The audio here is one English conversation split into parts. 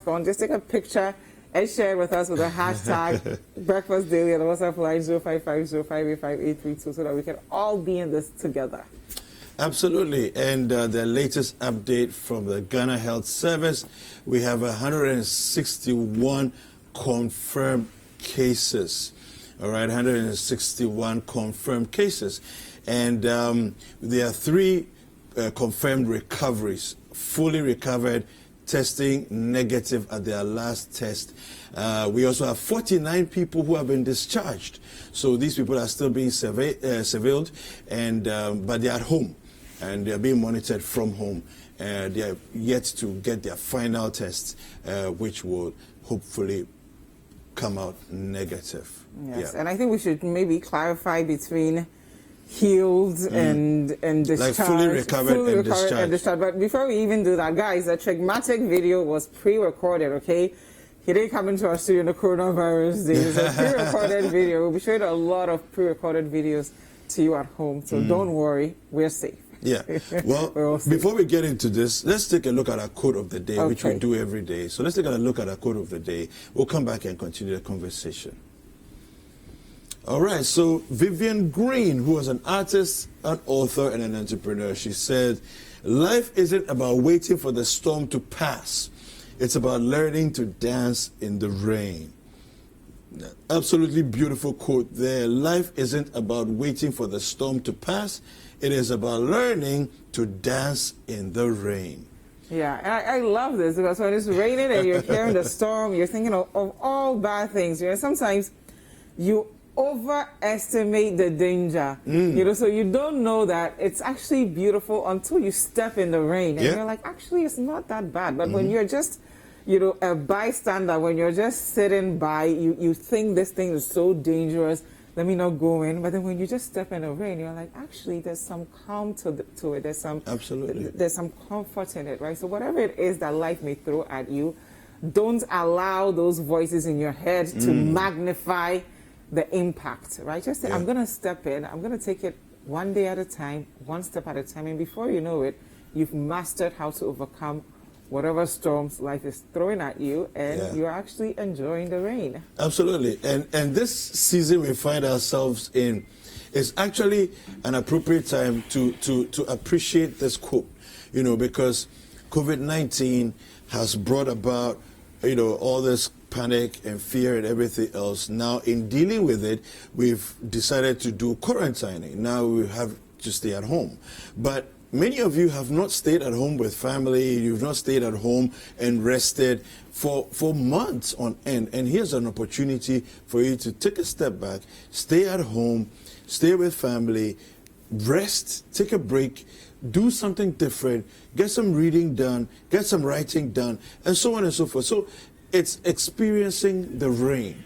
phone, just take a picture and share it with us with the hashtag Breakfast Daily and the WhatsApp line 05505858832 so that we can all be in this together. Absolutely. And the latest update from the Ghana Health Service, we have 161 confirmed cases. All right, 161 confirmed cases. And there are 3 confirmed recoveries, fully recovered, testing negative at their last test. We also have 49 people who have been discharged. So these people are still being surveilled, and but they're at home, and they're being monitored from home. They are yet to get their final tests, which will hopefully come out negative. Yes, yeah. And I think we should maybe clarify between healed and discharged. Like fully recovered and discharged. But before we even do that, guys, the Trigmatic video was pre-recorded, okay? He didn't come into our studio in the coronavirus days. It's a pre-recorded video. We'll be showing a lot of pre-recorded videos to you at home, so don't worry, we're safe. Yeah. Well, before we get into this, let's take a look at our quote of the day, which we do every day. So let's take a look at our quote of the day. We'll come back and continue the conversation. All right, so Vivian Green, who was an artist, an author, and an entrepreneur, she said, life isn't about waiting for the storm to pass. It's about learning to dance in the rain. Absolutely beautiful quote there. Life isn't about waiting for the storm to pass. It is about learning to dance in the rain. Yeah, and I love this because when it's raining and you're hearing the storm, you're thinking of all bad things. You know, sometimes you overestimate the danger, you know, so you don't know that it's actually beautiful until you step in the rain and you're like, actually, it's not that bad. But when you're just, you know, a bystander, when you're just sitting by, you think this thing is so dangerous, let me not go in. But then when you just step in the rain, you're like, actually, there's some calm to it. There's some there's some comfort in it, right? So whatever it is that life may throw at you, don't allow those voices in your head to magnify the impact, right? Just say, I'm going to step in, I'm going to take it one day at a time, one step at a time, and before you know it, you've mastered how to overcome whatever storms life is throwing at you, and you're actually enjoying the rain. Absolutely. And this season we find ourselves in is actually an appropriate time to appreciate this quote, you know, because COVID-19 has brought about, you know, all this panic and fear and everything else. Now, in dealing with it, we've decided to do quarantining. Now we have to stay at home. But many of you have not stayed at home with family. You've not stayed at home and rested for months on end. And here's an opportunity for you to take a step back, stay at home, stay with family, rest, take a break, do something different, get some reading done, get some writing done, and so on and so forth. So it's experiencing the rain,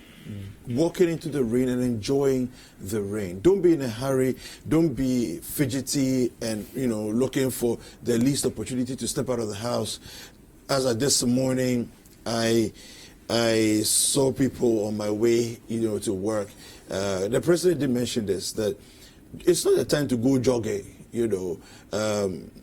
walking into the rain and enjoying the rain. Don't be in a hurry. Don't be fidgety and, you know, looking for the least opportunity to step out of the house. As of this morning, I saw people on my way, you know, to work. The president did mention this, that it's not the time to go jogging, you know.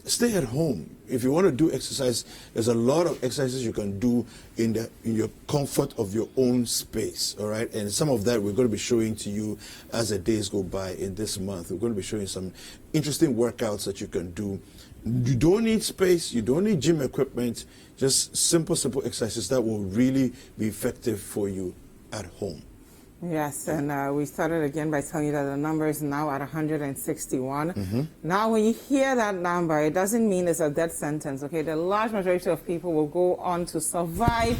Stay at home. If you want to do exercise, there's a lot of exercises you can do in your comfort of your own space, all right? And some of that we're going to be showing to you as the days go by in this month. We're going to be showing some interesting workouts that you can do. You don't need space. You don't need gym equipment. Just simple exercises that will really be effective for you at home. Yes, and we started again by telling you that the number is now at 161. Now, when you hear that number, it doesn't mean it's a death sentence, okay? The large majority of people will go on to survive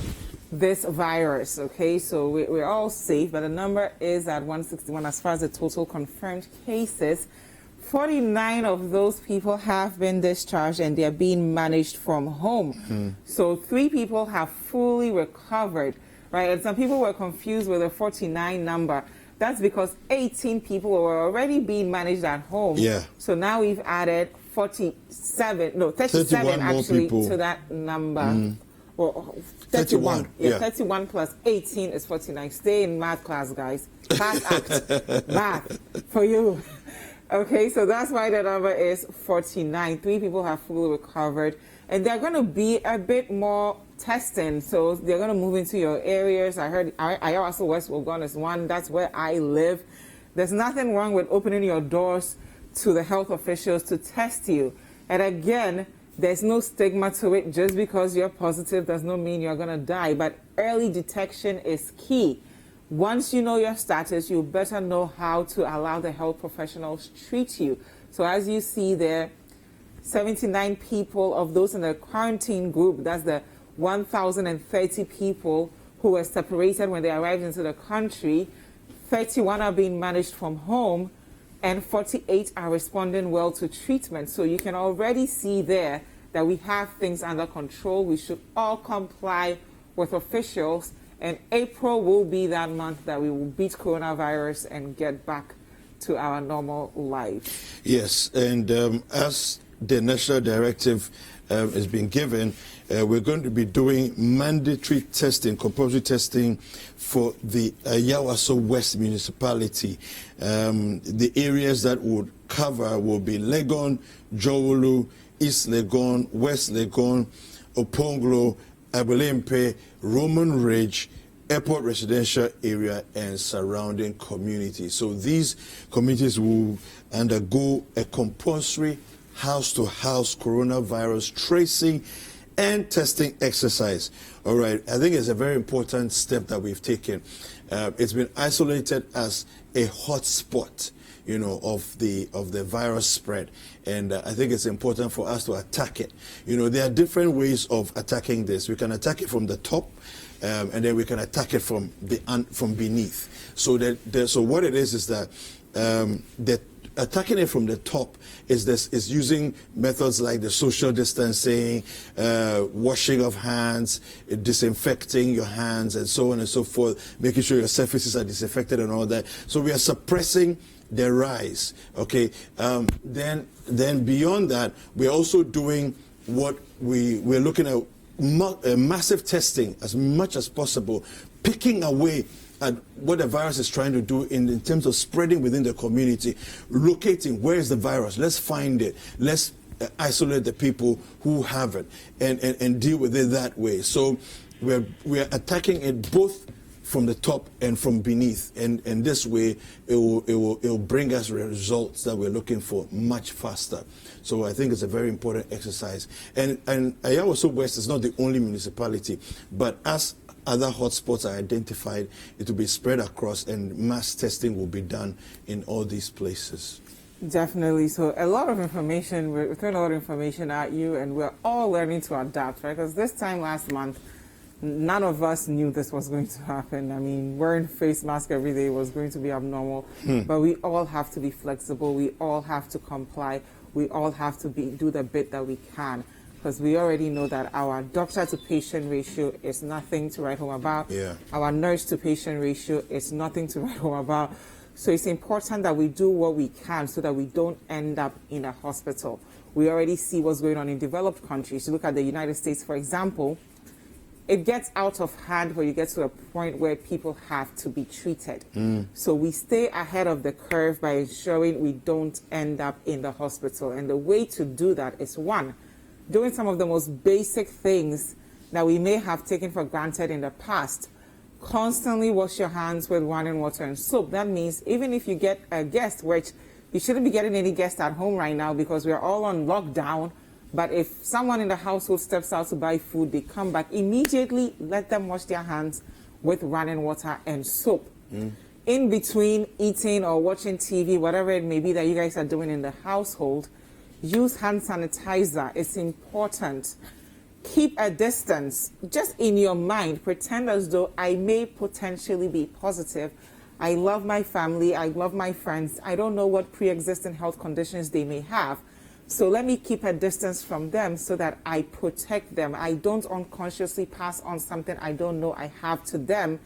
this virus, okay? So we're all safe, but the number is at 161 as far as the total confirmed cases. 49 of those people have been discharged and they're being managed from home. So 3 people have fully recovered. Right, and some people were confused with the 49 number. That's because 18 people were already being managed at home. Yeah. So now we've added 37 actually to that number. Well, 31. Yeah, 31 plus 18 is 49. Stay in math class, guys. Class act. Math for you. Okay, so that's why the number is 49. 3 people have fully recovered. And they're going to be a bit more testing. So they're going to move into your areas. I heard I also West Wogon is one. That's where I live. There's nothing wrong with opening your doors to the health officials to test you. And again, there's no stigma to it. Just because you're positive does not mean you're going to die. But early detection is key. Once you know your status, you better know how to allow the health professionals treat you. So as you see there, 79 people of those in the quarantine group, that's the 1,030 people who were separated when they arrived into the country, 31 are being managed from home, and 48 are responding well to treatment. So you can already see there that we have things under control. We should all comply with officials, and April will be that month that we will beat coronavirus and get back to our normal life. Yes, and as the national directive is being given, we're going to be doing mandatory testing, compulsory testing for the Yawaso West municipality. The areas that would cover will be Legon, Jowolu, East Legon, West Legon, Oponglo, Abelempe, Roman Ridge, Airport Residential Area, and surrounding communities. So these communities will undergo a compulsory house-to-house coronavirus tracing and testing exercise. All right, I think it's a very important step that we've taken. It's been isolated as a hotspot, you know, of the virus spread, and I think it's important for us to attack it. You know, there are different ways of attacking this. We can attack it from the top, and then we can attack it from beneath. So so what it is that attacking it from the top is using methods like the social distancing, washing of hands, disinfecting your hands, and so on and so forth, making sure your surfaces are disinfected and all that. So we are suppressing the rise. Okay. Then beyond that, we're also doing what we're looking at massive testing as much as possible, picking away at what the virus is trying to do in terms of spreading within the community, locating where is the virus, let's find it, let's isolate the people who have it and deal with it that way. So we're attacking it both from the top and from beneath, and this way it will bring us results that we're looking for much faster. So I think it's a very important exercise. And Ayawaso West is not the only municipality, but as other hotspots are identified, it will be spread across, and mass testing will be done in all these places. Definitely. So a lot of information, we're throwing a lot of information at you, and we're all learning to adapt, right? Because this time last month, none of us knew this was going to happen. I mean, wearing face mask every day was going to be abnormal, but we all have to be flexible. We all have to comply. We all have to do the bit that we can, because we already know that our doctor-to-patient ratio is nothing to write home about. Yeah. Our nurse-to-patient ratio is nothing to write home about. So it's important that we do what we can so that we don't end up in a hospital. We already see what's going on in developed countries. You look at the United States, for example, it gets out of hand where you get to a point where people have to be treated. So we stay ahead of the curve by ensuring we don't end up in the hospital. And the way to do that is, one, doing some of the most basic things that we may have taken for granted in the past. Constantly wash your hands with running water and soap. That means even if you get a guest, which you shouldn't be getting any guests at home right now because we're all on lockdown, but if someone in the household steps out to buy food, they come back, immediately let them wash their hands with running water and soap. In between eating or watching TV, whatever it may be that you guys are doing in the household, use hand sanitizer. It's important. Keep a distance. Just in your mind, pretend as though I may potentially be positive. I love my family. I love my friends. I don't know what pre-existing health conditions they may have. So let me keep a distance from them so that I protect them. I don't unconsciously pass on something I don't know I have to them.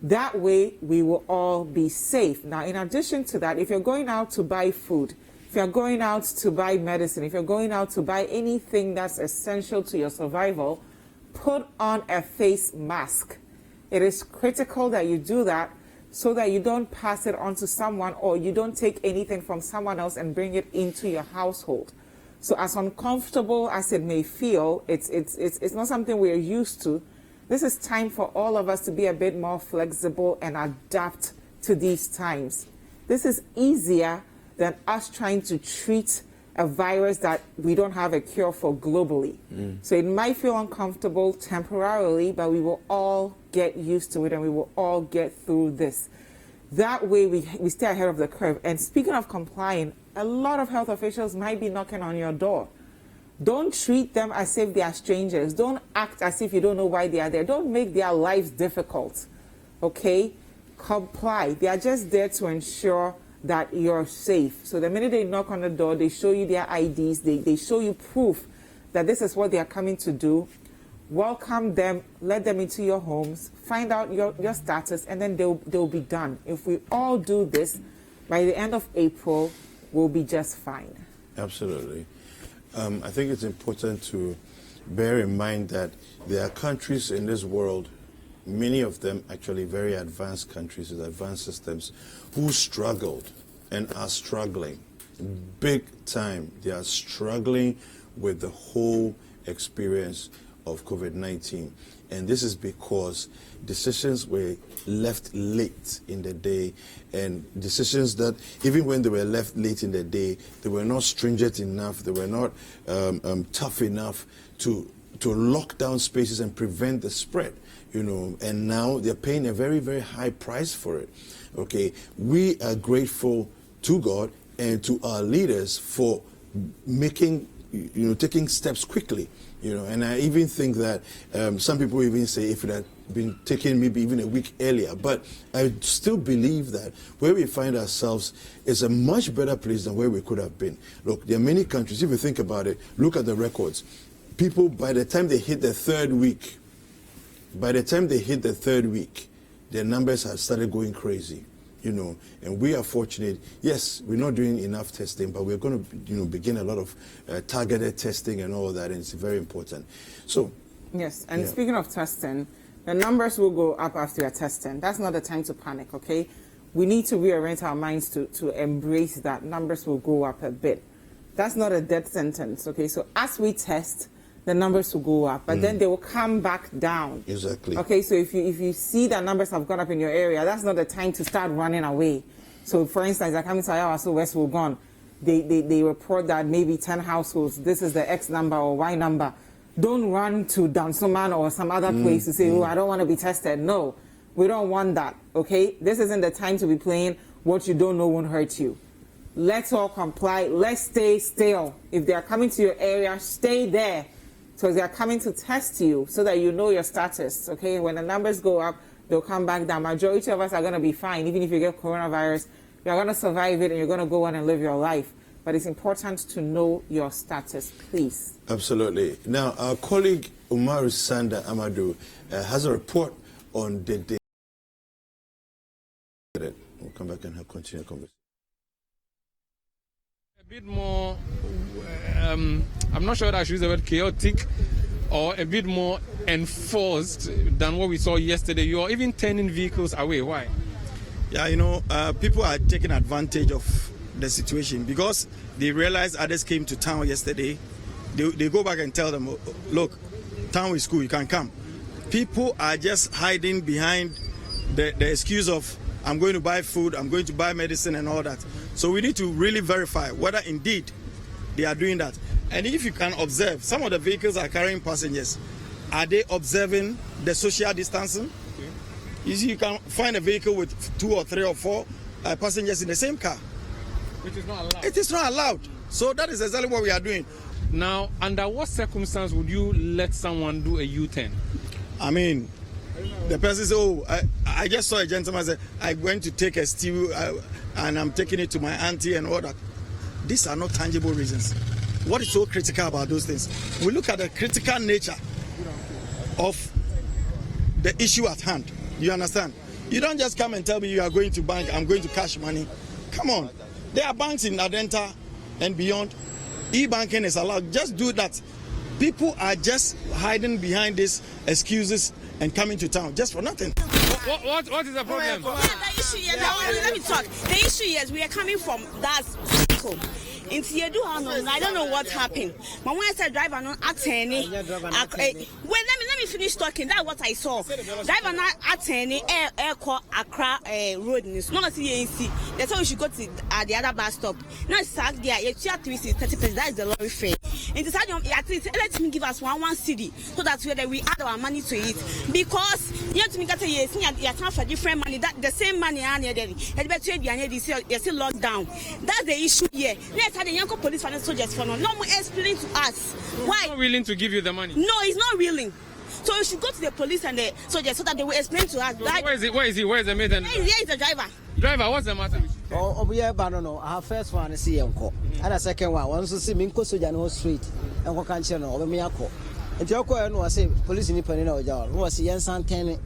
That way, we will all be safe. Now, in addition to that, if you're going out to buy food, if you're going out to buy medicine, if you're going out to buy anything that's essential to your survival, put on a face mask. It is critical that you do that so that you don't pass it on to someone, or you don't take anything from someone else and bring it into your household. So as uncomfortable as it may feel, it's not something we're used to. This is time for all of us to be a bit more flexible and adapt to these times. This is easier than us trying to treat a virus that we don't have a cure for globally. So it might feel uncomfortable temporarily, but we will all get used to it and we will all get through this. That way we stay ahead of the curve. And speaking of complying, a lot of health officials might be knocking on your door. Don't treat them as if they are strangers. Don't act as if you don't know why they are there. Don't make their lives difficult, okay? Comply. They are just there to ensure that you're safe. So the minute they knock on the door, they show you their IDs, they show you proof that this is what they are coming to do. Welcome them, let them into your homes, find out your status, and then they'll be done. If we all do this, by the end of April, we'll be just fine. Absolutely. I think it's important to bear in mind that there are countries in this world, many of them actually very advanced countries with advanced systems, who struggled and are struggling big time. They are struggling with the whole experience of COVID-19. And this is because decisions were left late in the day, and decisions that even when they were left late in the day, they were not stringent enough, they were not tough enough to lock down spaces and prevent the spread, you know, and now they're paying a very, very high price for it. Okay, we are grateful to God and to our leaders for making, you know, taking steps quickly. You know, and I even think that some people even say if it had been taken maybe even a week earlier. But I still believe that where we find ourselves is a much better place than where we could have been. Look, there are many countries, if you think about it, look at the records. People, by the time they hit the third week, their numbers have started going crazy. You know, and we are fortunate. Yes, we're not doing enough testing, but we're going to, you know, begin a lot of targeted testing and all that, and it's very important. So, yes, and speaking of testing, the numbers will go up after your testing. That's not the time to panic, okay? We need to rearrange our minds to embrace that. Numbers will go up a bit. That's not a death sentence, okay? So as we test, the numbers will go up, but then they will come back down. Exactly. Okay, so if you see that numbers have gone up in your area, that's not the time to start running away. So for instance, like coming to Ayawa, so West Wuogon, they report that maybe 10 households, this is the X number or Y number. Don't run to Dansoman or some other place to say, oh, I don't want to be tested. No, we don't want that, okay? This isn't the time to be playing what you don't know won't hurt you. Let's all comply. Let's stay still. If they are coming to your area, stay there. So they are coming to test you so that you know your status, okay? When the numbers go up, they'll come back down. Majority of us are going to be fine. Even if you get coronavirus, you're going to survive it and you're going to go on and live your life. But it's important to know your status, please. Absolutely. Now, our colleague Umaru Sanda Amadou has a report on the day. We'll come back and continue the conversation. A bit more, I'm not sure that I should use the word chaotic, or a bit more enforced than what we saw yesterday. You are even turning vehicles away. Why? Yeah, you know, people are taking advantage of the situation because they realize others came to town yesterday. They go back and tell them, look, town is cool, you can come. People are just hiding behind the excuse of, I'm going to buy food, I'm going to buy medicine and all that. So we need to really verify whether indeed they are doing that. And if you can observe, some of the vehicles are carrying passengers. Are they observing the social distancing? Okay. You see, you can find a vehicle with 2 or 3 or 4 passengers in the same car. Which is not allowed. It is not allowed. So that is exactly what we are doing. Now, under what circumstance would you let someone do a U-turn? I mean, the person says, oh, I just saw a gentleman say, I went to take a stew and I'm taking it to my auntie and all that. These are not tangible reasons. What is so critical about those things? We look at the critical nature of the issue at hand. You understand? You don't just come and tell me you are going to bank, I'm going to cash money. Come on. There are banks in Adenta and beyond. E-banking is allowed. Just do that. People are just hiding behind these excuses and coming to town just for nothing. What is the problem? Yeah, the issue is, let me talk. The issue is we are coming from that vehicle. Into you do I don't know what happened. But when I said driver not attending, wait, let me finish talking. That's what I saw. Driver not attending air call Accra road. It's not see AC. That's why we should go to the other bus stop. Now it's there. You have to receive 30%. That is the lorry fare. And decided at least let me give us one city so that we add our money to it. Because you have to make a yes, you have for different money. That the same money and you still locked down. That's the issue here. Let's have the young police and soldiers for no more explaining to us why. He's not willing to give you the money. No, he's not willing. So we should go to the police and the soldiers so that they will explain to us. So where is he? Where is he? Where is the mate? Here is the driver. Driver, what's the matter? Oh, yeah, but no. Our first one is see uncle, and a second one. Once you see me go to Jano Street and what can't you know over me uncle. And Joko and was say police in Panino Jar, who was Yan Santan,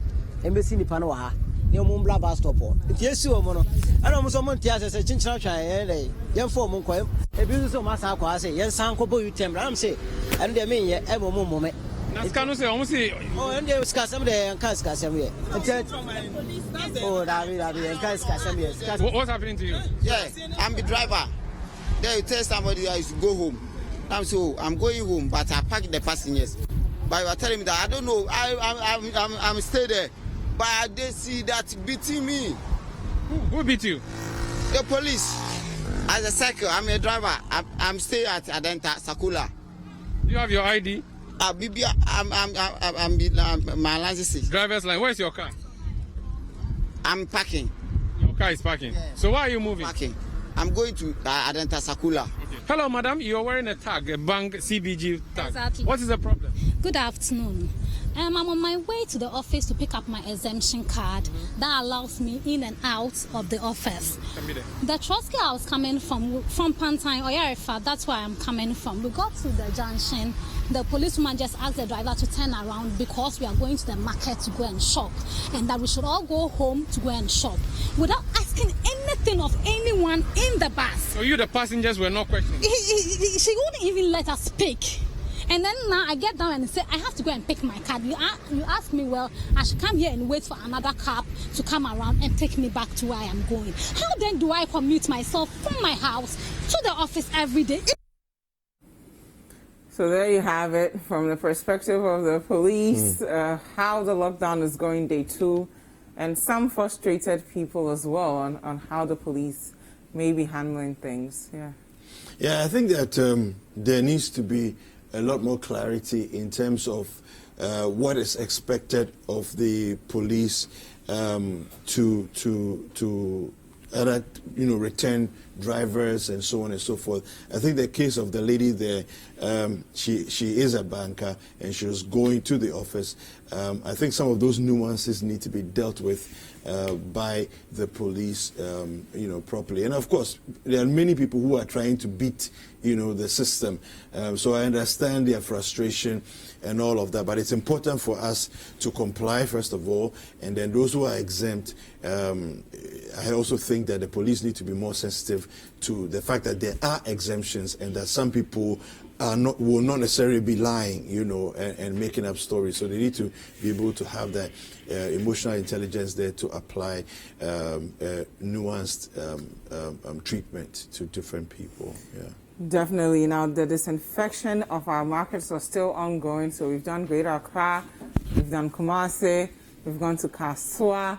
embassy in Panoha, near Mumbla bus stop. Yes, you mono. I don't know someone tells us a chinchilla, young four monco, a beautiful massacre. I say, Yan Sanko, you tell I'm say, and they mean, yeah, every moment. Oh, and they discuss some day and can't discuss some way. Oh, what's happening to you? Yeah, I'm the driver. Then you tell somebody I should go home. I'm going home, but I packed the passengers. But you are telling me that I don't know. I'm stay there, but they see that beating me. Who beat you? The police. As a cycle, I'm a driver. I'm staying at Adenta Sakula. Do you have your ID? I'm my license. Driver's line. Where's your car? I'm parking. Your car is parking. Yeah. So why are you moving? Parking. I'm going to Adenta Sakula. Okay. Hello, madam. You're wearing a tag, a bank CBG tag. Exactly. What is the problem? Good afternoon. I'm on my way to the office to pick up my exemption card that allows me in and out of the office. The trustee I was coming from Pantine or Yarifa, that's where I'm coming from. We got to the junction. The policewoman just asked the driver to turn around because we are going to the market to go and shop, and that we should all go home to go and shop without asking anything of anyone in the bus. So you, the passengers, were not questioning? She wouldn't even let us speak. And then now I get down and say, I have to go and pick my card. You ask me, well, I should come here and wait for another cab to come around and take me back to where I am going. How then do I commute myself from my house to the office every day? So there you have it from the perspective of the police, how the lockdown is going day 2, and some frustrated people as well on how the police may be handling things. Yeah, I think that there needs to be a lot more clarity in terms of what is expected of the police to return drivers and so on and so forth. I think the case of the lady there, she is a banker and she was going to the office. I think some of those nuances need to be dealt with by the police, properly. And of course, there are many people who are trying to beat, the system. So I understand their frustration and all of that. But it's important for us to comply, first of all, and then those who are exempt, I also think that the police need to be more sensitive to the fact that there are exemptions and that some people will not necessarily be lying, and making up stories. So they need to be able to have that emotional intelligence there to apply nuanced treatment to different people. Yeah. Definitely. Now, the disinfection of our markets are still ongoing. So we've done Greater Accra, we've done Kumasi, we've gone to Kasua,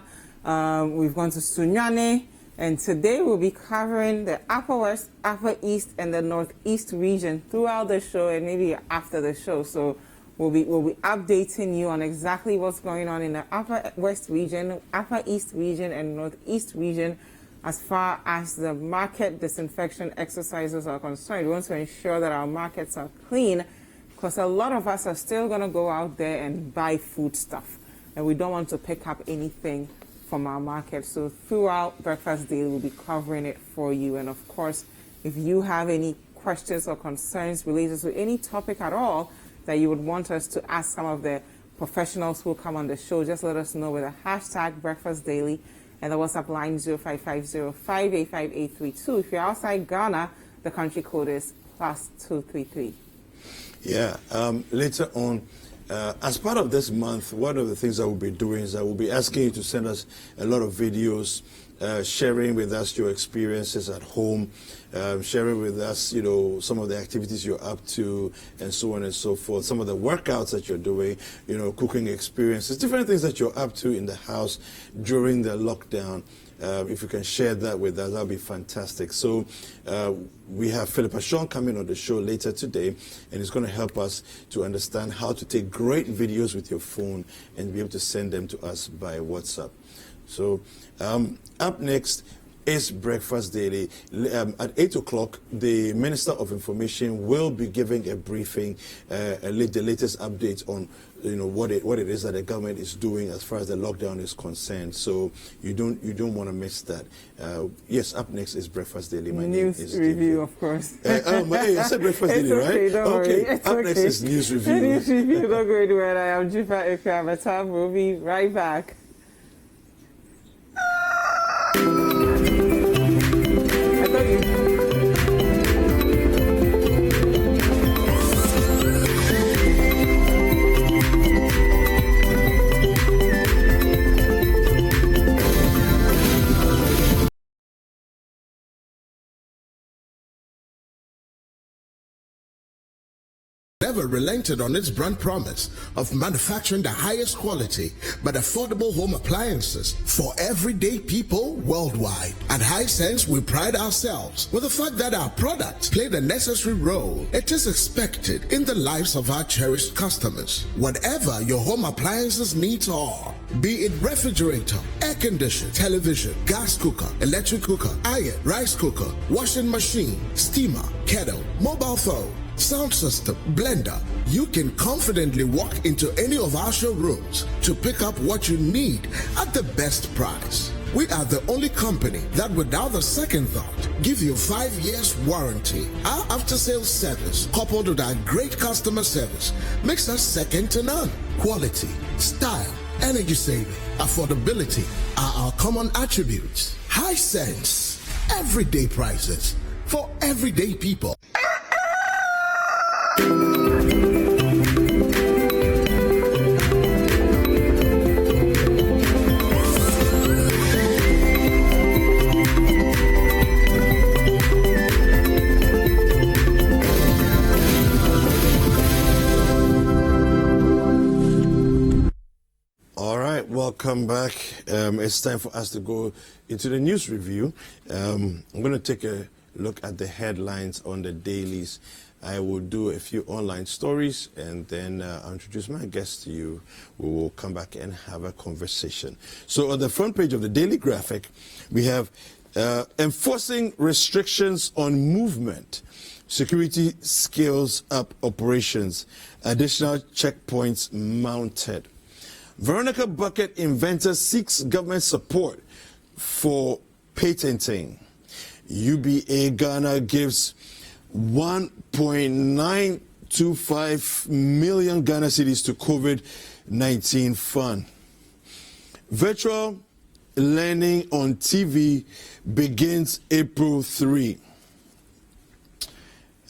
we've gone to Sunyani, and today we'll be covering the Upper West, Upper East, and the Northeast region throughout the show and maybe after the show. So we'll be updating you on exactly what's going on in the Upper West region, Upper East region, and Northeast region as far as the market disinfection exercises are concerned. We want to ensure that our markets are clean because a lot of us are still going to go out there and buy food stuff, and we don't want to pick up anything from our market. So throughout Breakfast Daily, we'll be covering it for you. And of course, if you have any questions or concerns related to any topic at all that you would want us to ask some of the professionals who come on the show, just let us know with a hashtag Breakfast Daily and the WhatsApp line 0550-585-832. If you're outside Ghana, the country code is +233. Yeah, later on, as part of this month, one of the things that we'll be doing is that we'll be asking you to send us a lot of videos sharing with us your experiences at home, sharing with us, some of the activities you're up to, and so on and so forth. Some of the workouts that you're doing, cooking experiences, different things that you're up to in the house during the lockdown. If you can share that with us, that'll be fantastic. So we have Philippa Sean coming on the show later today, and he's going to help us to understand how to take great videos with your phone and be able to send them to us by WhatsApp. So up next is Breakfast Daily. At 8 o'clock, the Minister of Information will be giving a briefing, the latest updates on what it is that the government is doing as far as the lockdown is concerned. So you don't want to miss that. Yes, up next is Breakfast Daily. My news name is review, David. Of course. I said Breakfast Daily, right? Okay, don't worry. It's Up next is News Review. News Review, don't go anywhere. I am Jifa Ekrabata. We'll be right back. I thought you... Never relented on its brand promise of manufacturing the highest quality but affordable home appliances for everyday people worldwide. At Hisense, we pride ourselves with the fact that our products play the necessary role it is expected in the lives of our cherished customers. Whatever your home appliances needs are, be it refrigerator, air conditioner, television, gas cooker, electric cooker, iron, rice cooker, washing machine, steamer, kettle, mobile phone, sound system, blender, you can confidently walk into any of our showrooms to pick up what you need at the best price. We are the only company that, without a second thought, give you 5 years warranty. Our after-sales service, coupled with our great customer service, makes us second to none. Quality, style, energy saving, affordability are our common attributes. Hisense, everyday prices for everyday people. All right, welcome back. It's time for us to go into the news review. I'm going to take a look at the headlines on the dailies. I will do a few online stories, and then I'll introduce my guest to you. We will come back and have a conversation. So on the front page of the Daily Graphic, we have enforcing restrictions on movement. Security scales up operations. Additional checkpoints mounted. Veronica Bucket inventor seeks government support for patenting. UBA Ghana gives 1.925 million Ghana cedis to COVID-19 fund. Virtual learning on TV begins April 3.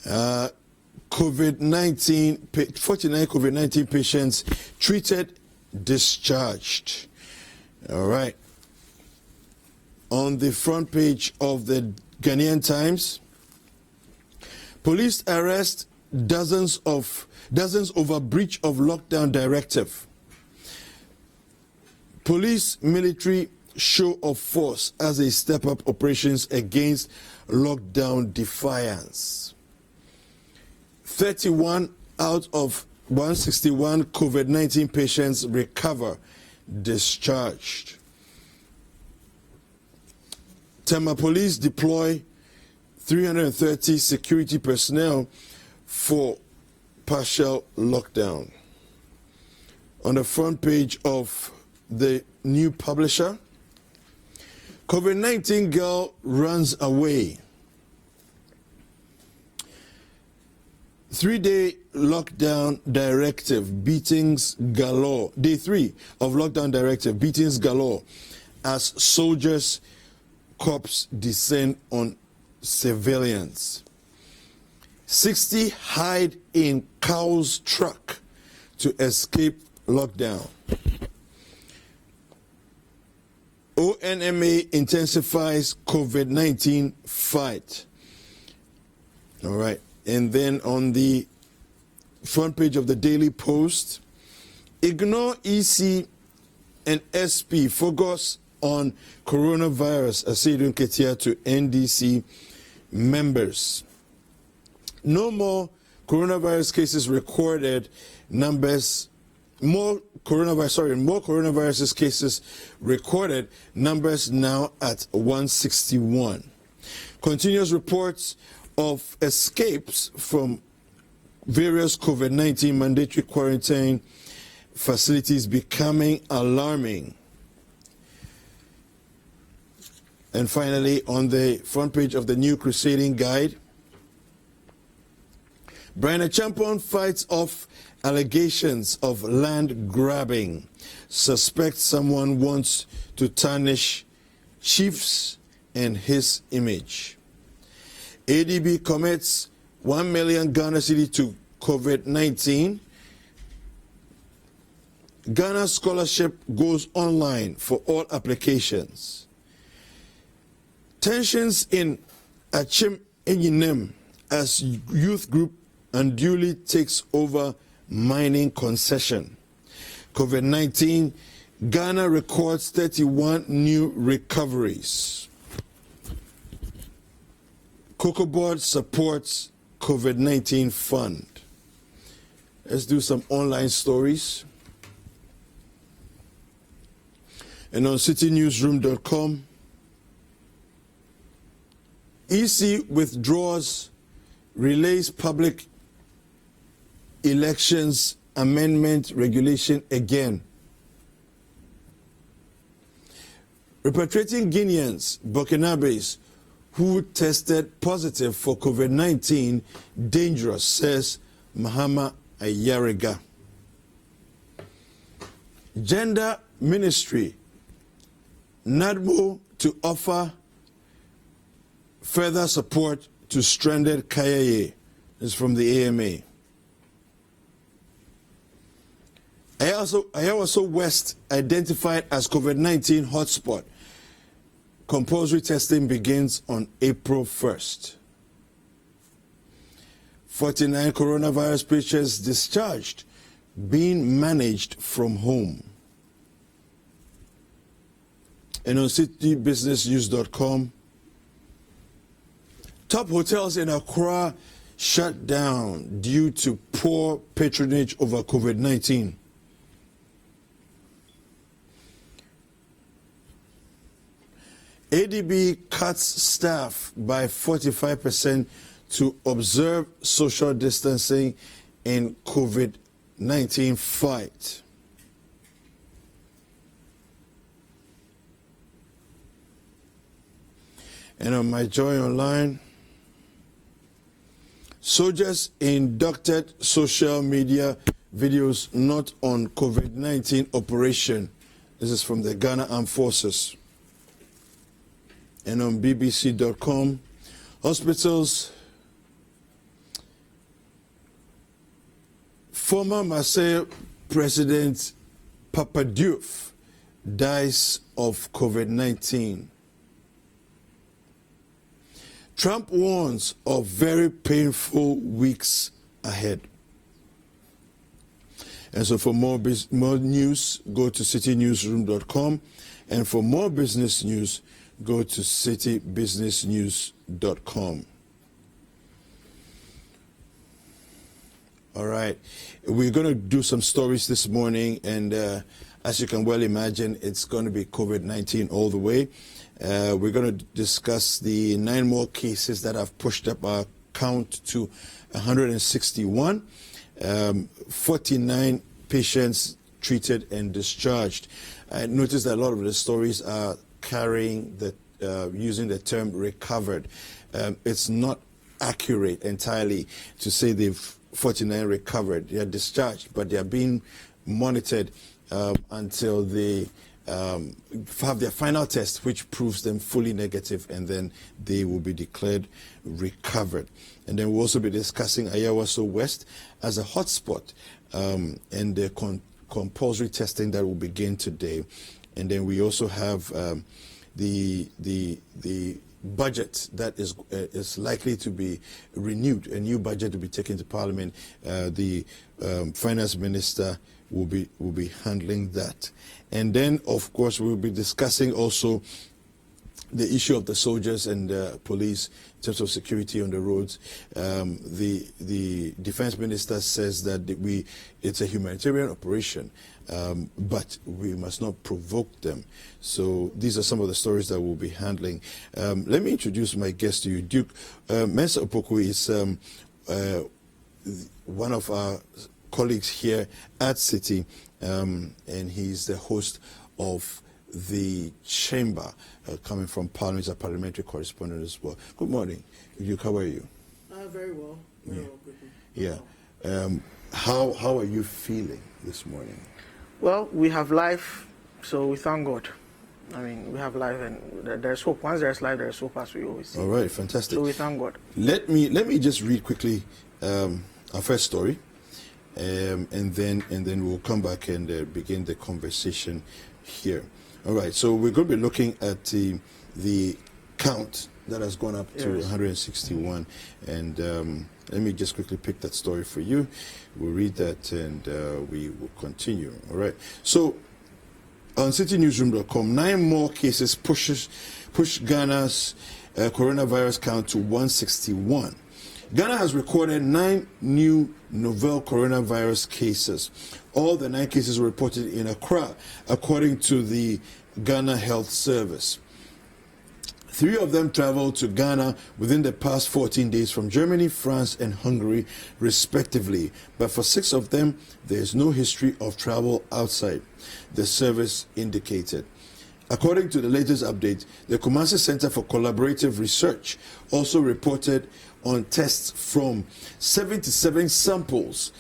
COVID-19, 49 COVID-19 patients treated, discharged. All right. On the front page of the Ghanaian Times, police arrest dozens over breach of lockdown directive. Police military show of force as they step up operations against lockdown defiance. 31 out of 161 COVID-19 patients recover, discharged. Tema police deploy 330 security personnel for partial lockdown. On the front page of the new publisher, COVID-19 girl runs away. 3-day lockdown directive, beatings galore. Day 3 of lockdown directive, beatings galore as soldiers, cops descend on civilians. 60 hide in cow's truck to escape lockdown. ONMA intensifies COVID-19 fight. All right. And then on the front page of the Daily Post, ignore EC and SP, focus on coronavirus, Asidun Ketia to NDC members. No more coronavirus cases recorded, more coronavirus cases recorded, numbers now at 161. Continuous reports of escapes from various COVID-19 mandatory quarantine facilities becoming alarming. And finally, on the front page of the New Crusading Guide, Brian Champon fights off allegations of land grabbing. Suspects someone wants to tarnish Chiefs and his image. ADB commits 1 million Ghana cedi to COVID-19. Ghana scholarship goes online for all applications. Tensions in Achim Enyinem as youth group unduly takes over mining concession. COVID-19, Ghana records 31 new recoveries. Cocoa Board supports COVID-19 fund. Let's do some online stories. And on citynewsroom.com, EC withdraws, relays public elections amendment regulation again. Repatriating Guineans, Burkinabes, who tested positive for COVID-19, dangerous, says Mahama Ayariga. Gender Ministry, NADMO to offer further support to stranded Kayaye. This is from the AMA. Ayawaso West identified as COVID-19 hotspot. Compulsory testing begins on April 1st. 49 coronavirus patients discharged, being managed from home. And on citybusinessnews.com, top hotels in Accra shut down due to poor patronage over COVID-19. ADB cuts staff by 45% to observe social distancing in COVID-19 fight. And on My Joy Online, soldiers inducted social media videos not on COVID-19 operation. This is from the Ghana Armed Forces. And on BBC.com, hospitals, former Marseille President Papadiouf dies of COVID-19. Trump warns of very painful weeks ahead. And so for more news, go to citynewsroom.com. And for more business news, go to citybusinessnews.com. All right. We're going to do some stories this morning, and as you can well imagine, it's going to be COVID-19 all the way. We're going to discuss the 9 more cases that have pushed up our count to 161. 49 patients treated and discharged. I noticed that a lot of the stories are carrying the using the term recovered. It's not accurate entirely to say they've 49 recovered. They are discharged, but they are being monitored until they have their final test, which proves them fully negative, and then they will be declared recovered. And then we'll also be discussing Ayawaso West as a hotspot and the compulsory testing that will begin today. And then we also have the budget that is likely to be renewed, a new budget to be taken to Parliament. The Finance Minister will be handling that. And then, of course, we'll be discussing also the issue of the soldiers and police in terms of security on the roads. The Defense Minister says that it's a humanitarian operation, but we must not provoke them. So these are some of the stories that we'll be handling. Let me introduce my guest to you. Duke Mensa Opoku is one of our colleagues here at City, and he's the host of the Chamber, coming from Parliament, a parliamentary correspondent as well. Good morning, Duke. How are you? Very well. Very well. Good. Yeah. How are you feeling this morning? Well, we have life, so we thank God. I mean, we have life, and there's hope. Once there's life, there's hope, as we always say. All right, fantastic. So we thank God. Let me just read quickly our first story, and then we'll come back and begin the conversation here. All right, so we're going to be looking at the count that has gone up to 161, and let me just quickly pick that story for you. We'll read that and we will continue. All right, so on citynewsroom.com, 9 more cases push Ghana's coronavirus count to 161. Ghana has recorded 9 new novel coronavirus cases. All the 9 cases were reported in Accra, according to the Ghana Health Service. 3 of them traveled to Ghana within the past 14 days from Germany, France, and Hungary, respectively. But for 6 of them, there is no history of travel outside, the service indicated. According to the latest update, the Kumasi Center for Collaborative Research also reported on tests from 77 samples,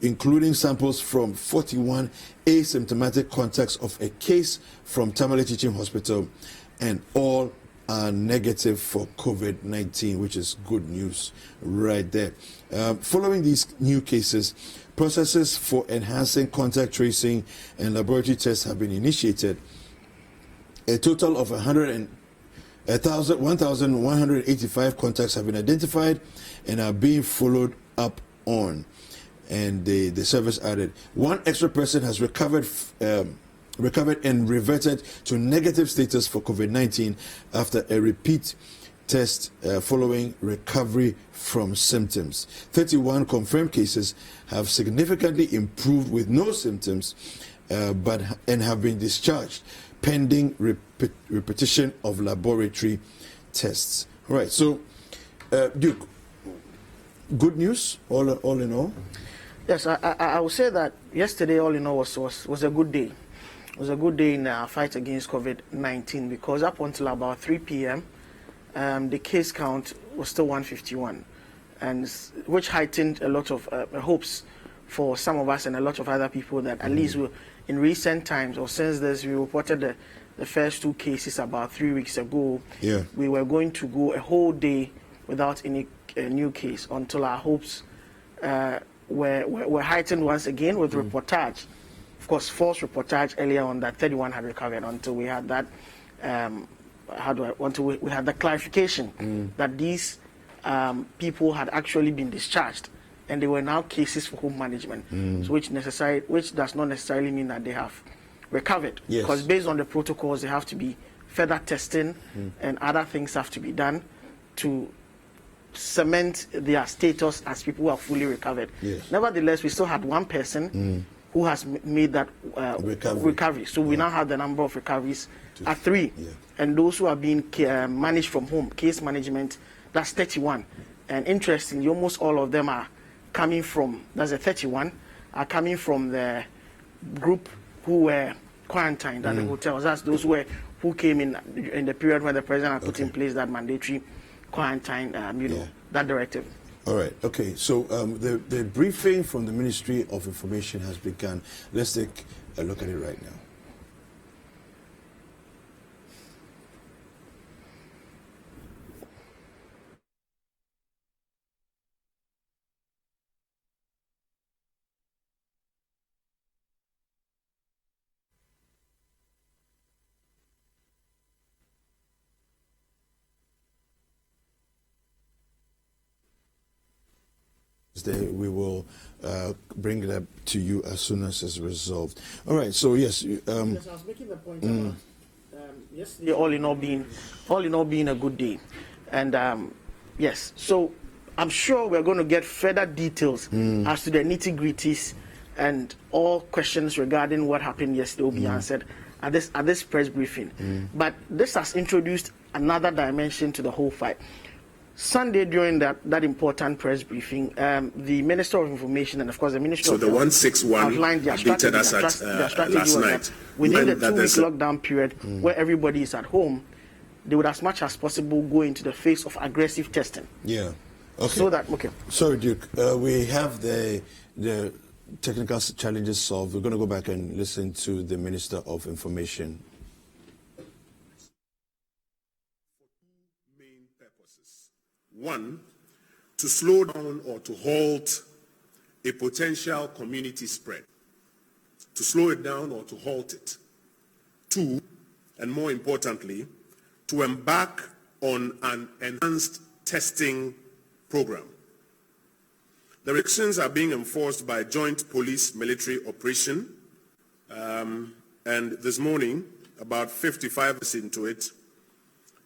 including samples from 41 asymptomatic contacts of a case from Tamale Teaching Hospital, and all are negative for COVID-19, which is good news right there. Following these new cases, processes for enhancing contact tracing and laboratory tests have been initiated. A total of 1,185 contacts have been identified and are being followed up on. And the service added, 1 extra person has recovered and reverted to negative status for COVID-19 after a repeat test following recovery from symptoms. 31 confirmed cases have significantly improved with no symptoms, and have been discharged pending repetition of laboratory tests. All right, so Duke, good news all in all? Yes, I would say that yesterday, all in all, was a good day. It was a good day in our fight against COVID-19, because up until about 3 p.m., the case count was still 151, and which heightened a lot of hopes for some of us and a lot of other people that at least in recent times, or since this, we reported the first 2 cases about 3 weeks ago. Yeah. We were going to go a whole day without any new case until our hopes were heightened once again with reportage. Of course, false reportage earlier on that 31 had recovered, until we had that until we had the clarification that these people had actually been discharged and they were now cases for home management, so which does not necessarily mean that they have recovered. Yes. Because based on the protocols, there have to be further testing and other things have to be done to cement their status as people who are fully recovered. Yes. Nevertheless, we still had 1 person who has made that recovery. So we now have the number of recoveries at 3. Yeah. And those who are being managed from home, case management, that's 31. And interestingly, almost all of them are coming from, that's a 31, are coming from the group who were quarantined at the hotels. That's those who came in the period when the president had put in place that mandatory quarantine, that directive. All right. Okay. So the briefing from the Ministry of Information has begun. Let's take a look at it right now. We will bring it up to you as soon as it's resolved. All right. So yes. Yes, I was making the point about yesterday all in all being a good day, and yes. So I'm sure we're going to get further details as to the nitty-gritties, and all questions regarding what happened yesterday will be answered at this press briefing. But this has introduced another dimension to the whole fight. Sunday, during that important press briefing, the Minister of Information and, of course, the Minister of the 161 outlined their strategy. Their strategy last was night. That within the 2-week lockdown period, where everybody is at home, they would, as much as possible, go into the phase of aggressive testing. Yeah. Okay. So that, Sorry, Duke. We have the technical challenges solved. We're going to go back and listen to the Minister of Information. One, to slow down or to halt a potential community spread. To slow it down or to halt it. Two, and more importantly, to embark on an enhanced testing program. The restrictions are being enforced by joint police-military operation, and this morning, about 55 minutes into it,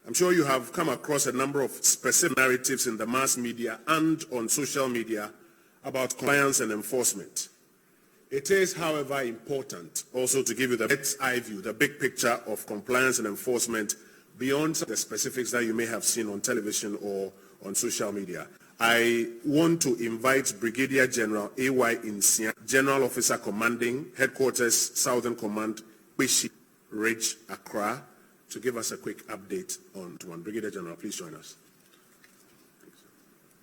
I'm sure you have come across a number of specific narratives in the mass media and on social media about compliance and enforcement. It is, however, important also to give you the bird's eye view, the big picture of compliance and enforcement beyond the specifics that you may have seen on television or on social media. I want to invite Brigadier General A.Y. Insia, General Officer Commanding, Headquarters, Southern Command, Bishi Ridge, Accra, to give us a quick update on one. Brigadier General, please join us.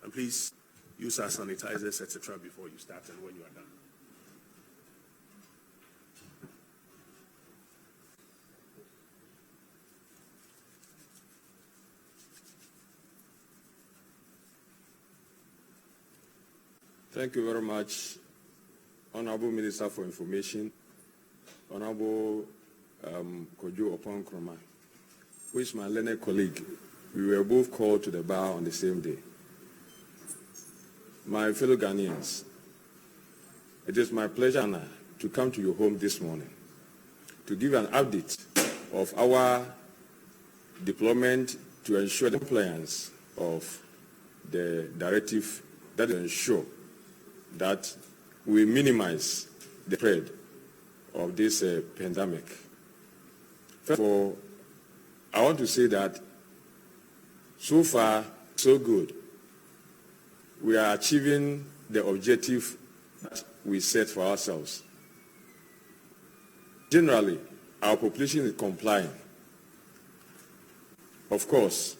And please use our sanitizers, etc., before you start and when you are done. Thank you very much, Honorable Minister for Information, Honorable Kojo Opon Kroma, who is my learned colleague. We were both called to the bar on the same day. My fellow Ghanaians, it is my pleasure and honor to come to your home this morning to give an update of our deployment to ensure the compliance of the directive that will ensure that we minimize the spread of this pandemic. First of all, I want to say that so far, so good. We are achieving the objective that we set for ourselves. Generally, our population is complying. Of course,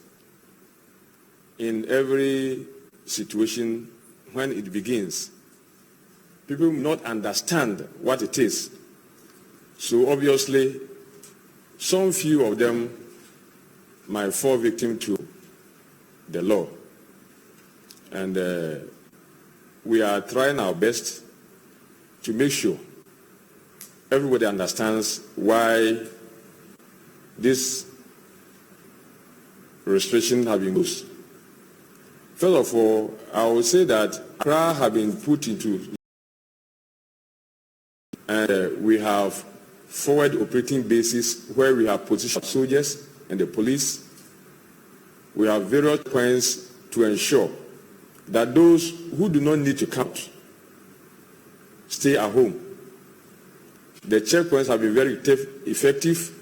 in every situation, when it begins, people will not understand what it is. So obviously, some few of them might fall victim to the law. And we are trying our best to make sure everybody understands why this restriction have been used. First of all, I will say that Accra have been put into, and we have forward operating bases where we have positioned soldiers and the police. We have various points to ensure that those who do not need to come stay at home. The checkpoints have been very effective.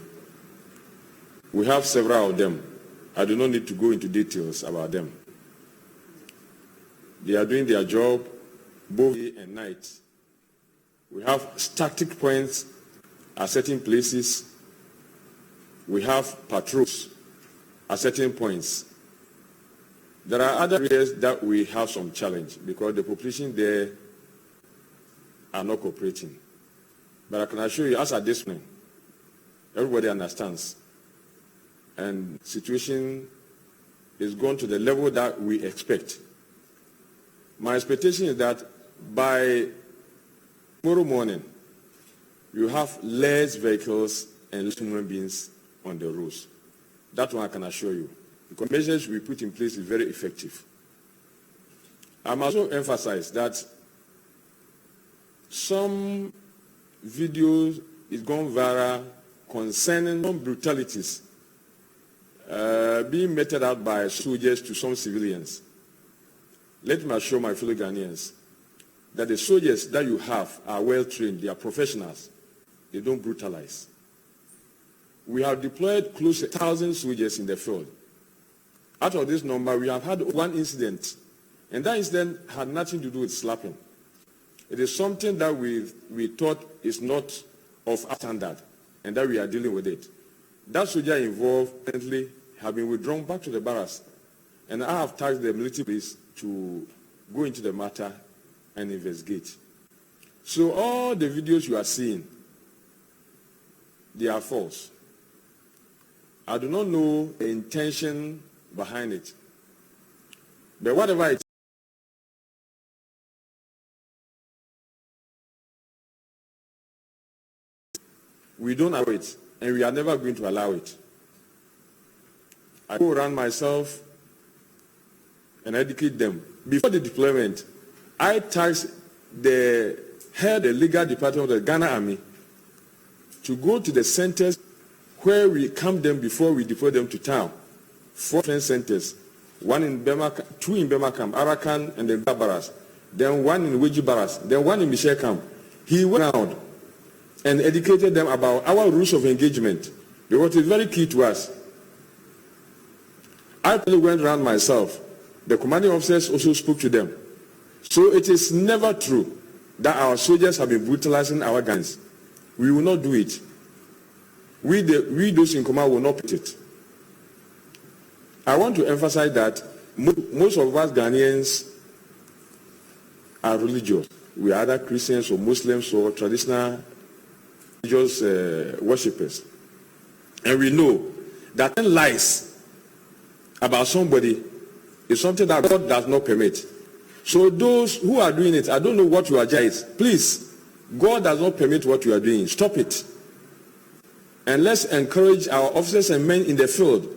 We have several of them. I do not need to go into details about them. They are doing their job both day and night. We have static points at certain places. We have patrols at certain points. There are other areas that we have some challenge because the population there are not cooperating. But I can assure you, as at this point, everybody understands. And the situation is going to the level that we expect. My expectation is that by tomorrow morning, you have less vehicles and less human beings on the roads. That one I can assure you. Because measures we put in place is very effective. I must also emphasize that some videos is gone viral concerning some brutalities being meted out by soldiers to some civilians. Let me assure my fellow Ghanaians that the soldiers that you have are well trained, they are professionals, they don't brutalize. We have deployed close to 1,000 soldiers in the field. Out of this number, we have had one incident, and that incident had nothing to do with slapping. It is something that we thought is not of our standard, and that we are dealing with it. That soldier involved currently have been withdrawn back to the barracks, and I have tasked the military police to go into the matter and investigate. So all the videos you are seeing, they are false. I do not know the intention behind it. But whatever it is, we don't allow it, and we are never going to allow it. I go around myself and educate them. Before the deployment, I tasked the head of the legal department of the Ghana Army to go to the centers where we camp them before we deploy them to town. 4 different centers, one in Bema, 2 in Bema camp, Arakan and the Barras, then 1 in Weji Barras, then 1 in Michel camp. He went around and educated them about our rules of engagement, because it's very key to us. I went around myself. The commanding officers also spoke to them. So it is never true that our soldiers have been brutalizing our guns. We will not do it. We those in command will not put it. I want to emphasize that most of us Ghanaians are religious. We are either Christians or Muslims or traditional religious worshippers. And we know that lies about somebody is something that God does not permit. So those who are doing it, I don't know what you are doing. Please, God does not permit what you are doing. Stop it. And let's encourage our officers and men in the field.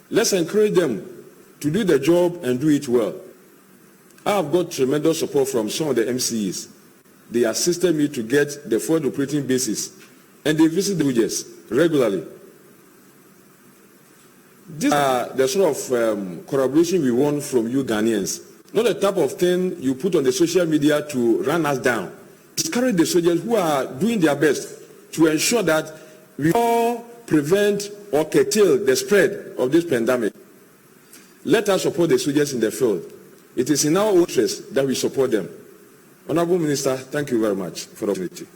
Let's encourage them to do the job and do it well. I have got tremendous support from some of the MCEs. They assisted me to get the forward operating bases, and they visit the villages regularly. These are the sort of collaboration we want from you Ghanaians. Not the type of thing you put on the social media to run us down. Discourage the soldiers who are doing their best to ensure that we all prevent or curtail the spread of this pandemic. Let us support the soldiers in the field. It is in our interest that we support them. Honorable Minister, thank you very much for the opportunity.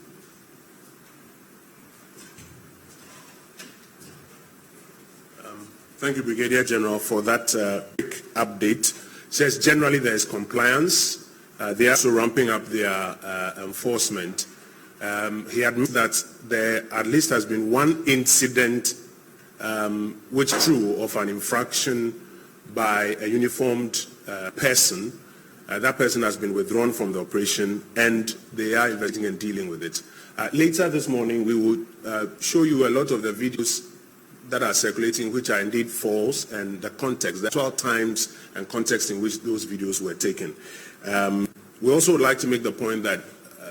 Thank you, Brigadier General, for that quick update. Says generally there is compliance. They are also ramping up their enforcement. He admits that there at least has been one incident which is true of an infraction by a uniformed person. That person has been withdrawn from the operation, and they are investigating and dealing with it. Later this morning, we will show you a lot of the videos that are circulating, which are indeed false, and the context, the actual times and context in which those videos were taken. We also would like to make the point that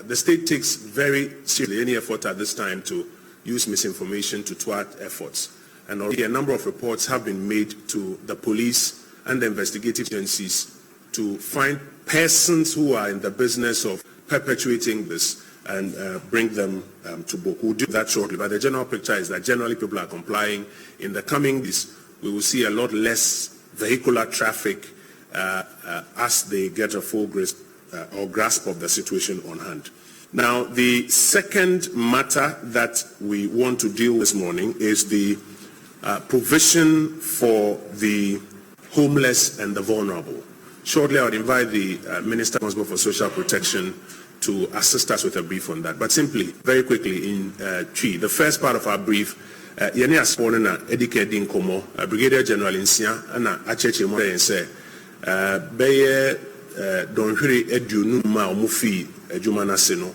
the state takes very seriously any effort at this time to use misinformation to thwart efforts. And already a number of reports have been made to the police and the investigative agencies to find persons who are in the business of perpetuating this and bring them to book. We'll do that shortly, but the general picture is that generally people are complying. In the coming days, we will see a lot less vehicular traffic as they get a full grasp of the situation on hand. Now, the second matter that we want to deal with this morning is the provision for the homeless and the vulnerable. Shortly, I would invite the Minister responsible for social protection to assist us with a brief on that. But simply, very quickly, in Twi, the first part of our brief, Yeni Aspone na Edike Din Komo, Brigadier General Insia, Ana Acheche Mo say, Beye Donhiri Edu Numa Omufi Ejumana Seno,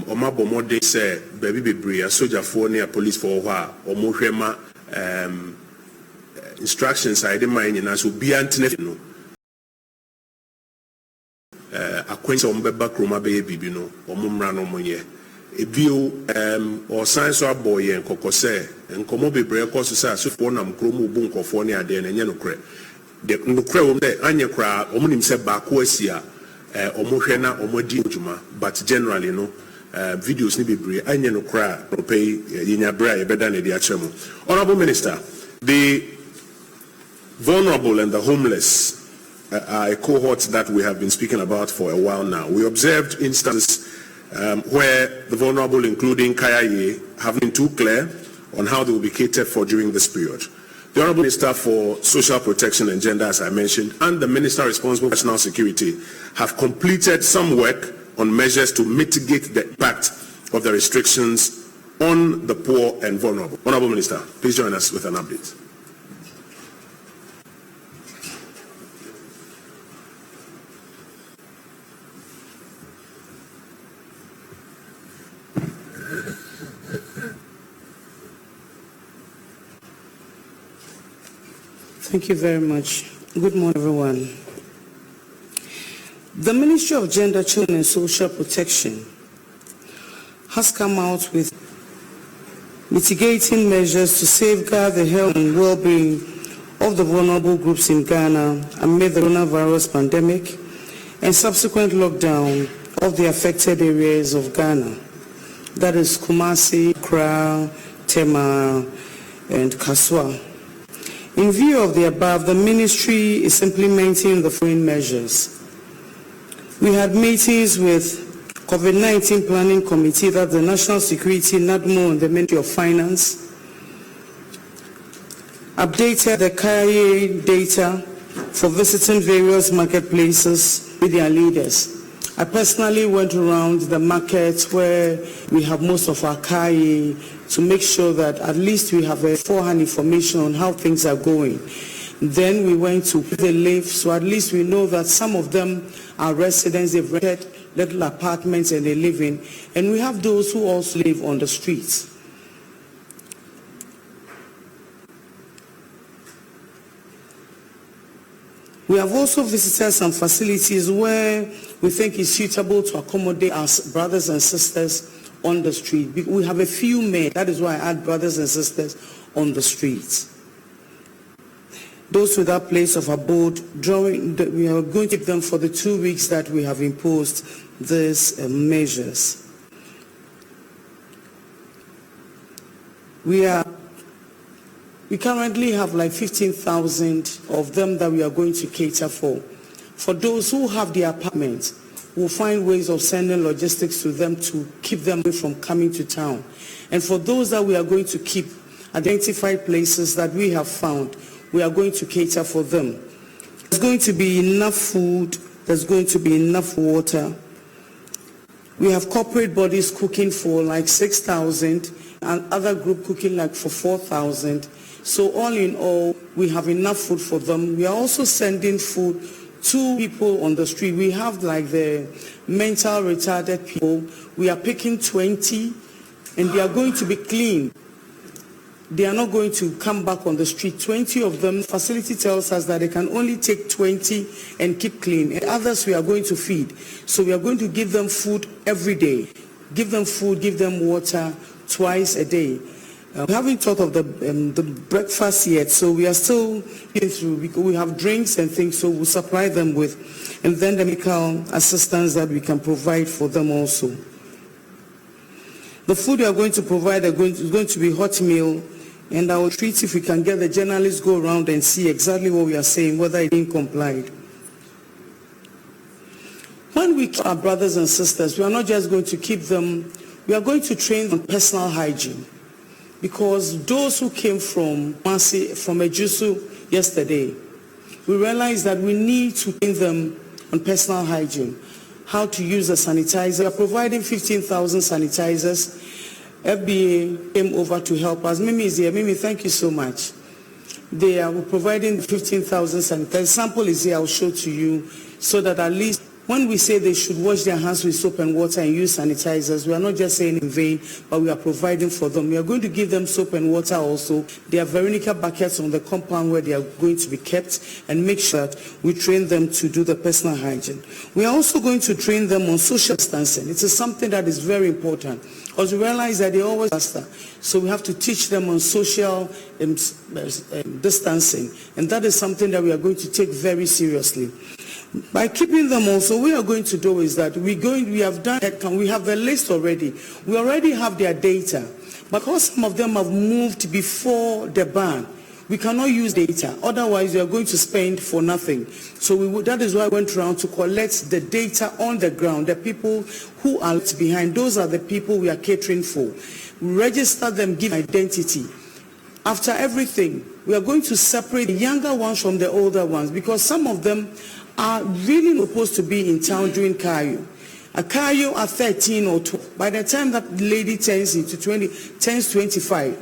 Oma Bomode say, Baby Bibria, Soldier for near police for Wa, Omuhema instructions I didn't mind, and as will be antinefino. akwansi ombeba kroma be bibi no omumra no monye ebio or science or boy and kokose and komo bebre koso sa so for nam kromo bu nkofo ne ade na nye no kre de no kre wo de anye kra omunim se ba ko asia omohwe na omodi ojuma but generally no videos ni bebre anye no kra no pay yinya bra e beda na di achemu. Honorable Minister, the vulnerable and the homeless are a cohort that we have been speaking about for a while now. We observed instances where the vulnerable, including Kayaye, have been too clear on how they will be catered for during this period. The Honourable Minister for Social Protection and Gender, as I mentioned, and the Minister responsible for national security have completed some work on measures to mitigate the impact of the restrictions on the poor and vulnerable. Honourable Minister, please join us with an update. Thank you very much. Good morning, everyone. The Ministry of Gender, Children and Social Protection has come out with mitigating measures to safeguard the health and well-being of the vulnerable groups in Ghana amid the coronavirus pandemic and subsequent lockdown of the affected areas of Ghana. That is Kumasi, Accra, Tema, and Kaswa. In view of the above, the ministry is implementing the following measures. We had meetings with COVID-19 Planning Committee, that the National Security, NADMO, and the Ministry of Finance, updated the KIA data for visiting various marketplaces with their leaders. I personally went around the markets where we have most of our KIA to make sure that at least we have a forehand information on how things are going. Then we went to the live, so at least we know that some of them are residents, they've rented little apartments and they live in, and we have those who also live on the streets. We have also visited some facilities where we think it's suitable to accommodate our brothers and sisters on the street. We have a few men, that is why I add brothers and sisters on the streets. Those without place of abode, we are going to keep them for the 2 weeks that we have imposed these measures. We currently have like 15,000 of them that we are going to cater for. For those who have the apartments, we'll find ways of sending logistics to them to keep them away from coming to town. And for those that we are going to keep, identified places that we have found, we are going to cater for them. There's going to be enough food, there's going to be enough water. We have corporate bodies cooking for like 6,000 and other group cooking like for 4,000. So all in all, we have enough food for them. We are also sending food to people on the street. We have like the mental retarded people. We are picking 20 and they are going to be clean. They are not going to come back on the street. 20 of them, facility tells us that they can only take 20 and keep clean. And others we are going to feed. So we are going to give them food every day. Give them food, give them water twice a day. We haven't thought of the breakfast yet, so we are still getting through. We have drinks and things, so we'll supply them with, and then the medical assistance that we can provide for them also. The food we are going to provide is going to be hot meal, and I will treat if we can get the journalists go around and see exactly what we are saying, whether it being complied. When we keep our brothers and sisters, we are not just going to keep them, we are going to train them on personal hygiene. Because those who came from Ejusu yesterday, we realized that we need to train them on personal hygiene, how to use a sanitizer. We are providing 15,000 sanitizers. FBA came over to help us. Mimi is here. Mimi, thank you so much. They are providing 15,000 sanitizers. Sample is here. I'll show to you so that at least When we say they should wash their hands with soap and water and use sanitizers, we are not just saying in vain, but we are providing for them. We are going to give them soap and water also. There are Veronica buckets on the compound where they are going to be kept, and make sure that we train them to do the personal hygiene. We are also going to train them on social distancing. It is something that is very important, because we realize that they always faster. So we have to teach them on social distancing, and that is something that we are going to take very seriously. By keeping them also, what we are going to do is that we have a list already. We already have their data. Because some of them have moved before the ban, we cannot use data. Otherwise, we are going to spend for nothing. So that is why I went around to collect the data on the ground, the people who are left behind. Those are the people we are catering for. We register them, give identity. After everything, we are going to separate the younger ones from the older ones, because some of them are really supposed to be in town doing Kayo. A Kayo at 13 or 12. By the time that lady turns 25,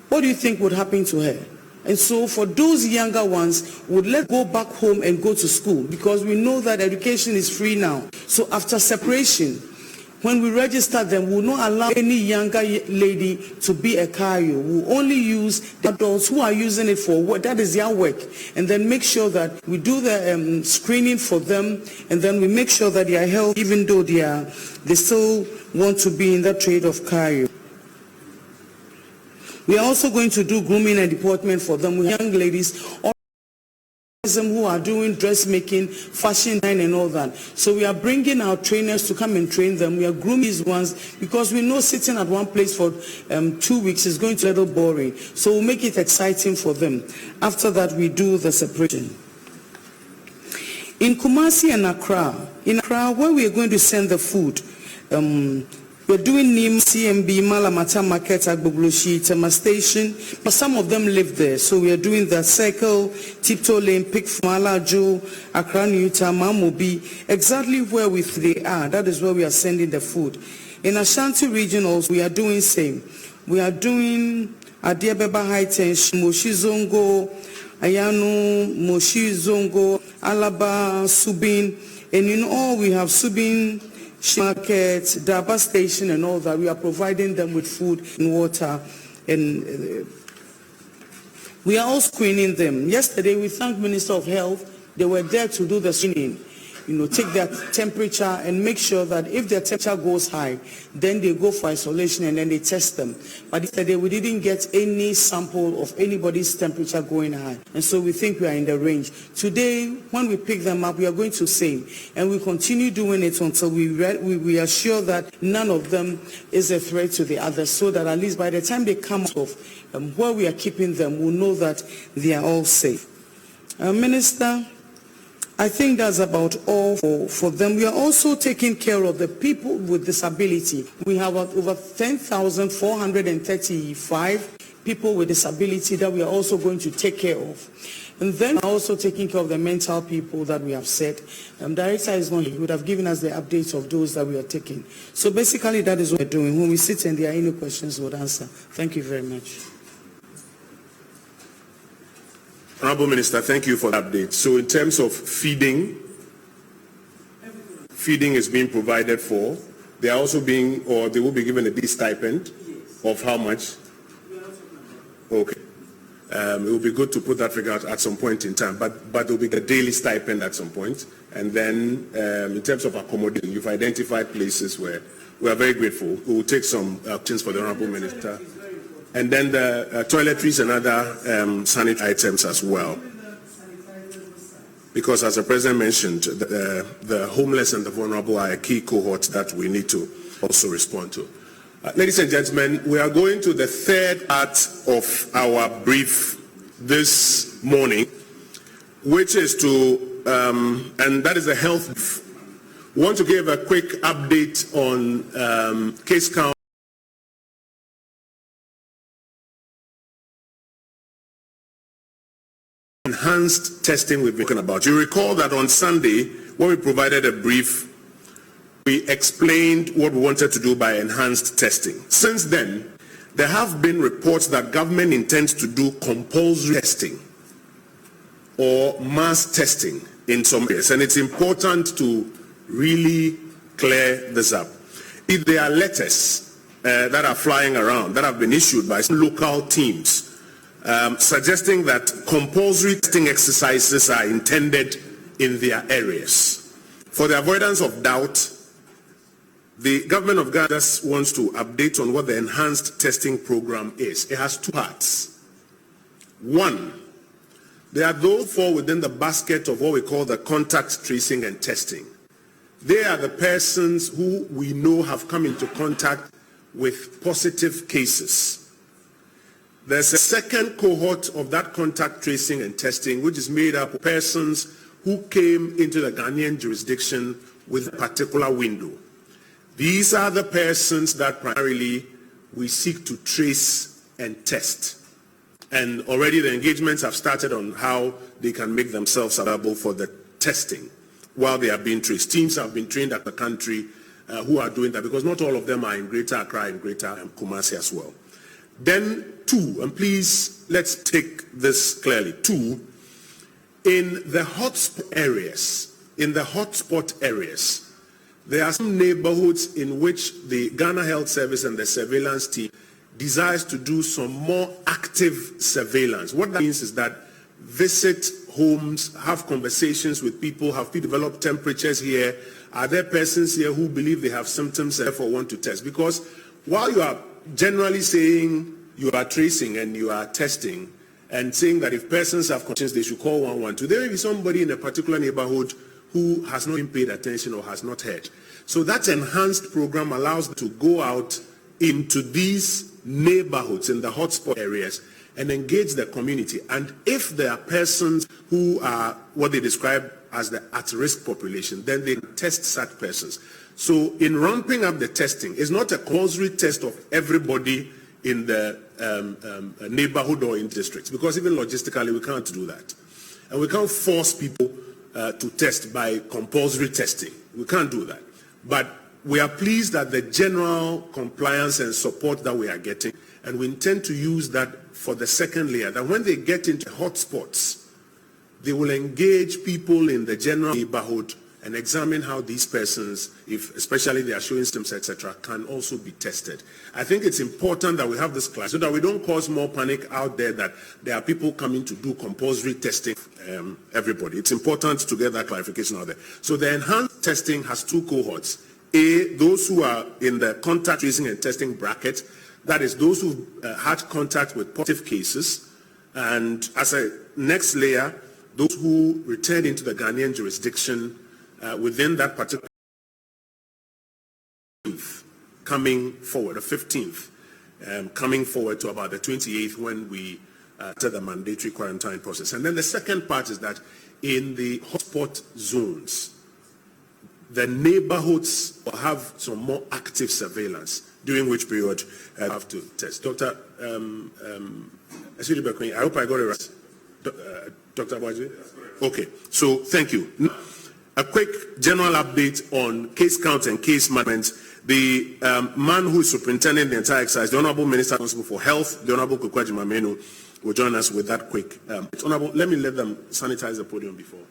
what do you think would happen to her? And so for those younger ones, would let go back home and go to school, because we know that education is free now. So after separation, when we register them, we will not allow any younger lady to be a Kayo. We will only use the adults who are using it for work. That is their work. And then make sure that we do the screening for them, and then we make sure that they are healthy, even though they still want to be in that trade of Kayo. We are also going to do grooming and deportment for them with young ladies who are doing dressmaking, fashion design and all that. So we are bringing our trainers to come and train them. We are grooming these ones, because we know sitting at one place for 2 weeks is going to be a little boring. So we'll make it exciting for them. After that, we do the separation. In Kumasi and Accra, where we are going to send the food, we're doing Nim, CMB, Malamata Market, Agbogloshi, Tema Station, but some of them live there. So we are doing the Circle, Tiptoe Lane, Pikfumalajo, Accra, Utah, Mamobi, exactly where they are. That is where we are sending the food. In Ashanti region also, we are doing same. We are doing Adiabeba High Tension, Moshi Zongo, Ayanu, Moshi Zongo, Alaba, Subin, and in all we have Subin, Market, Daba Station and all that. We are providing them with food and water, and we are all screening them. Yesterday we thanked Minister of Health. They were there to do the screening, take their temperature and make sure that if their temperature goes high, then they go for isolation and then they test them. But yesterday we didn't get any sample of anybody's temperature going high, and so we think we are in the range. Today, when we pick them up, we are going to same, and we continue doing it until we are sure that none of them is a threat to the others, so that at least by the time they come off where we are keeping them, we'll know that they are all safe. Minister, I think that's about all for them. We are also taking care of the people with disability. We have over 10,435 people with disability that we are also going to take care of. And then we are also taking care of the mental people that we have said. Director is not here. He would have given us the updates of those that we are taking. So basically that is what we're doing. When we sit and there are any questions, we'll answer. Thank you very much. Honorable Minister, thank you for the update. So in terms of feeding is being provided for. They are also they will be given a day stipend of how much? Okay. It will be good to put that figure out at some point in time, but there will be a daily stipend at some point. And then in terms of accommodation, you've identified places where we are very grateful. We will take some actions for the Honorable Minister. And then the toiletries and other sanitary items as well. Because as the President mentioned, the homeless and the vulnerable are a key cohort that we need to also respond to. Ladies and gentlemen, we are going to the third part of our brief this morning, which is and that is the health brief. We want to give a quick update on case count. Enhanced testing we've been talking about. You recall that on Sunday, when we provided a brief, we explained what we wanted to do by enhanced testing. Since then, there have been reports that government intends to do compulsory testing or mass testing in some areas, and it's important to really clear this up. If there are letters that are flying around that have been issued by some local teams suggesting that compulsory testing exercises are intended in their areas, for the avoidance of doubt, the government of Ghana just wants to update on what the enhanced testing program is. It has two parts. One, there are those who fall within the basket of what we call the contact tracing and testing. They are the persons who we know have come into contact with positive cases. There's a second cohort of that contact tracing and testing, which is made up of persons who came into the Ghanaian jurisdiction with a particular window. These are the persons that primarily we seek to trace and test. And already the engagements have started on how they can make themselves available for the testing while they are being traced. Teams have been trained at the country who are doing that, because not all of them are in Greater Accra and Greater Kumasi as well. Then two, and please let's take this clearly. Two, in the hotspot areas, there are some neighborhoods in which the Ghana Health Service and the surveillance team desires to do some more active surveillance. What that means is that visit homes, have conversations with people, have people develop temperatures here. Are there persons here who believe they have symptoms and therefore want to test? Because while you are generally saying you are tracing and you are testing and saying that if persons have concerns, they should call 112, there may be somebody in a particular neighborhood who has not been paid attention or has not heard. So that enhanced program allows them to go out into these neighborhoods in the hotspot areas and engage the community. And if there are persons who are what they describe as the at-risk population, then they test such persons. So in ramping up the testing, it's not a compulsory test of everybody in the neighborhood or in districts, because even logistically we can't do that. And we can't force people to test by compulsory testing. We can't do that. But we are pleased that the general compliance and support that we are getting, and we intend to use that for the second layer, that when they get into hotspots, they will engage people in the general neighborhood and examine how these persons, if especially they are showing symptoms, etc., can also be tested. I think it's important that we have this class so that we don't cause more panic out there that there are people coming to do compulsory testing everybody. It's important to get that clarification out there. So the enhanced testing has two cohorts. A, those who are in the contact tracing and testing bracket, that is those who had contact with positive cases, and as a next layer, those who returned into the Ghanaian jurisdiction within that particular coming forward, the 15th, coming forward to about the 28th when we did the mandatory quarantine process. And then the second part is that in the hotspot zones, the neighborhoods will have some more active surveillance, during which period I have to test. Dr. I hope I got it right. Dr. Abuaji? Okay, so thank you. A quick general update on case count and case management. The man who is superintending the entire exercise, the Honorable Minister responsible for Health, the Honorable Kukwaji Mamenu, will join us with that quick. Honorable, let me let them sanitize the podium before.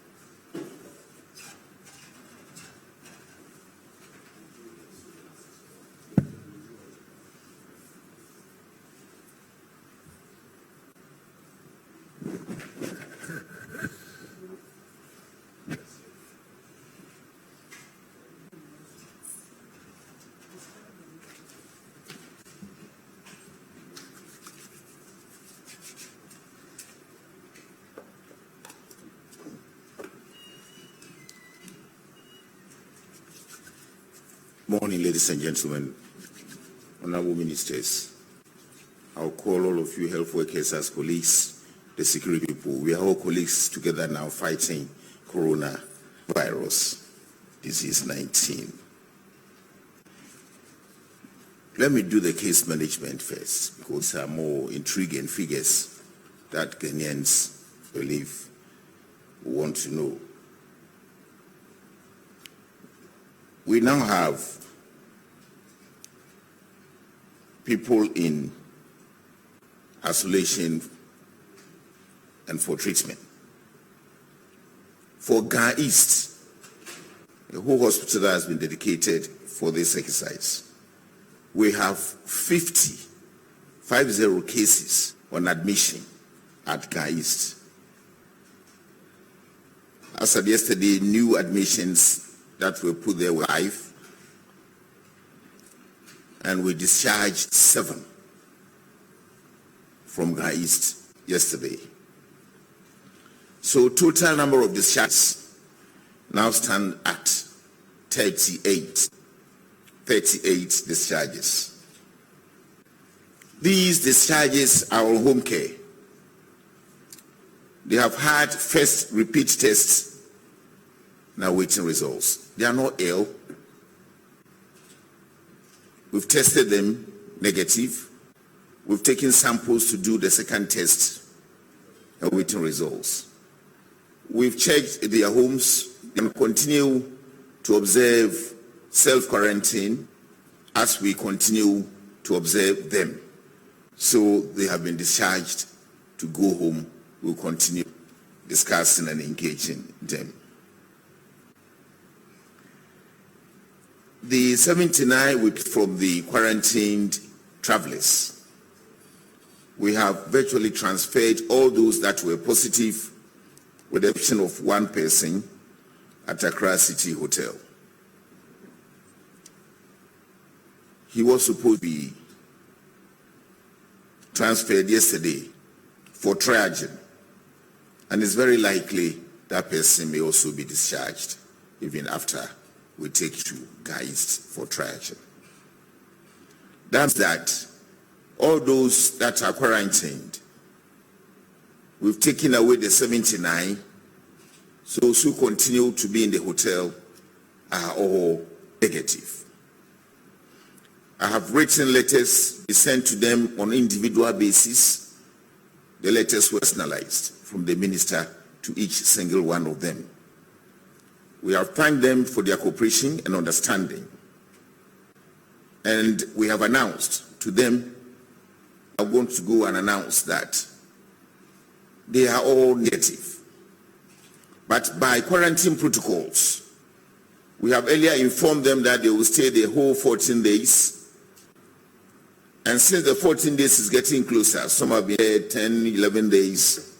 Morning, ladies and gentlemen, honorable ministers. I'll call all of you health workers as colleagues, the security people. We are all colleagues together now fighting coronavirus, disease 19. Let me do the case management first, because there are more intriguing figures that Ghanaians believe want to know. We now have people in isolation and for treatment, for Ga East, a whole hospital that has been dedicated for this exercise, we have 50 cases on admission at Ga East. As of yesterday, new admissions that were put there were 5, and we discharged 7 from Ga East yesterday. So total number of discharges now stand at 38 discharges. These discharges are on home care. They have had first repeat tests, now waiting results. They are not ill. We've tested them negative. We've taken samples to do the second test, and waiting results. We've checked their homes and continue to observe self-quarantine as we continue to observe them. So they have been discharged to go home. We'll continue discussing and engaging them. The 79 from the quarantined travelers, we have virtually transferred all those that were positive, with the exception of one person at Accra City Hotel. He was supposed to be transferred yesterday for triaging, and it's very likely that person may also be discharged even after we take to Ga East for triaging. That's that. All those that are quarantined, we've taken away the 79, so those who continue to be in the hotel are all negative. I have written letters sent to them on individual basis. The letters were personalized from the minister to each single one of them. We have thanked them for their cooperation and understanding. And we have announced to them, I'm going to go and announce that they are all negative. But by quarantine protocols, we have earlier informed them that they will stay the whole 14 days. And since the 14 days is getting closer, some have been here 10, 11 days,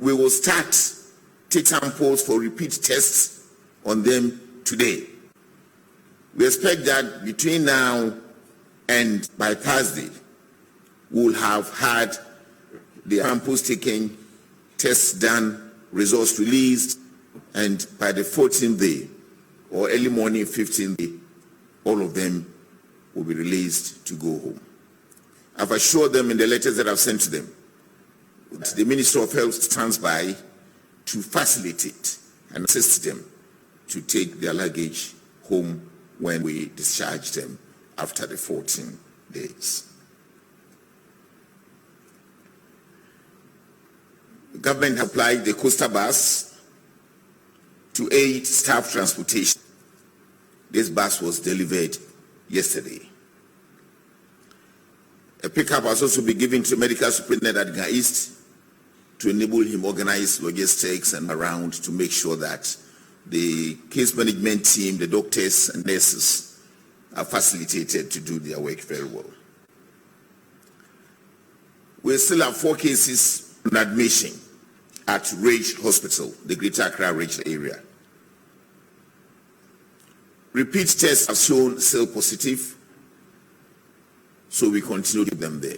we will start take samples for repeat tests on them today. We expect that between now and by Thursday, we'll have had the samples taken, tests done, results released, and by the 14th day or early morning 15th day, all of them will be released to go home. I've assured them in the letters that I've sent to them, the Minister of Health stands by to facilitate and assist them to take their luggage home when we discharge them after the 14 days. The government applied the coaster bus to aid staff transportation. This bus was delivered yesterday. A pickup has also been given to medical superintendent at Ga East to enable him organize logistics and around to make sure that the case management team, the doctors and nurses are facilitated to do their work very well. We still have 4 cases on admission at Rage Hospital, the Greater Accra Rage area. Repeat tests have shown still positive, so we continue to keep them there.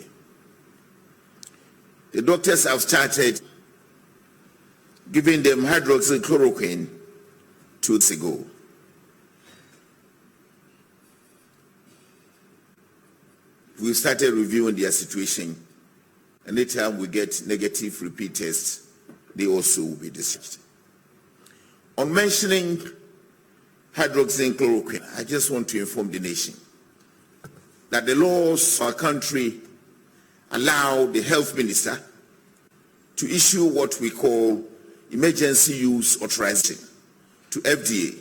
The doctors have started giving them hydroxychloroquine 2 weeks ago. We started reviewing their situation. Anytime we get negative repeat tests, they also will be discharged. On mentioning hydroxychloroquine, I just want to inform the nation that the laws of our country allow the health minister to issue what we call emergency use authorization to FDA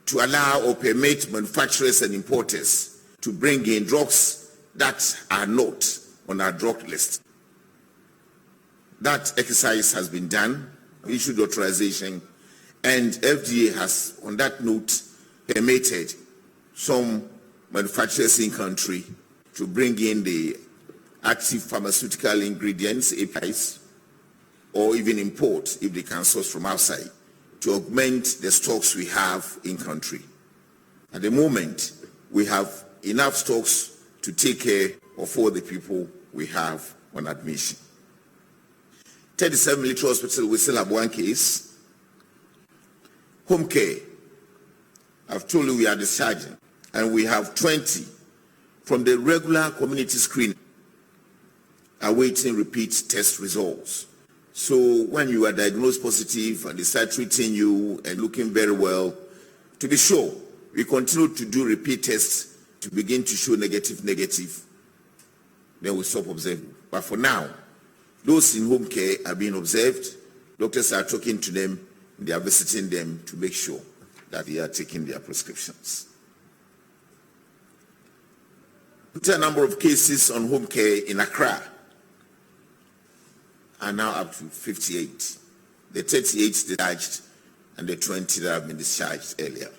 to allow or permit manufacturers and importers to bring in drugs that are not on our drug list. That exercise has been done, issued authorization, and FDA has, on that note, permitted some manufacturers in country to bring in the active pharmaceutical ingredients, APIs, or even import if they can source from outside to augment the stocks we have in country. At the moment, we have enough stocks to take care of all the people we have on admission. 37 military hospital, we still have one case. Home care, I've told you we are discharging, and we have 20 from the regular community screening awaiting repeat test results. So when you are diagnosed positive and they start treating you and looking very well, to be sure, we continue to do repeat tests to begin to show negative, then we stop observing. But for now, those in home care are being observed. Doctors are talking to them, they are visiting them to make sure that they are taking their prescriptions. The number of cases on home care in Accra are now up to 58. The 38 discharged and the 20 that have been discharged earlier.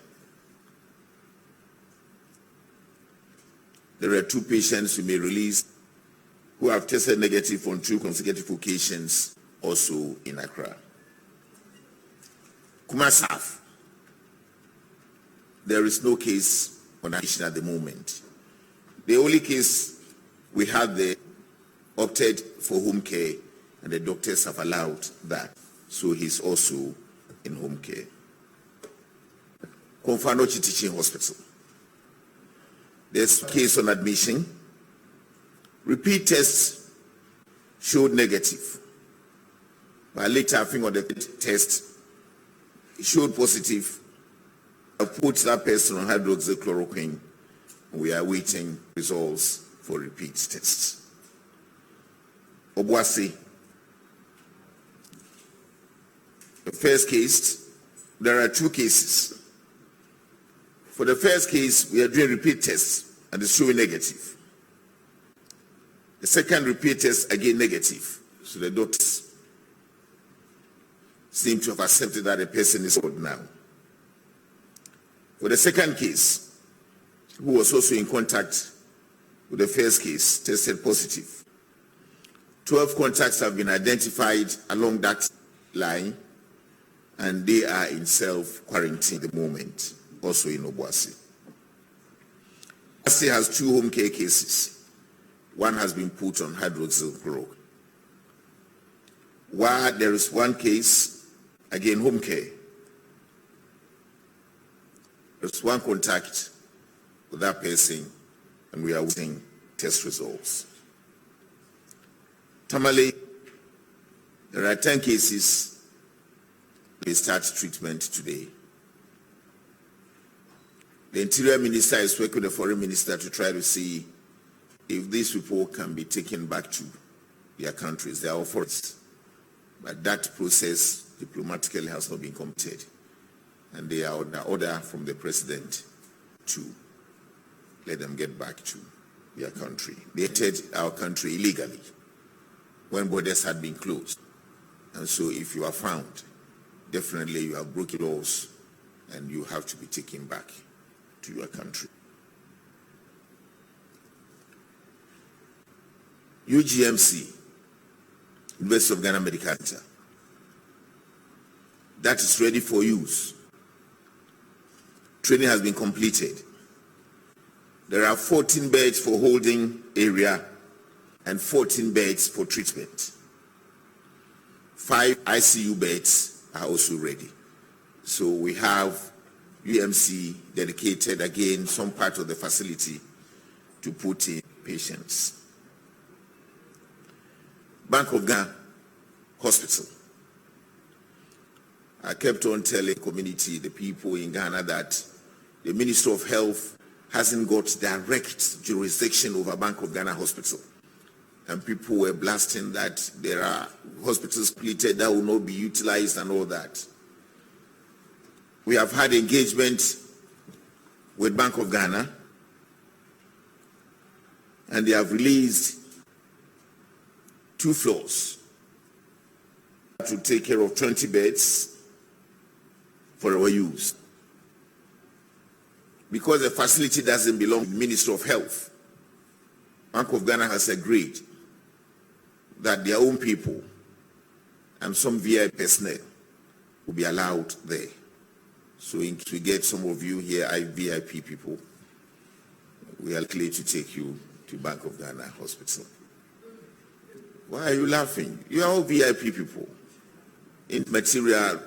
There are 2 patients who may release who have tested negative on 2 consecutive occasions, also in Accra. Kumasi, there is no case on admission at the moment. The only case we had there opted for home care, and the doctors have allowed that. So he's also in home care. Konfanochi Teaching Hospital. There's a case on admission. Repeat tests showed negative. But later, I think on the test, it showed positive. I put that person on hydroxychloroquine. We are waiting results for repeat tests. Obuasi. The first case, there are 2 cases. For the first case, we are doing repeat tests and it's showing negative. The second repeat test, again negative. So the doctors seem to have accepted that the person is good now. For the second case, who was also in contact with the first case, tested positive. 12 contacts have been identified along that line, and they are in self-quarantine at the moment, also in Obuasi. Obuasi has 2 home care cases. One has been put on hydroxychloroquine. While there is 1 case, again home care. There's 1 contact with that person, and we are waiting test results. Tamale, there are 10 cases. They start treatment today. The Interior Minister is working with the Foreign Minister to try to see if these people can be taken back to their countries, their authorities. But that process diplomatically has not been completed. And they are under order from the President to let them get back to their country. They entered our country illegally when borders had been closed. And so if you are found, definitely you have broken laws and you have to be taken back to your country. UGMC, University of Ghana Medical Center, that is ready for use. Training has been completed. There are 14 beds for holding area and 14 beds for treatment. 5 ICU beds are also ready. So we have UMC dedicated again some part of the facility to put in patients. Bank of Ghana Hospital. I kept on telling the community, the people in Ghana, that the Minister of Health hasn't got direct jurisdiction over Bank of Ghana Hospital. And people were blasting that there are hospitals completed that will not be utilized and all that. We have had engagement with Bank of Ghana, and they have released 2 floors to take care of 20 beds for our use. Because the facility doesn't belong to the Ministry of Health, Bank of Ghana has agreed that their own people and some VIP personnel will be allowed there. So we get some of you here, VIP people, we are likely to take you to Bank of Ghana Hospital. Why are you laughing? You are all VIP people. In material,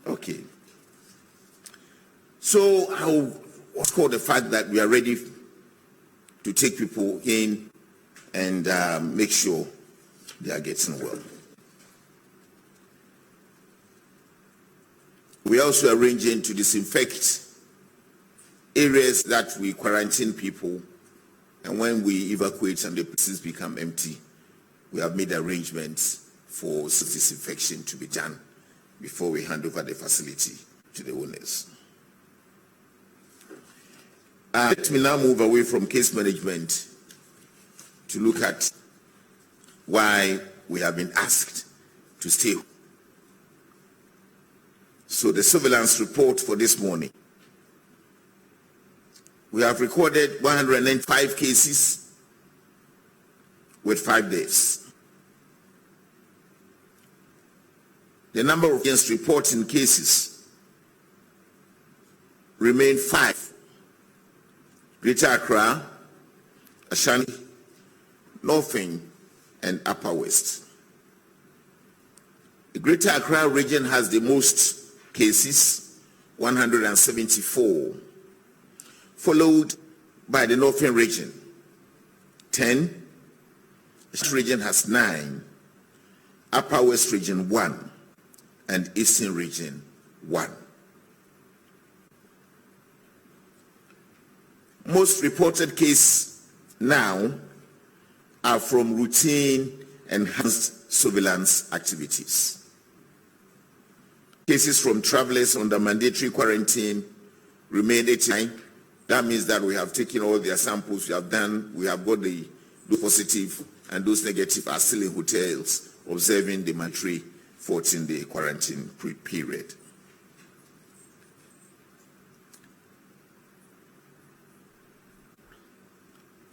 okay. So what's called the fact that we are ready to take people in and make sure they are getting well. We are also arranging to disinfect areas that we quarantine people, and when we evacuate and the places become empty, we have made arrangements for disinfection to be done before we hand over the facility to the owners. Let me now move away from case management to look at why we have been asked to stay. So the surveillance report for this morning. We have recorded 195 cases with 5 deaths. The number of against reporting cases remain 5. Greater Accra, Ashanti, Northern, and Upper West. The Greater Accra region has the most cases, 174, followed by the Northern region, 10, the region has 9, Upper West region 1, and Eastern region 1. Most reported cases now are from routine enhanced surveillance activities. Cases from travelers under mandatory quarantine remain 89. That means that we have taken all their samples, we have got those positive and those negative are still in hotels observing the mandatory 14-day quarantine period.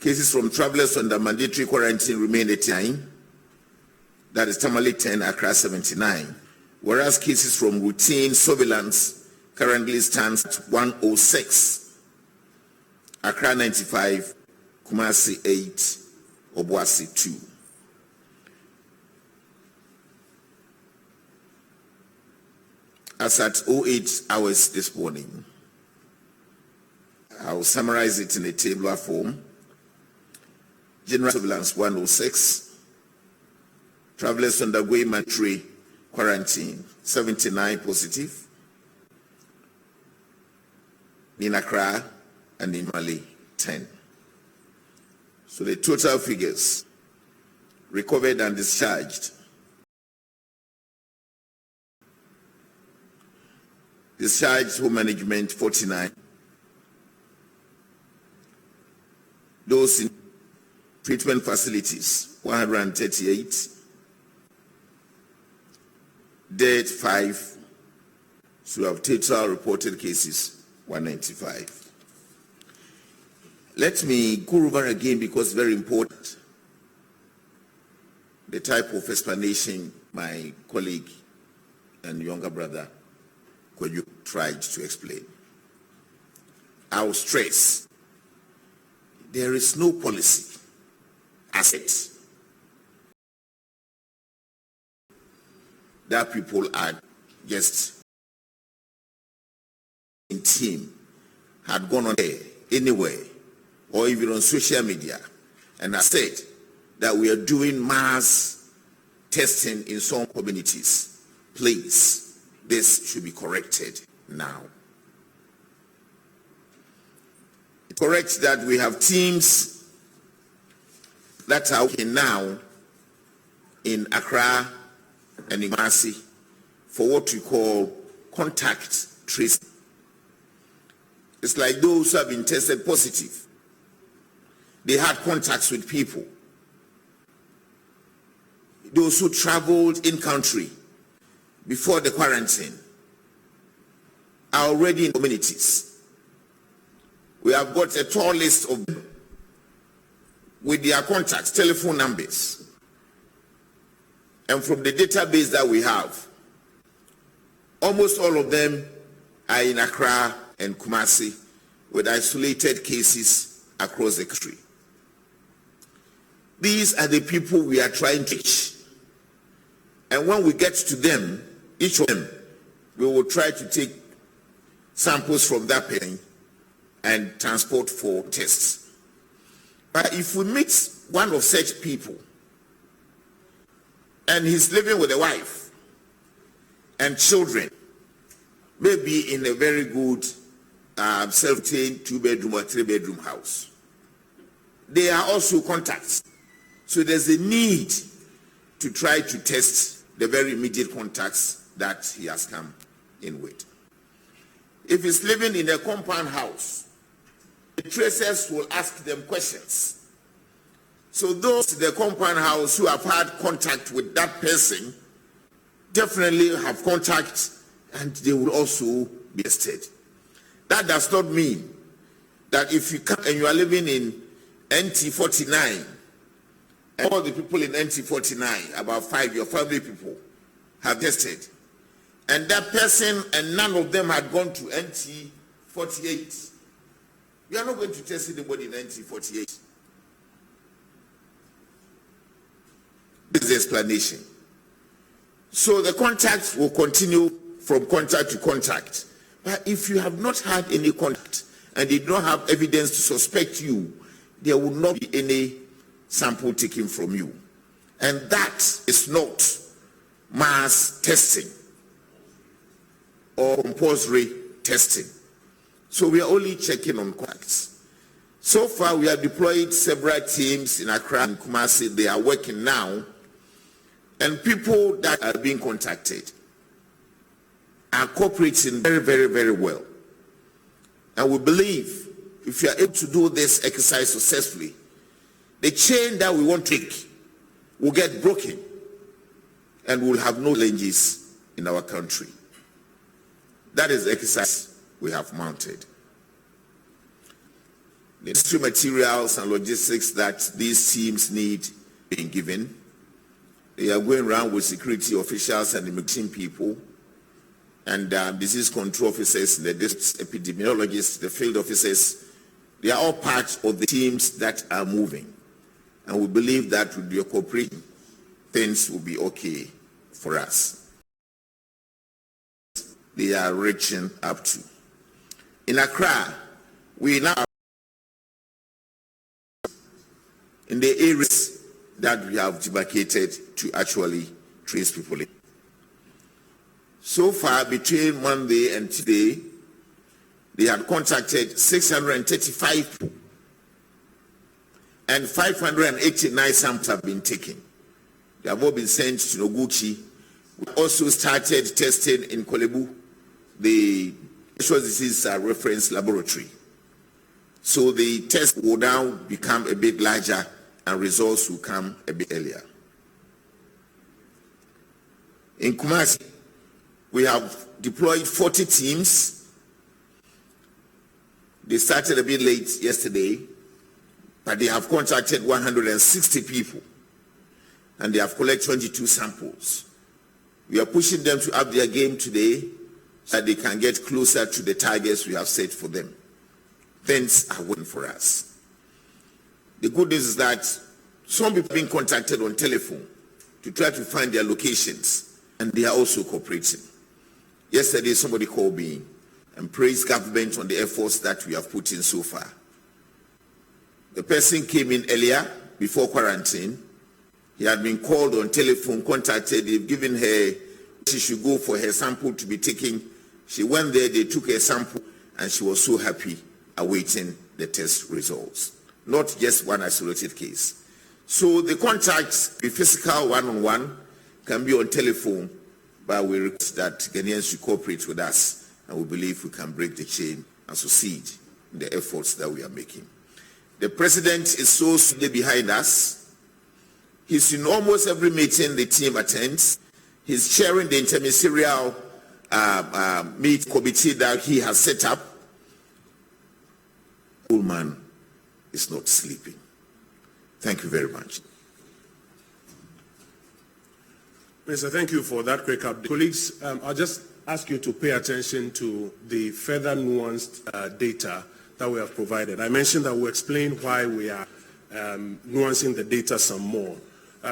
Cases from travelers under mandatory quarantine remain 89. That is Tamale 10, Accra 79. Whereas cases from routine surveillance currently stands at 106. Accra 95, Kumasi 8, Obuasi 2. As at 08 hours this morning, I will summarize it in a tabular form. General surveillance 106, travelers undergoing mandatory quarantine 79 positive, in Accra and in Mali 10. So the total figures recovered and discharged. Discharged home management 49. Those in treatment facilities 138. Dead 5. So we have total reported cases 195. Let me go over again because it's very important. The type of explanation my colleague and younger brother Koyu tried to explain. I will stress, there is no policy asset that people are just in team had gone on there anywhere or even on social media and has said that we are doing mass testing in some communities. Please, this should be corrected now. It's correct that we have teams that are working now in Accra and in Kumasi for what we call contact tracing. It's like those who have been tested positive. They had contacts with people. those who traveled in country before the quarantine are already in communities. We have got a tall list of them with their contacts, telephone numbers. And from the database that we have, almost all of them are in Accra and Kumasi with isolated cases across the country. These are the people we are trying to reach. And when we get to them, each of them, we will try to take samples from that person and transport for tests. But if we meet one of such people and he's living with a wife and children, maybe in a very good self-contained 2-bedroom or 3-bedroom house, they are also contacts. So there's a need to try to test the very immediate contacts that he has come in with. If he's living in a compound house, the tracers will ask them questions. So those in the compound house who have had contact with that person definitely have contact, and they will also be tested. That does not mean that if you come and you are living in NT49, and all the people in NT49, about 5 your family people, have tested, and that person and none of them had gone to NT48, we are not going to test anybody in NT48. This is the explanation. So the contacts will continue from contact to contact. But if you have not had any contact and they don't have evidence to suspect you, there will not be any sample taken from you. And that is not mass testing or compulsory testing. So we are only checking on contacts. So far, we have deployed several teams in Accra and Kumasi. They are working now. And people that are being contacted are cooperating very, very, very well. And we believe if you are able to do this exercise successfully, the chain that we want to take will get broken and we'll have no challenges in our country. That is the exercise we have mounted. The necessary materials and logistics that these teams need being given. They are going around with security officials and immigration people and disease control officers, the district epidemiologists, the field officers. They are all part of the teams that are moving. And we believe that with your cooperation, things will be okay for us. They are reaching up to. In Accra, we now in the areas that we have demarcated to actually trace people in. So far, between Monday and today, they had contacted 635 people and 589 samples have been taken. They have all been sent to Noguchi. We also started testing in Kolebu, the infectious disease reference laboratory. So the test will now become a bit larger and results will come a bit earlier. In Kumasi, we have deployed 40 teams. They started a bit late yesterday, but they have contacted 160 people and they have collected 22 samples. We are pushing them to up their game today so that they can get closer to the targets we have set for them. Things are waiting for us. The good news is that some people have been contacted on telephone to try to find their locations, and they are also cooperating. Yesterday, somebody called me and praised government on the efforts that we have put in so far. The person came in earlier, before quarantine. He had been called on telephone, contacted, they've given her, she should go for her sample to be taken. She went there, they took her sample, and she was so happy awaiting the test results. Not just one isolated case. So the contacts, the physical one-on-one, can be on telephone, but we request that Ghanaians should cooperate with us, and we believe we can break the chain and succeed in the efforts that we are making. The president is so solidly behind us. He's in almost every meeting the team attends. He's chairing the interministerial committee that he has set up. The old man is not sleeping. Thank you very much. Minister, thank you for that quick update. Colleagues, I'll just ask you to pay attention to the further nuanced data that we have provided. I mentioned that we'll explain why we are nuancing the data some more.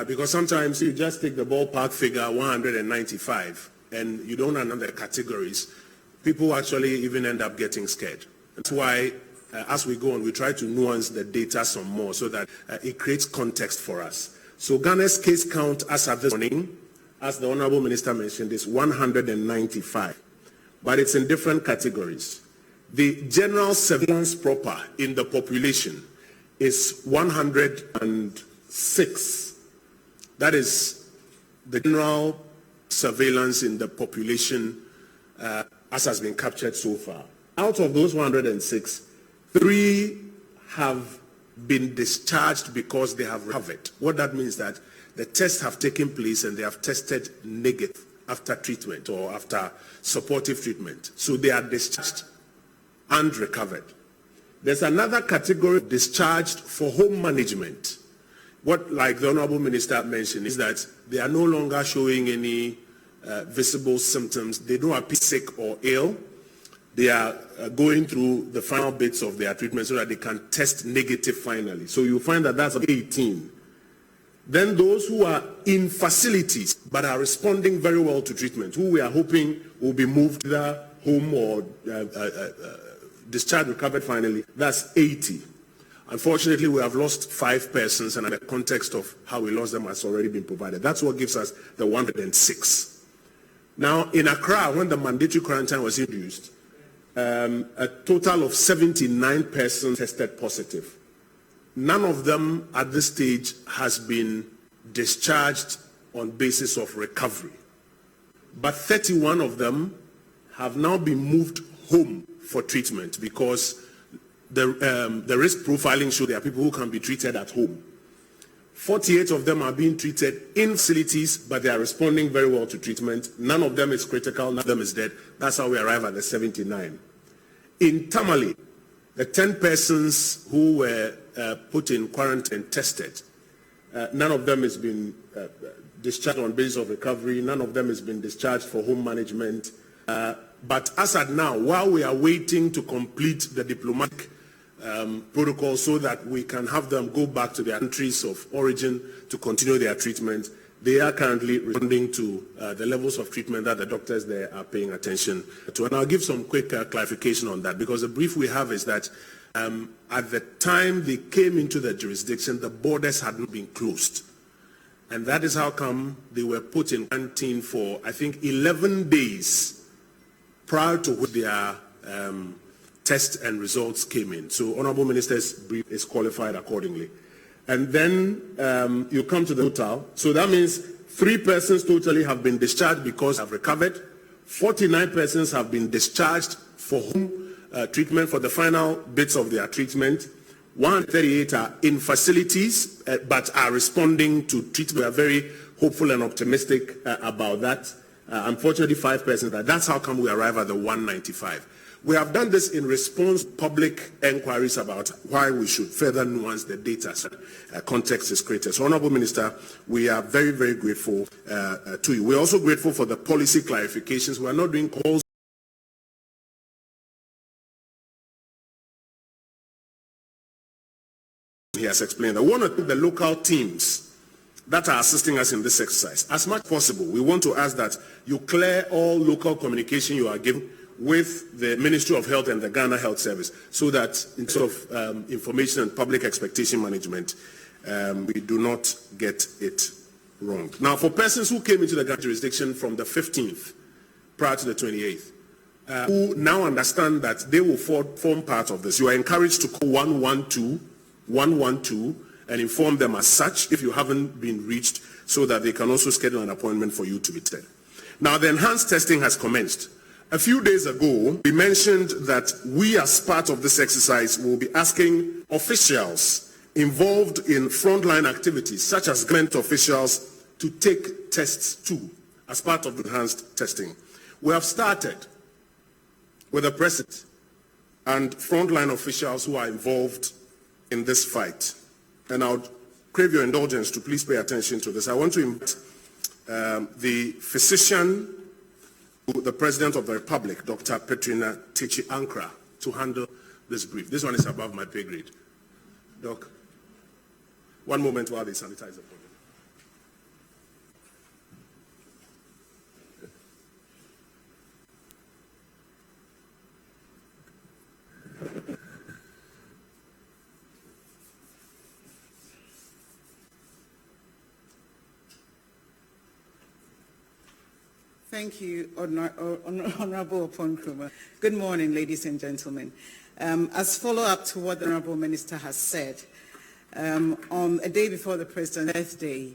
Because sometimes you just take the ballpark figure 195 and you don't know the categories. People actually even end up getting scared. That's why as we go on, we try to nuance the data some more so that it creates context for us. So Ghana's case count as of this morning, as the Honorable Minister mentioned, is 195. But it's in different categories. The general surveillance proper in the population is 106. That is the general surveillance in the population as has been captured so far. Out of those 106, 3 have been discharged because they have recovered. What that means is that the tests have taken place and they have tested negative after treatment or after supportive treatment. So they are discharged and recovered. There's another category discharged for home management. What, like the Honorable Minister mentioned, is that they are no longer showing any visible symptoms. They don't appear sick or ill. They are going through the final bits of their treatment so that they can test negative finally. So you find that that's 18. Then those who are in facilities but are responding very well to treatment, who we are hoping will be moved either home or discharged, recovered finally, that's 80. Unfortunately, we have lost 5 persons, and in the context of how we lost them has already been provided. That's what gives us the 106. Now, in Accra, when the mandatory quarantine was introduced, a total of 79 persons tested positive. None of them at this stage has been discharged on basis of recovery. But 31 of them have now been moved home for treatment because the risk profiling shows there are people who can be treated at home. 48 of them are being treated in facilities, but they are responding very well to treatment. None of them is critical, none of them is dead. That's how we arrive at the 79. In Tamale, the 10 persons who were put in quarantine tested, none of them has been discharged on basis of recovery. None of them has been discharged for home management. But as at now, while we are waiting to complete the diplomatic protocol so that we can have them go back to their countries of origin to continue their treatment, they are currently responding to the levels of treatment that the doctors there are paying attention to. And I'll give some quick clarification on that, because the brief we have is that at the time they came into the jurisdiction, the borders had not been closed. And that is how come they were put in quarantine for, I think, 11 days prior to when their test and results came in. So Honorable Minister's brief is qualified accordingly. And then you come to the total. So that means 3 persons totally have been discharged because they have recovered. 49 persons have been discharged for home treatment for the final bits of their treatment. 138 are in facilities but are responding to treatment. We are very hopeful and optimistic about that. Unfortunately, 5 persons. That's how come we arrive at the 195. We have done this in response to public inquiries about why we should further nuance the data so context is created. So, Honorable Minister, we are very, very grateful to you. We're also grateful for the policy clarifications. We are not doing calls. He has explained that we want to thank the local teams that are assisting us in this exercise. As much as possible, we want to ask that you clear all local communication you are given with the Ministry of Health and the Ghana Health Service, so that in sort of information and public expectation management, we do not get it wrong. Now, for persons who came into the Ghana jurisdiction from the 15th prior to the 28th, who now understand that they will form part of this, you are encouraged to call 112 and inform them as such if you haven't been reached, so that they can also schedule an appointment for you to be tested. Now, the enhanced testing has commenced. A few days ago, we mentioned that we, as part of this exercise, will be asking officials involved in frontline activities, such as government officials, to take tests too, as part of enhanced testing. We have started with the President and frontline officials who are involved in this fight. And I would crave your indulgence to please pay attention to this. I want to invite the physician to the President of the Republic, Dr. Petrina Techi-Ankra, to handle this brief. This one is above my pay grade. Doc, one moment while they sanitize the podium. Thank you, Honorable Oponkruma. Good morning, ladies and gentlemen. As follow-up to what the Honorable Minister has said, on a day before the President's birthday,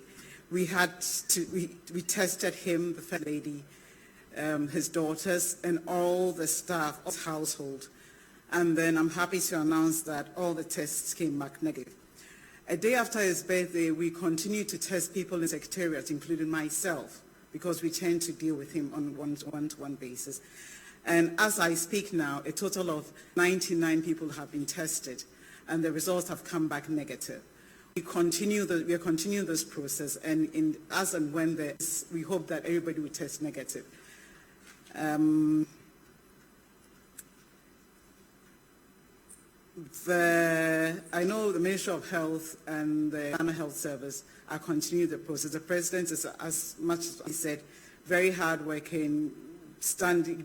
we tested him, the First Lady, his daughters, and all the staff of his household. And then I'm happy to announce that all the tests came back negative. A day after his birthday, we continued to test people in the Secretariat, including myself, because we tend to deal with him on a one-to-one basis. And as I speak now, a total of 99 people have been tested, and the results have come back negative. We are continuing this process, and as and when we hope that everybody will test negative. I know the Ministry of Health and the National Health Service are continuing the process. The President is, as much as he said, very hardworking,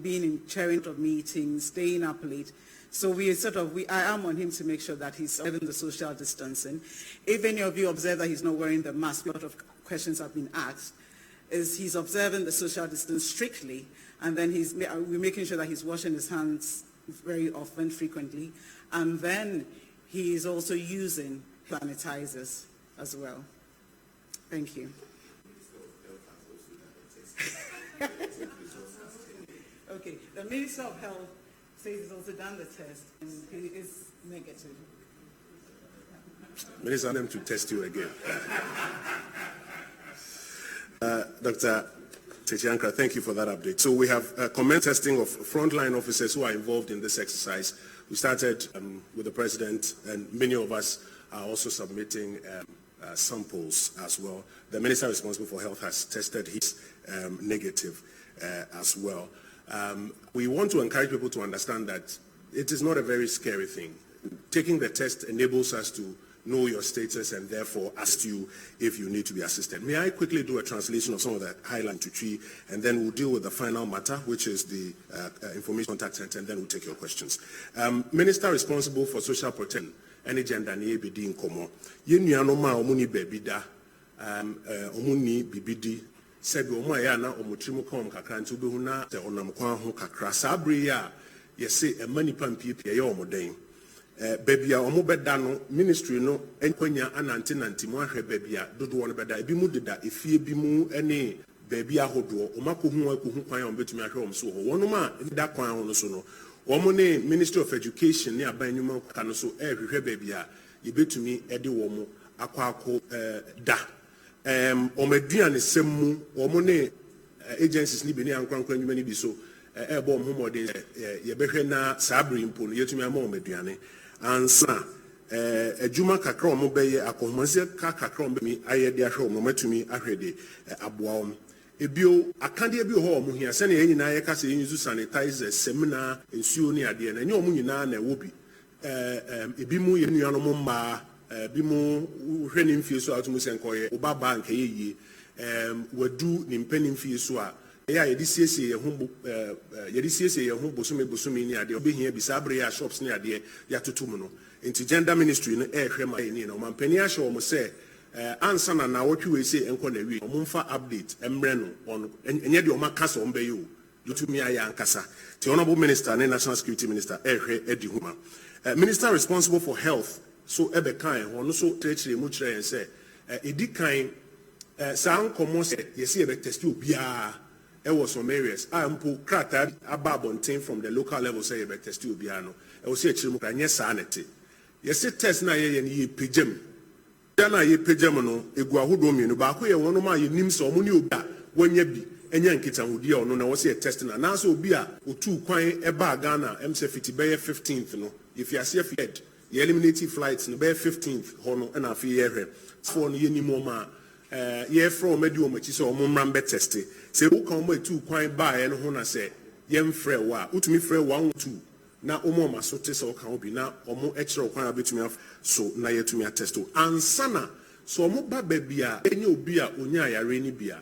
being in chairing of meetings, staying up late. So I am on him to make sure that he's observing the social distancing. If any of you observe that he's not wearing the mask, a lot of questions have been asked, he's observing the social distance strictly, and then we're making sure that he's washing his hands very often, frequently, and then he is also using sanitizers as well. Thank you. Okay, the Minister of Health says he's also done the test and he is negative. Minister, them to test you again. Dr. Techi-Ankra, thank you for that update. So we have commenced testing of frontline officers who are involved in this exercise. We started with the President, and many of us are also submitting samples as well. The Minister responsible for health has tested his negative as well. We want to encourage people to understand that it is not a very scary thing. Taking the test enables us to know your status and therefore ask you if you need to be assisted. May I quickly do a translation of some of the highlight to tree, and then we'll deal with the final matter, which is the information contact center, and then we'll take your questions. Minister responsible for social protection, any gender ni ebidi inkomo. Yenuanoma omuni bebida, omuni bibidi. Said Omaya na omutrimu kom kakra nti obehu na se onam kwan ho kakra sabri ya yese emani pampi pie ye omoden baby a omo beda no ministry no enkwanya anante mu ahwe baby a dodo no beda ebi mu deda efie bi mu ene baby ahodo omakohu kwan a betumi ahwe om so ho wonom a nda kwan ho no so no omo ne Ministry of Education ne abanyuma ka no so ehwehwe baby a yebetumi ede wo mo akwako da omeduane semu omone agencies ni beni ankwankwa nyuma ni bi so ebo omhomode ye behwe na sabri mpo no yetumi ama omeduane ansa adwuma kakra omo beye akohomase kakra omo mi ayede ahwe omo matumi ahwede aboa om ebio akande bi ho omo hia se na nyina ye kase use sanitizer semina ensuo ni ade na nye omo nyina na ewobi ebi mu ye nuano mo mma bimu hwene mfie so atumu senkoye oba bank yeye wadu ni mpeni mfie so a ya yedi siesie ye ho bosome ni ade obehia bi sabre ya shops ni ade ya tutumu no into gender ministry no ehwe ma ni na omampani ahye wo mo se ansa na wotwe we se enko na wi omumfa update emre no on enye de omakasa ombe yo yutumi aya ankasa the honorable minister and national security minister ehwe edi huma minister responsible for health. So ebe kan hono so treachire mu kire yen se edi kan san komo se yesi ebe test obia e was some areas ampo krata ababonten from the local level say ebe test obia no e wo se akire mu kra nye sa nete yesi test na ye ni pejam Jana ye pejamano, egua hudomino, baku ye one ma ye nim so muni oba, when ye be, enya nkita hudi or no na wasi a testing and also be a utu kwine eba Ghana, MC50 bay 15th no. If you are safe yet, you eliminate flights no bay 15th, hono and a fear. For ye ni moma, ye from medium which is or mumrambe testing. Say who come with 2 kwine by and hona say, yem fre wa, utumi fre 1 2. Na omo masote so kan obi na omo extra kwan abetumi so na yetumi atesto ansana so omo ba bia enye obi a onya ayare ni bia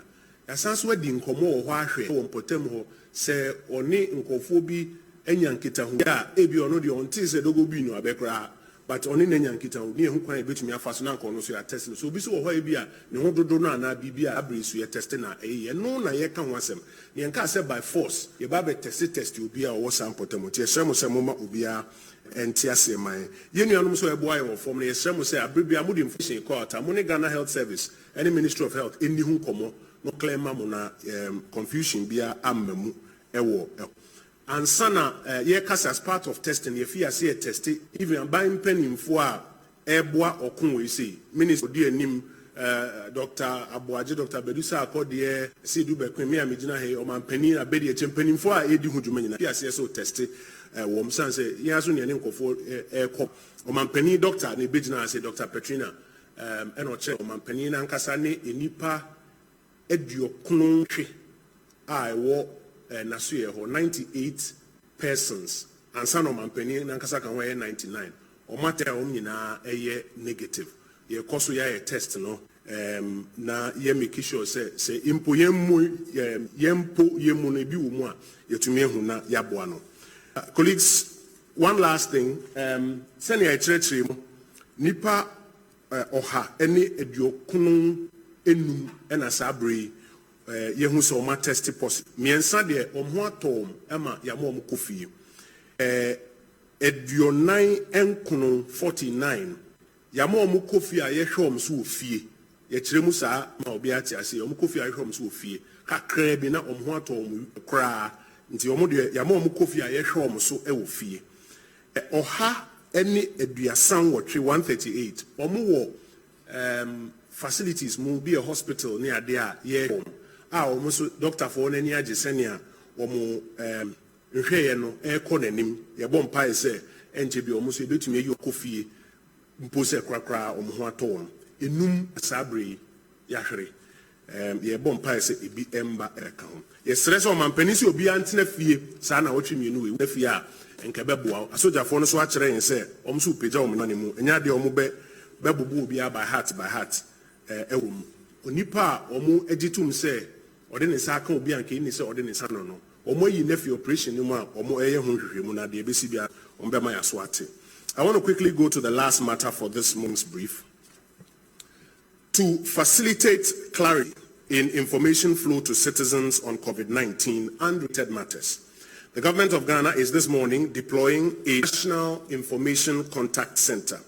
yasanso adi nkomo wo ahwe wo mpotem ho se oni nkofo bi enya nkita hu ya ebi ono de onti se dogo bi no abekra but oni na enya nkita hu ne hu kwan abetumi afaso na nkono so ya test so obi so wo ho ebi a ne ho dodo no ana bibia abresu ya test na eye no na ye ka ho asem ne nka se by force ye ba be test obi a wo sampotem ti esremo se moma obi a enti ase man ye nuanom so ebo aye wo form ne esremo se abrebia mo de information court amone Ghana Health Service any Ministry of Health eni hu nkomo no claim na confusion bia amamu ewo ansana ye kasa as part of testing ye fear say test even buying penny for eboa okun we say minister di anim Dr. Abuaje Dr. Bedusa akode say do be kwemi amegina he o man penny abedi champagne for edi hu dwuma nyina fear say so test wom san say ye aso ne nkofo ekọ o man penny doctor ne begina say Dr. Petrina eno che o man penny na nkasa ne enipa eduokunu hwe a ewo naso ye ho 98 persons and son of mampeni na nkasa kan ho 99 o matter o nyina eye negative ye koso ya test no na ye make sure say impo yemmu no bi wo mu a yetumi ehu na yaboa no colleagues. One last thing senior echirechire mu nipa oha ene eduokunu enum ena sabre yehu so ma test positive miensa de omho atom ema yamo om kofie eduonai enkono 49 yamo om kofie a yehwom so ofie ye kiremu saa ma obi ati ase om kofie a yehwom so ofie kakra bi na omho atom kra nti om de yamo om kofie a yehwom so e ofie oha ene eduasan wotwe 138 omwo facilities mu be a hospital near there ye almost doctor for any agisenia omo nhweye no e ko nanim ye bom pai se enje bi omo so ebetumi ye kofie mpose krakra omo ho aton enum sabre ya hwere ye bom pai se ebi emba eka ho ye stress o man panisi obi antena fie sa na wotwe mienu we fie a nkebe boa asojafo no so a kire yen se omo so peja omo nanim enya de omo bebubu obi by heart ewum onipa omo egitum se ode ne sa ka obi anke ni se ode ne sa no omo yi nefi operation mu a omo eye ho hwehwemu na de ebesi bia ombe ma yaso ate. I want to quickly go to the last matter for this morning's brief. To facilitate clarity in information flow to citizens on COVID-19 and related matters, the government of Ghana is this morning deploying a national information contact center.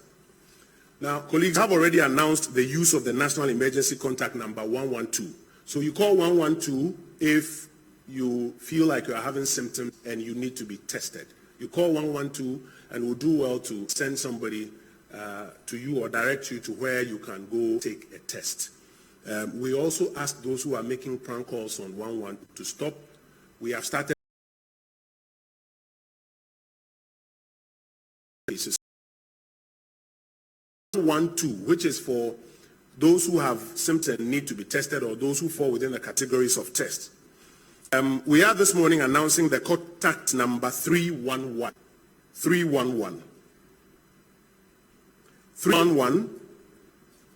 Now, colleagues have already announced the use of the National Emergency Contact Number 112. So you call 112 if you feel like you are having symptoms and you need to be tested. You call 112 and we'll do well to send somebody to you or direct you to where you can go take a test. We also ask those who are making prank calls on 112 to stop. We have started 112, which is for those who have symptoms and need to be tested or those who fall within the categories of tests. We are this morning announcing the contact number 311. 311. 311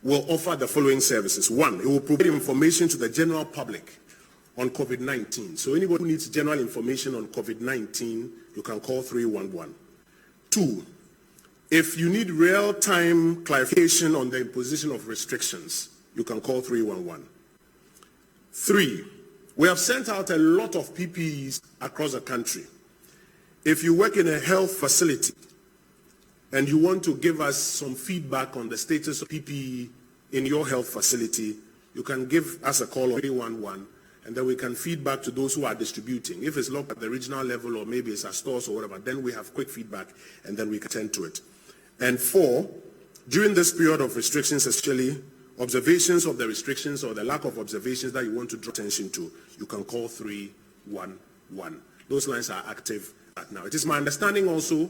will offer the following services. One, it will provide information to the general public on COVID-19. So anybody who needs general information on COVID-19, you can call 311. Two, if you need real-time clarification on the imposition of restrictions, you can call 311. Three, we have sent out a lot of PPEs across the country. If you work in a health facility and you want to give us some feedback on the status of PPE in your health facility, you can give us a call on 311, and then we can feed back to those who are distributing. If it's locked at the regional level or maybe it's at stores or whatever, then we have quick feedback and then we can attend to it. And four, During this period of restrictions, especially observations of the restrictions or the lack of observations that you want to draw attention to, you can call 311. Those lines are active right now. It is my understanding also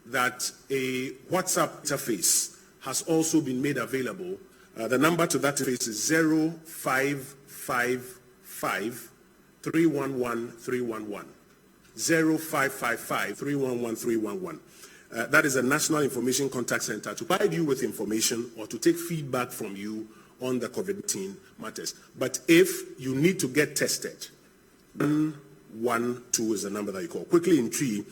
that a WhatsApp interface has also been made available. The number to that interface is 0555 311 311. 0555 311 311. That is a National Information Contact Center to provide you with information or to take feedback from you on the COVID-19 matters. But if you need to get tested, 112 is the number that you call. Quickly in tree,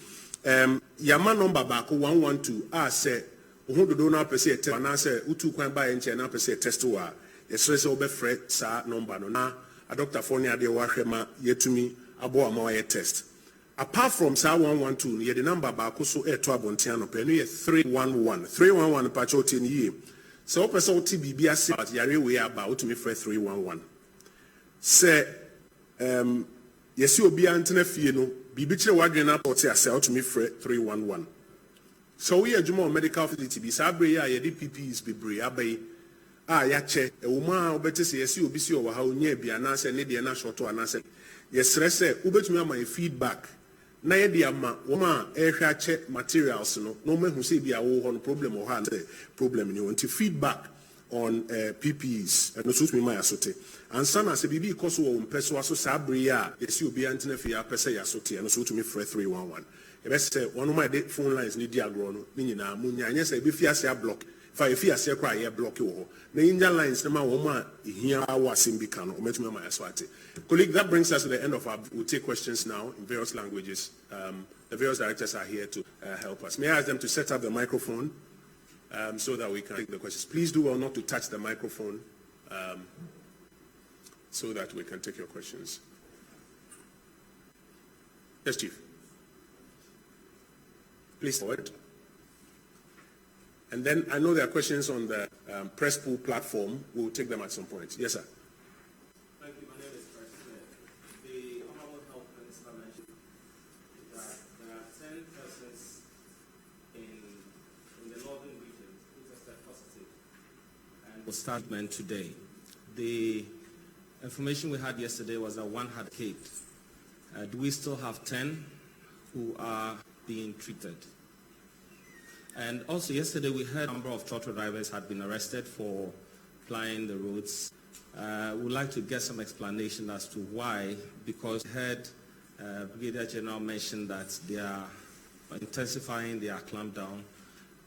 Yama number back 112. Say, who do not per se test, and I say, Utu Kwan by and China per se test to her. Yes, so be fret, sa number no na. A doctor for near the Washema yet to me, abo more test. Apart from SAR 112, the number back also air to Abontiano, penny 311. 311 patch in ye. So, person TBB as about Yari way about to me for 311. Say, yes, you'll be antenna fieno, be bitch wagging up or say, to me for 311. So, we are Jumo medical facility, be Sabria, Yadi PPs be Bria Bay. Yache, a woman, or better say, yes, you'll be sure how near be an answer, maybe an answer to an answer. Yes, say, Ubet me my feedback. Na yedi ama woma ehwache materials no mehu say bia wo ho no problem or hand problem ni want feedback on PPEs and no suit me my asote and sana say bibi ikoso wo mpeso aso sabre a yesi obi antena fi ya pese ya asote and so to me for 311 e be say one of my phone lines ni di agro no ni nyina munya anya say be fi ase block fa fi ase kra ye block wo ho na inja lines na ma wo ma ehia wa simbika no ometumi ma aswate. Colleague, that brings us to the end of our. We'll take questions now in various languages. The various directors are here to help us. May I ask them to set up the microphone so that we can take the questions. Please do well not to touch the microphone so that we can take your questions. Yes, Chief. Please forward. And then I know there are questions on the press pool platform. We'll take them at some point. Yes, sir. Statement today. The information we had yesterday was that one had escaped. Do we still have 10 who are being treated? And also yesterday we heard a number of trotro drivers had been arrested for plying the roads. We'd like to get some explanation as to why, because we heard Brigadier General mention that they are intensifying their clampdown.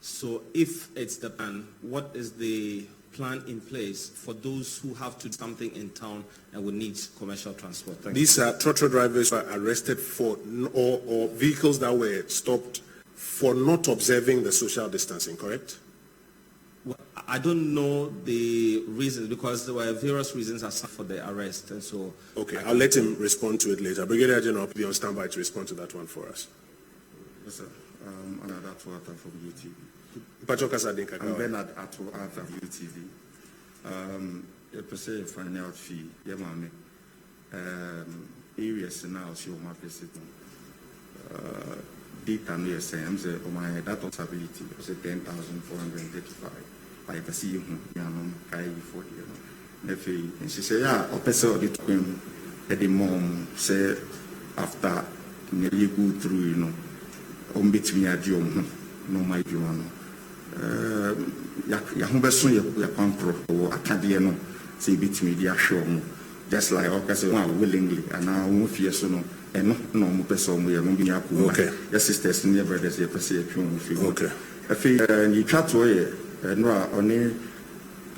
So if it's the plan, what is the plan in place for those who have to do something in town and will need commercial transport? These are trotro drivers who are arrested for or vehicles that were stopped for not observing the social distancing, correct? Well, I don't know the reasons because there were various reasons for the arrest, and so. Okay, I'll let him respond to it later. Brigadier General, be on standby to respond to that one for us. Yes, sir. Another Atwata from UTV. I'm Bernard Atwata from UTV. You say find out fee, yeah, mommy. Areas now, she will not visit. Data no yes, I'm say my data stability was 10,435. I see you, Kai for you. And she say, yeah, opposite the twin at the mom say after you go through, you know, between a job, no my job. Yahubeson ya pancro or acadiano say between the show just like okay willingly and now won't fear so no and no person we are moving up. Okay, your sisters and your brothers here okay. I feel you chat away no only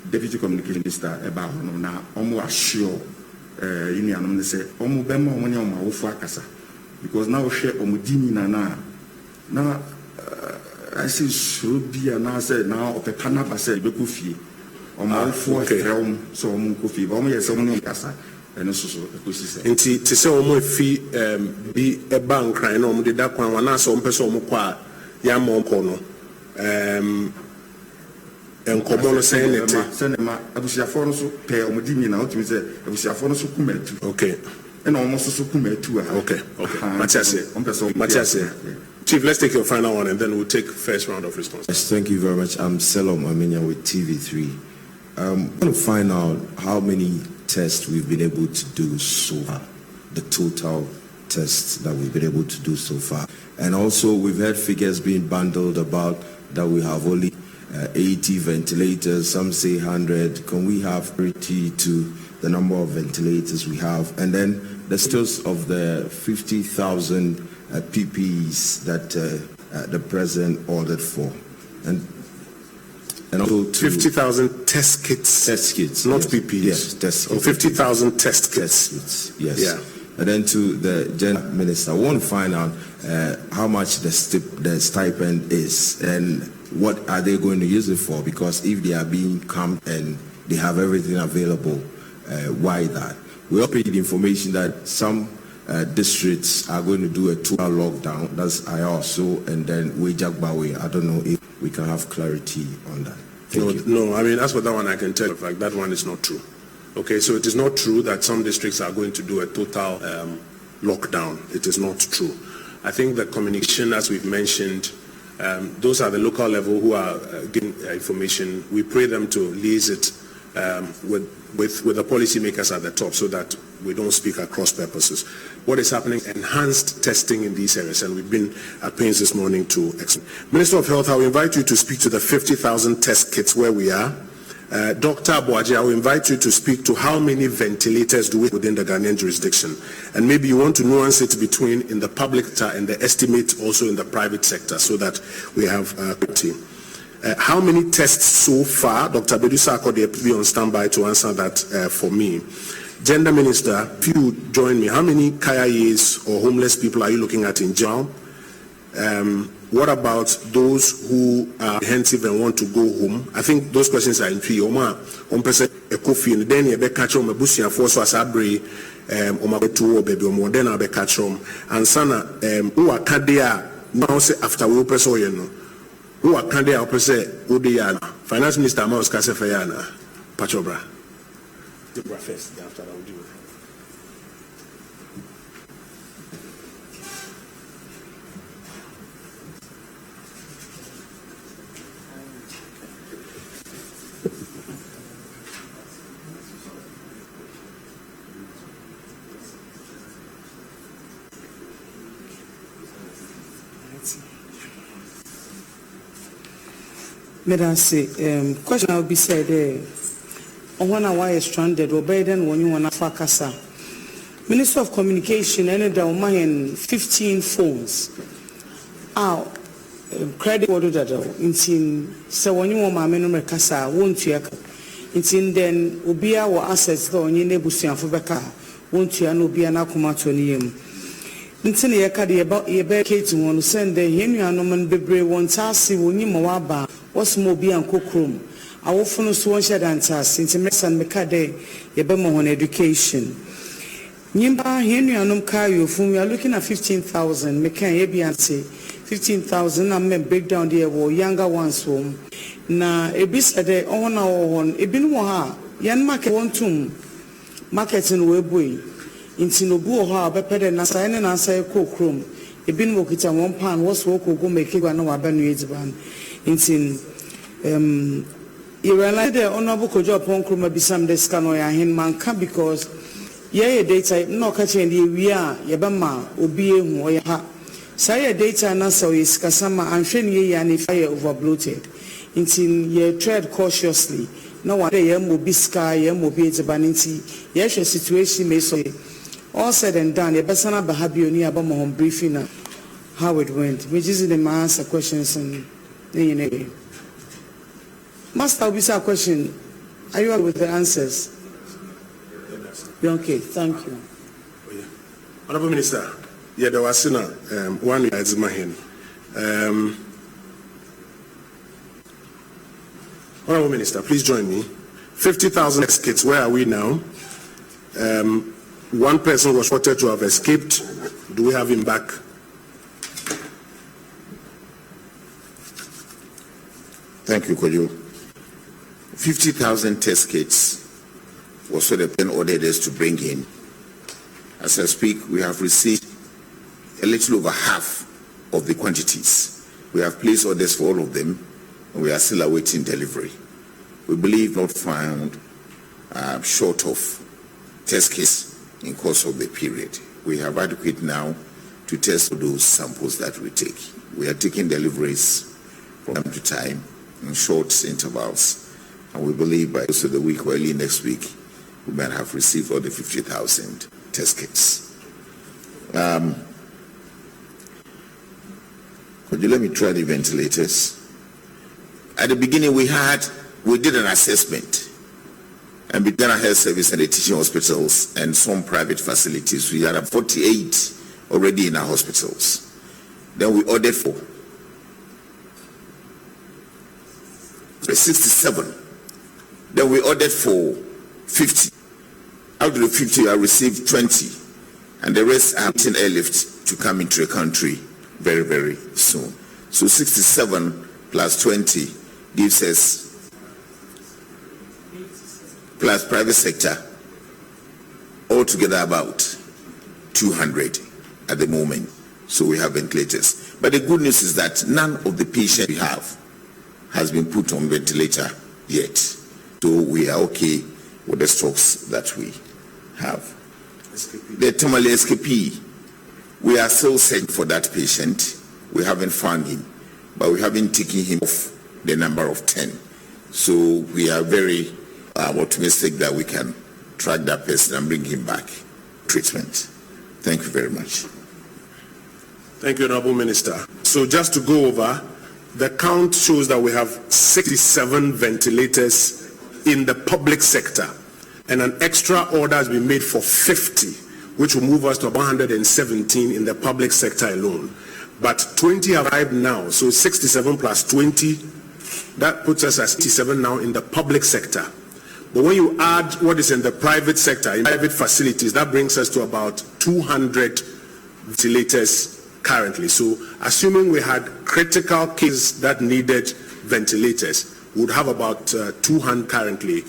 deputy communication minister about no now almost assure union say almost bema money on my offer because now share omudini na I see should be an answer now of a panapa said Bekufi or my fourth realm so Mukofi, but only someone casa and also to say almost fee be a bank crying on the dark one as some person mukwa yam kono and common saying it cinema abusia for so pay omudini na what me say abusia for so kumetu okay and almost so kumetu okay Matias Chief, let's take your final one and then we'll take first round of response. Yes, thank you very much. I'm Selom Amenya with TV3. I want to find out how many tests we've been able to do so far, the total tests that we've been able to do so far. And also, we've heard figures being bundled about that we have only 80 ventilators, some say 100. Can we have parity to the number of ventilators we have? And then the status of the 50,000 PPEs that the president ordered for. And also 50,000 test kits. Test kits. Not yes. PPEs. Yes, test kits. 50,000 test kits. Test kits, yes. Yeah. And then to the general minister, I want to find out how much the stipend is and what are they going to use it for? Because if they are being camped and they have everything available, why that? We also paid information that some districts are going to do a 2-hour lockdown. That's IOSO and then Wejagbawe. I don't know if we can have clarity on that. No, I mean, as for that one, I can tell you, that one is not true. Okay, so it is not true that some districts are going to do a total lockdown. It is not true. I think the communication, as we've mentioned, those are the local level who are getting information. We pray them to liaise it with the policymakers at the top so that we don't speak across purposes. What is happening? Enhanced testing in these areas, and we've been at pains this morning to explain. Minister of Health, I will invite you to speak to the 50,000 test kits where we are. Dr. Abuaji, I will invite you to speak to how many ventilators do we within the Ghanaian jurisdiction, and maybe you want to nuance it between in the public sector and the estimate also in the private sector so that we have clarity. How many tests so far? Dr. Bedu Sarko, they be on standby to answer that for me. Gender Minister, if you join me, how many KIAs or homeless people are you looking at in jail? What about those who are apprehensive and want to go home? I think those questions are in three. Oma, person a coffee and then you be catch on busia for so as abre oma betu or baby or then I'll be catch on and sana who are kadia now say after we open so you know who are kadia open say udiana Finance Minister Amos Kasefayana Pachobra. First after I will do it. Madam say, question will be said, on one hour is stranded, or better than when you want to fakasa. Minister of Communication, and the Omayan 15 phones. Credit order that in so when you want my menu kasa, won't you? In then, Ubia or assets though, and you nebusian for Becca, won't you? And Ubia Nakumatonium. Intin Yakadi about your barricade to one send the Henry Anoman Bebre one tassi when you mawaba. What's more be and cook room? I will follow one shed and task into Messan Mekade, Yabemo on education. Nimba Henry Anum Kayo, whom we are looking at 15,000, Mekan Yabianse, 15,000, and men break down the younger ones home. Na Ebisade on our one, Ebinwaha, Yan Market one tomb, markets in Webway, in Tinobu, better than Nasan and answer cook room. Ebin Wokita 1 pound, was walk or go make it one of our ban. In you realize the honorable Kojo upon Kruma Bisam de Scanoya Hen Manka because ye data no catching the we are Yabama, Obi, or Yaha. Say data and answer is Kasama and Shen ye and if I overbloated. In ye tread cautiously. No one day will be sky, will be a banity. Yes, your situation may say. All said and done, your Basana Bahabio near Bama briefing how it went, which is the answer questions and anyway. Master, we say a question. Are you with the answers? Okay, thank you. Honorable Minister, yeah, there was one is my hand. Honorable Minister, please join me. 50,000 kids, where are we now? One person was reported to have escaped. Do we have him back? Thank you, Kojo. 50,000 test kits was what the pen ordered us to bring in. As I speak, we have received a little over half of the quantities. We have placed orders for all of them, and we are still awaiting delivery. We believe not found short of test kits in course of the period. We have adequate now to test those samples that we take. We are taking deliveries from time to time in short intervals, and we believe by the end of the week or early next week, we might have received all the 50,000 test kits. Could you let me try the ventilators? At the beginning, we did an assessment, and began a health service and the teaching hospitals and some private facilities. We had 48 already in our hospitals. Then we ordered for 67. Then we ordered for 50. Out of the 50, I received 20, and the rest are waiting airlift to come into the country very, very soon. So 67 plus 20 gives us, plus private sector, altogether about 200 at the moment. So we have ventilators. But the good news is that none of the patients we have has been put on ventilator yet. So we are okay with the stocks that we have. The Tamale SKP, we are still searching for that patient. We haven't found him, but we haven't taken him off the number of 10. So we are very optimistic that we can track that person and bring him back treatment. Thank you very much. Thank you, Honorable Minister. So just to go over, the count shows that we have 67 ventilators in the public sector, and an extra order has been made for 50, which will move us to 117 in the public sector alone. But 20 have arrived now, so 67 plus 20, that puts us at 67 now in the public sector. But when you add what is in the private sector, in private facilities, that brings us to about 200 ventilators currently. So assuming we had critical cases that needed ventilators, we would have about 200 currently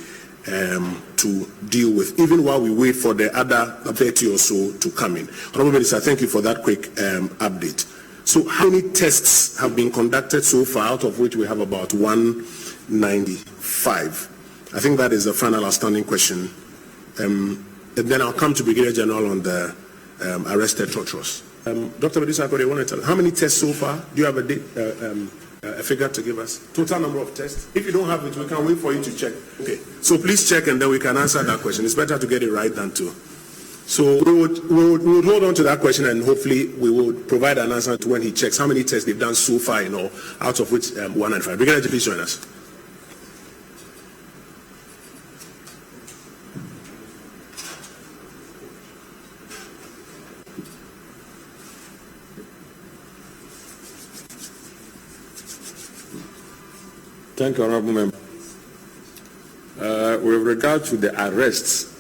to deal with, even while we wait for the other 30 or so to come in. Honorable Minister, thank you for that quick update. So how many tests have been conducted so far, out of which we have about 195? I think that is the final outstanding question. And then I'll come to Brigadier General on the arrested torturers. Dr. Medusako, you want to tell how many tests so far? Do you have a figure to give us? Total number of tests? If you don't have it, we can wait for you to check. Okay. So please check, and then we can answer that question. It's better to get it right than to. So we would hold on to that question, and hopefully we will provide an answer to when he checks how many tests they've done so far, out of which 195. Brigadier, please join us. Thank you, Honorable Member. With regard to the arrests,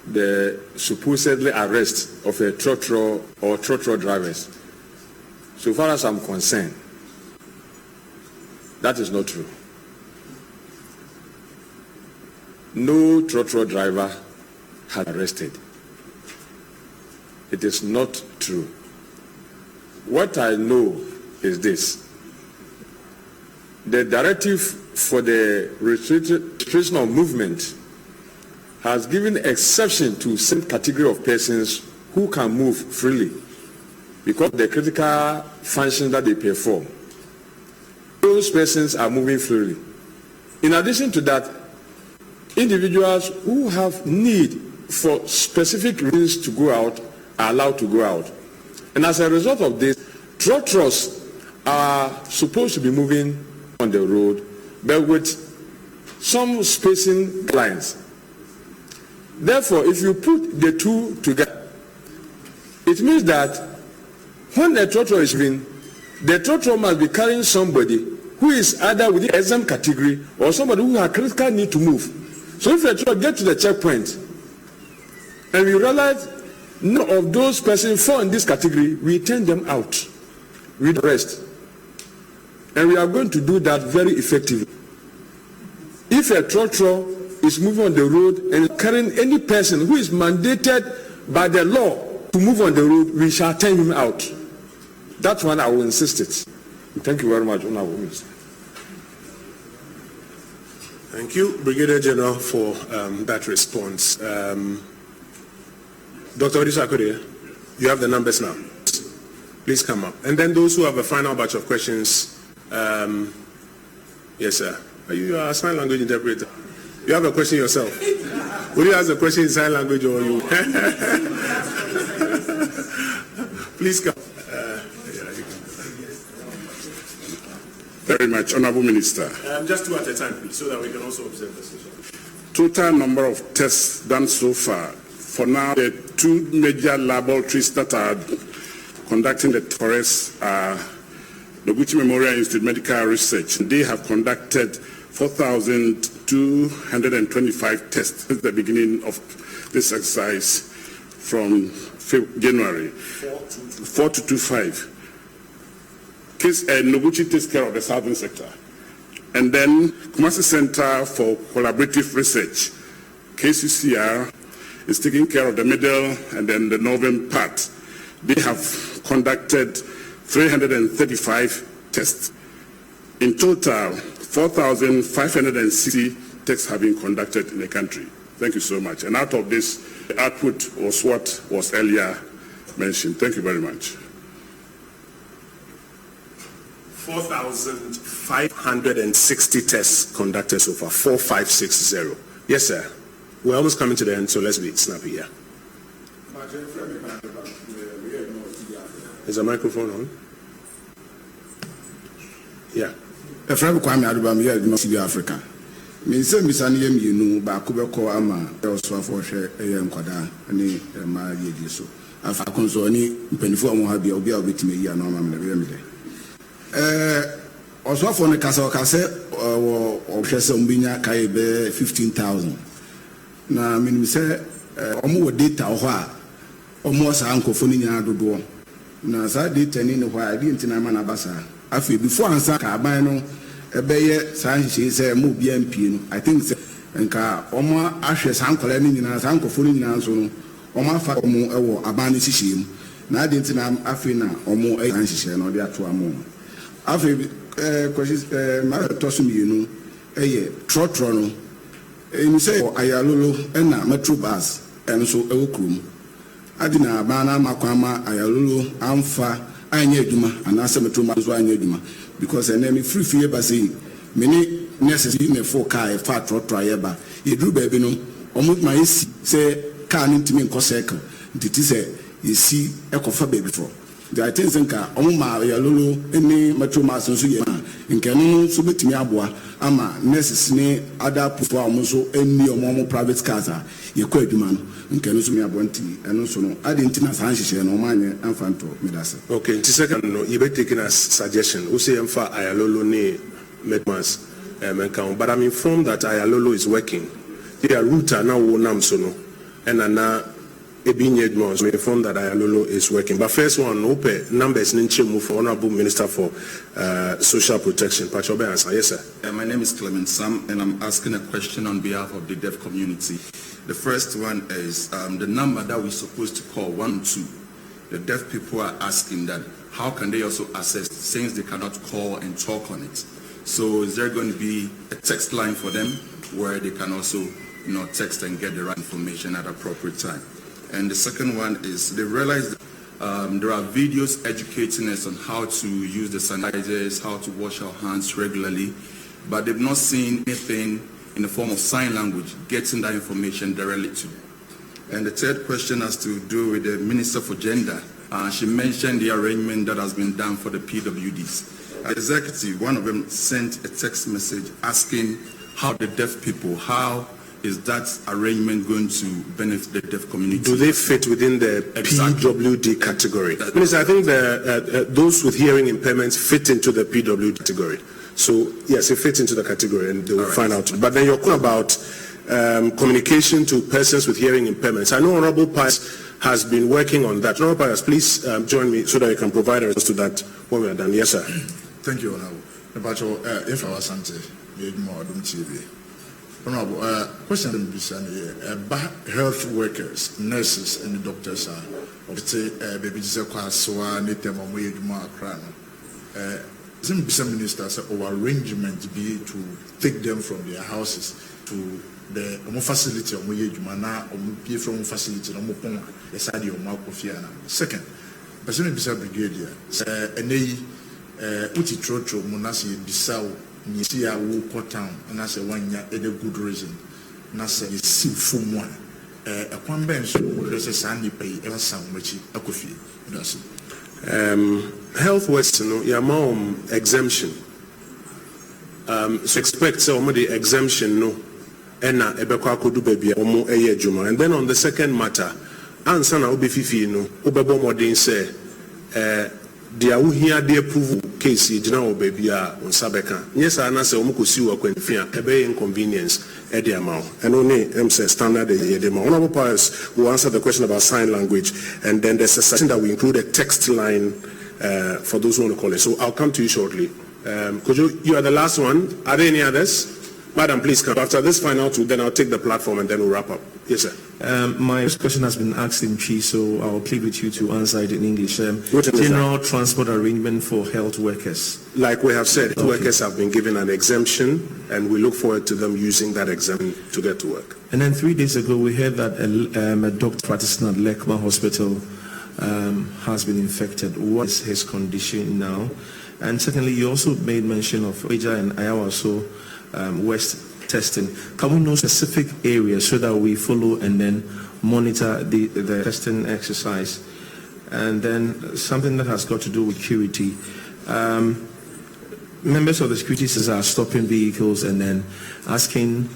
the supposedly arrest of a trotro or trotro drivers, so far as I'm concerned, that is not true. No trotro driver had arrested. It is not true. What I know is this. The directive for the restriction of movement has given exception to some category of persons who can move freely because of the critical functions that they perform. Those persons are moving freely. In addition to that, individuals who have need for specific reasons to go out are allowed to go out. And as a result of this, trotros are supposed to be moving on the road, but with some spacing lines. Therefore, if you put the two together, it means that when a trotro is moving, the trotro must be carrying somebody who is either within the exempt category or somebody who has critical need to move. So if a trotro gets to the checkpoint and we realize none of those persons fall in this category, we turn them out with the rest. And we are going to do that very effectively. If a trotro is moving on the road and carrying any person who is mandated by the law to move on the road, we shall turn him out. That one I will insist it. Thank you very much, Honorable Minister. Thank you, Brigadier General, for that response. Dr. Odisakode, you have the numbers now. Please come up. And then those who have a final batch of questions. Yes, sir. Are you a sign language interpreter? You have a question yourself. Will you ask the question in sign language or you? Please come. Very much, Honorable Minister. Just two at a time, please, so that we can also observe the session. Total number of tests done so far. For now, the two major laboratories that are conducting the tests are the Gucci Memorial Institute Medical Research. They have conducted 4,225 tests since the beginning of this exercise from January. 4225. Noguchi takes care of the southern sector. And then Kumasi Center for Collaborative Research, KCCR, is taking care of the middle and then the northern part. They have conducted 335 tests. In total, 4,560 tests have been conducted in the country. Thank you so much. And out of this, the output was what was earlier mentioned. Thank you very much. 4,560 tests conducted so far. 4,560. Yes, sir. We're almost coming to the end, so let's be snappy here. Is the microphone on? Yeah. A friend of Kwame Adubam here in TV Africa. Minse misani yem yinu ba kubeko ama also for share nkwada ani ma yedi so. Afa konso ni mpanifo amu ha bia obi a obetime yi ana ma me me de. Also for ne kasa wo hwese mbinya kai be 15,000. Na minim se omo data ho a omo sa ankofo ni nya dodo. Na sa data ni ne ho a di ntina ma na basa. Afi before ansa ka aban no ebeye sa nhihye se mo bia mpie no I think se nka omo ahwe sa ankola ni nyina sa ankofo ni nyina so no omo afa omo ewo aban ni hihye mu na adi ntina afi na omo e nhihye no de ato amo afi ma tosu mi no eye trotro no eni se ayalolo na metro bus enso ewo krum adi na aban na makwama ayalolo amfa anya adwuma anase metro bus anya adwuma because enemy free free ba say many necessary ne for car fa trotro ayeba yedru ba bi no omo ma yesi se car ni ntimi nko cycle ntiti se yesi ekofa ba bi for the things nka omo ma ayalolo eni metro bus nso ye ma nkenu so betimi aboa ama necessary other people omo so eni omo private cars a ye kwa adwuma no nkenu so mi abonti eno so no ade ntina san hihye no manye amfanto medase. Okay, the second no you be taking as suggestion we say emfa ayalolo ne medmas but I'm informed that ayalolo is working. Their router now wo nam so no and na ebinye edmos we informed that ayalolo is working. But first one open numbers ninchemu for Honorable Minister for Social Protection. Pachobe answer. Yes sir. My name is Clement Sam and I'm asking a question on behalf of the deaf community. The first one is the number that we're supposed to call 112. The deaf people are asking that how can they also access since they cannot call and talk on it. So is there going to be a text line for them where they can also text and get the right information at appropriate time? And the second one is they realize that, there are videos educating us on how to use the sanitizers, how to wash our hands regularly, but they've not seen anything in the form of sign language, getting that information directly to. And the third question has to do with the Minister for Gender. She mentioned the arrangement that has been done for the PWDs. The executive, one of them sent a text message asking how the deaf people, how is that arrangement going to benefit the deaf community? Do they fit within the PWD category? Minister, I think those with hearing impairments fit into the PWD category. So yes, it fits into the category and they will find out. But then you're talking about communication to persons with hearing impairments. I know Honorable Pius has been working on that. Honorable Pius, please join me so that you can provide a response to that when we are done. Yes, sir. Thank you, Honorable. If I was Sante, Honorable, question health workers, nurses, and doctors are baby minister said our arrangement be to take them from their houses to the facility from facility second, person bisa brigadier and they uti trotro monasi bisau nisi a wo town na say one ya a good reason na say si fom one a kwan ben so say sandi pay e san machi akofie that's health west no ya mom exemption so expect somebody exemption no ena ebekwa akodu baby omo eye adwuma. And then on the second matter ansa na obi fifi no obebo modern say dia wo hia de approve case gina o baby a onsabeka yes ana say omo kosi wo kwanfia ebe inconvenience e de amount and only say standard e de amount. Honorable powers will answer the question about sign language, and then there's a section that we include a text line for those who want to call it. So I'll come to you shortly. Could you are the last one. Are there any others? Madam, please come. After this final two, then I'll take the platform and then we'll wrap up. Yes, sir. My first question has been asked in Chi, so I'll plead with you to answer it in English. General transport arrangement for health workers. Like we have said, workers have been given an exemption, and we look forward to them using that exemption to get to work. And then 3 days ago, we heard that a doctor practicing at Lekma Hospital has been infected. What is his condition now? And secondly, you also made mention of Oja and Ayawaso West testing. Can we know specific areas so that we follow and then monitor the testing exercise? And then something that has got to do with security. Members of the security services are stopping vehicles and then asking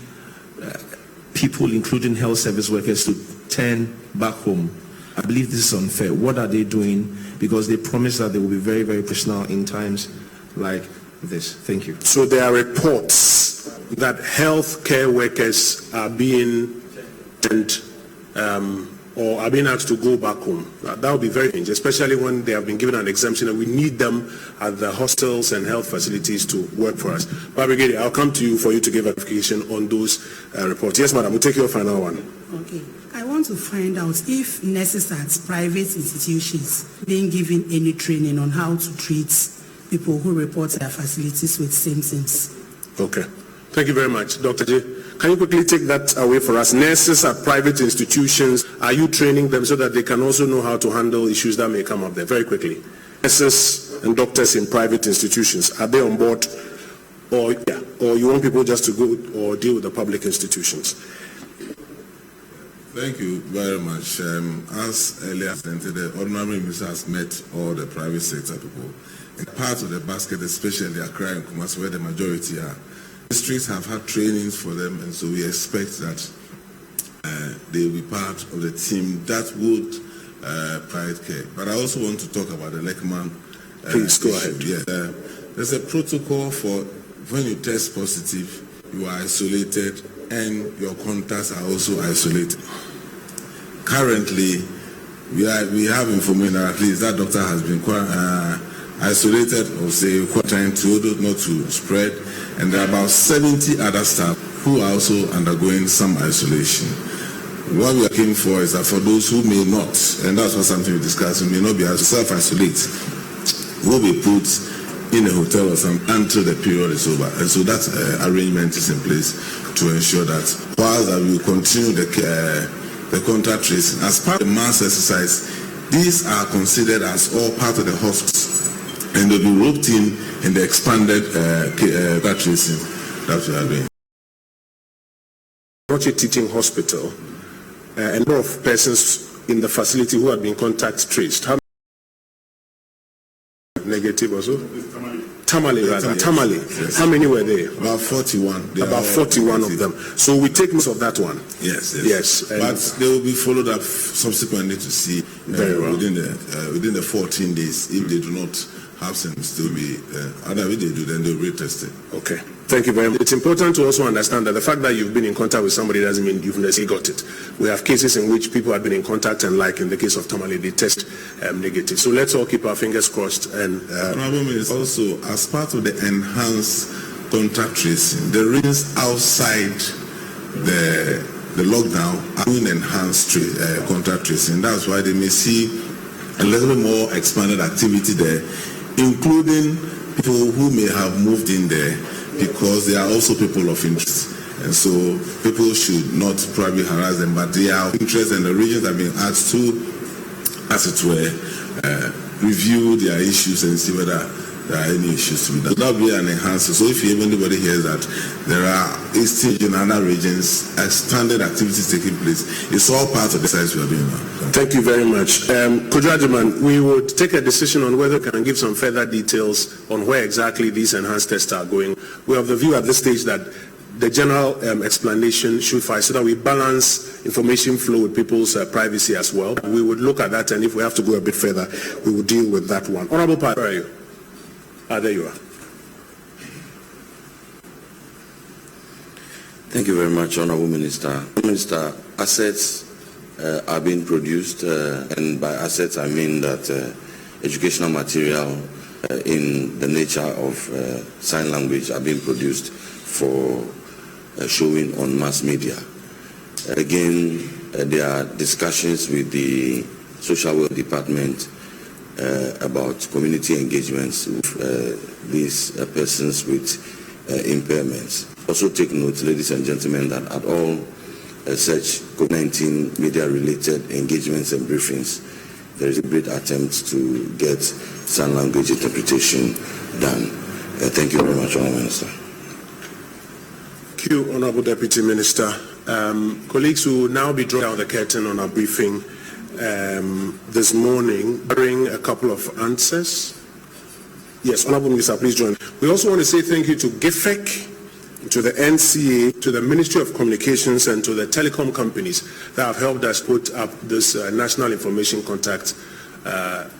people, including health service workers, to turn back home. I believe this is unfair. What are they doing? Because they promise that they will be very, very personal in times like this. Thank you. So there are reports that healthcare workers are being sent or are being asked to go back home. That would be very dangerous, especially when they have been given an exemption and we need them at the hostels and health facilities to work for us. But Brigadier, I'll come to you for you to give clarification on those reports. Yes, madam, we'll take your final one. Okay. I want to find out if nurses at private institutions being given any training on how to treat people who report their facilities with symptoms. Okay. Thank you very much. Dr. J, can you quickly take that away for us? Nurses at private institutions, are you training them so that they can also know how to handle issues that may come up there? Very quickly. Nurses and doctors in private institutions, are they on board? Or you want people just to go or deal with the public institutions? Thank you very much. As earlier stated, the Honorable Minister has met all the private sector people. In part of the basket, especially Accra and Kumasi, where the majority are, districts have had trainings for them, and so we expect that they will be part of the team that would provide care. But I also want to talk about the Lekman. Please go ahead. Yeah, there's a protocol for when you test positive, you are isolated, and your contacts are also isolated. Currently, we have information that at least that doctor has been isolated or say quarantine not to spread, and there are about 70 other staff who are also undergoing some isolation. What we are looking for is that for those who may not, and that's what something we discussed, who may not be able to self-isolate, will be put in a hotel or something until the period is over. And so that arrangement is in place to ensure that while we will continue the contact tracing, as part of the mass exercise, these are considered as all part of the hospitals, and they'll be roped in the expanded contact tracing that we are doing. Roche Teaching Hospital, a number of persons in the facility who have been contact traced. How negative also? Tamale, rather. Tamale. Yes. How many were there? About 41. About 41 of them. So we take most of that one. Yes. But they will be followed up subsequently to see within the 14 days. If they do not have symptoms, still be otherwise they do, then they'll be retested. Okay. Thank you very much. It's important to also understand that the fact that you've been in contact with somebody doesn't mean you've necessarily got it. We have cases in which people have been in contact, and like in the case of Tamale, they test negative. So let's all keep our fingers crossed. And problem is also, as part of the enhanced contact tracing, the regions outside the lockdown are doing enhanced contact tracing. That's why they may see a little bit more expanded activity there, including people who may have moved in there because they are also people of interest. And so people should not probably harass them, but they are of interest, and the regions have been asked to, as it were, review their issues and see whether there are any issues to be done. That will be an enhancer. So if anybody hears that there are Eastern and other regions, expanded activities taking place, it's all part of the exercise we are doing now. Thank you very much. Kodrajiman, we would take a decision on whether we can give some further details on where exactly these enhanced tests are going. We have the view at this stage that the general explanation should find so that we balance information flow with people's privacy as well. We would look at that, and if we have to go a bit further, we will deal with that one. Honorable Part, where are you? There you are. Thank you very much, Honorable Minister. Minister, assets are being produced, and by assets I mean that educational material in the nature of sign language are being produced for showing on mass media. Again, there are discussions with the Social Welfare Department about community engagements with these persons with impairments. Also take note, ladies and gentlemen, that at all such COVID-19 media-related engagements and briefings, there is a great attempt to get sign language interpretation done. Thank you very much, Honourable Minister. Thank you, Honourable Deputy Minister. Colleagues, we will now be drawing down the curtain on our briefing this morning, bring a couple of answers. Yes, Honourable Minister, please join. We also want to say thank you to GIFEC, to the NCA, to the Ministry of Communications, and to the telecom companies that have helped us put up this National Information Contact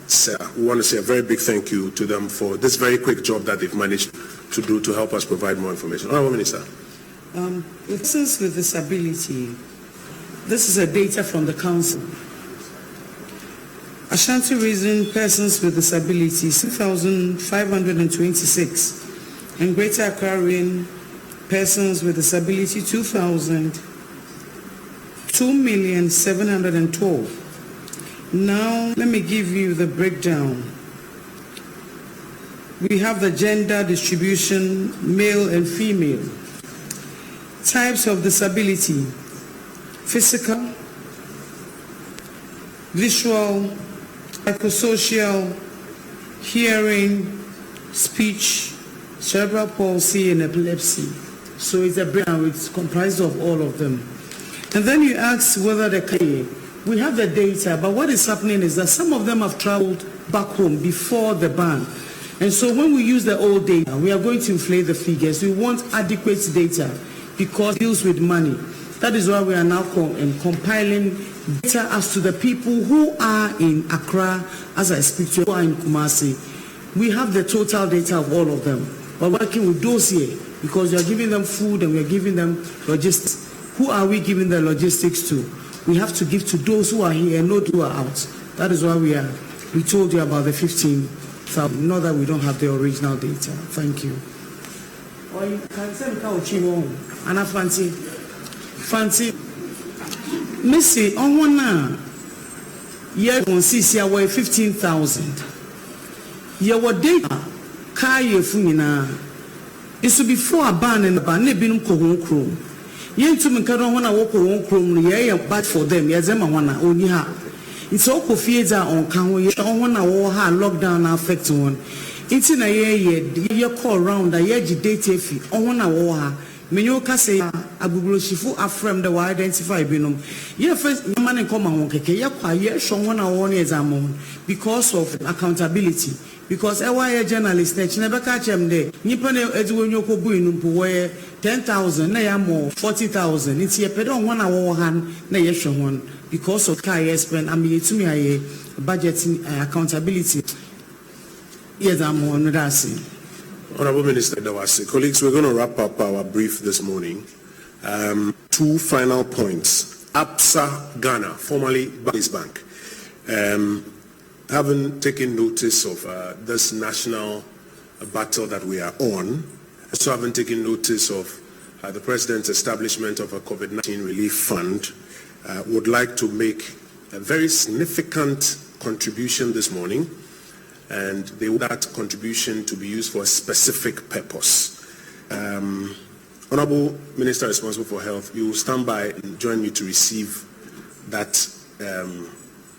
Center. We want to say a very big thank you to them for this very quick job that they've managed to do to help us provide more information. Honourable Minister. With persons with disability, this is a data from the Council. Ashanti Region persons with disabilities 2,526, and Greater Accra Region persons with disability 2,712,000. Now let me give you the breakdown. We have the gender distribution, male and female. Types of disability: physical, visual, psychosocial, hearing, speech, cerebral palsy, and epilepsy. So it's a breakdown. It's comprised of all of them. And then you ask whether we have the data, but what is happening is that some of them have traveled back home before the ban. And so when we use the old data, we are going to inflate the figures. We want adequate data because it deals with money. That is why we are now compiling data as to the people who are in Accra, as I speak to you, who are in Kumasi. We have the total data of all of them. We're working with those here because we are giving them food and we are giving them logistics. Who are we giving the logistics to? We have to give to those who are here and not who are out. That is why we told you about the 15,000. Not that we don't have the original data. Thank you. Or you can send Anna Fancy. Missy, on one now. Yeah, on CC away 15,000. Yeah, what data? Kaya Funina. It's before a ban and a ban, nebinum kohon chrome. Yen to me can't want to walk on chrome, yeah, bad for them, Yazema wana, only ha. It's all cofieza on Kanwa, you don't want to war her lockdown affect one. It's in a year call round a year date fee, on one hour. Menyoka say Abubulo Shifu affirm the wide identify binum. Yeah, first man and come on keke, yeah, quiet, show 1 hour years amount because of accountability. Because a journalist never catch them there. Nippon as when you go where 10,000, nay more 40,000. It's a pedon 1 hour hand, nay one because of Kai spend. I mean, to me, a budgeting accountability. Yes, I'm on that. Honourable Minister Dawasi, colleagues, we're going to wrap up our brief this morning. 2 final points. APSA Ghana, formerly Barclays Bank, haven't taken notice of this national battle that we are on, so haven't taken notice of the President's establishment of a COVID-19 relief fund, would like to make a very significant contribution this morning, and they want that contribution to be used for a specific purpose. Honorable Minister responsible for health, you will stand by and join me to receive that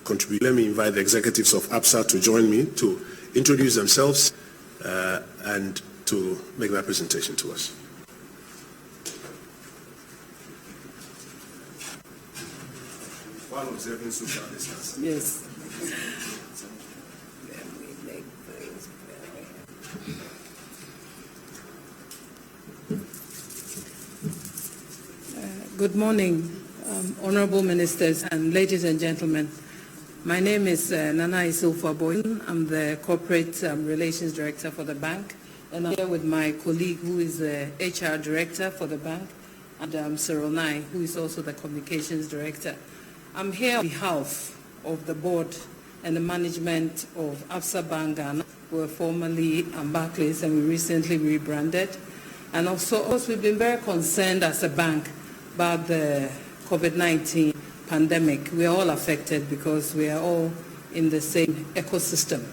contribution. Let me invite the executives of APSA to join me to introduce themselves and to make that presentation to us. While observing social distancing. Yes. Good morning, honorable ministers and ladies and gentlemen. My name is Nana Isilfa-Boyne. I'm the Corporate Relations Director for the bank, and I'm here with my colleague who is the HR Director for the bank, and Cyril Nye, who is also the Communications Director. I'm here on behalf of the board and the management of ABSA Bank Ghana, who were formerly Barclays and we recently rebranded. And also, of course, we've been very concerned as a bank about the COVID-19 pandemic. We are all affected because we are all in the same ecosystem.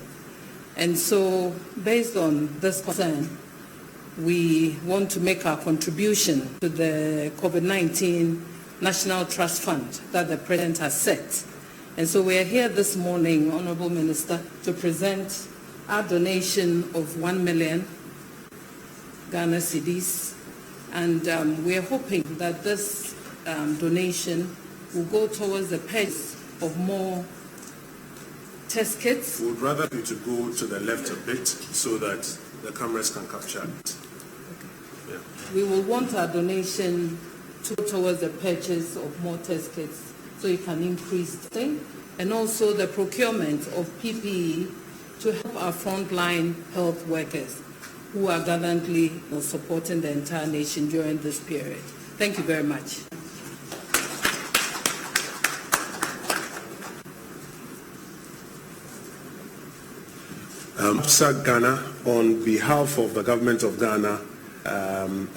And so, based on this concern, we want to make our contribution to the COVID-19 National Trust Fund that the President has set. And so we are here this morning, Honorable Minister, to present our donation of 1 million Ghana cedis. And we are hoping that this donation will go towards the purchase of more test kits. We would rather you to go to the left a bit so that the cameras can capture it. Okay. Yeah. We will want our donation to go towards the purchase of more test kits so you can increase testing, and also the procurement of PPE to help our frontline health workers who are gallantly supporting the entire nation during this period. Thank you very much. ABSA Ghana, on behalf of the government of Ghana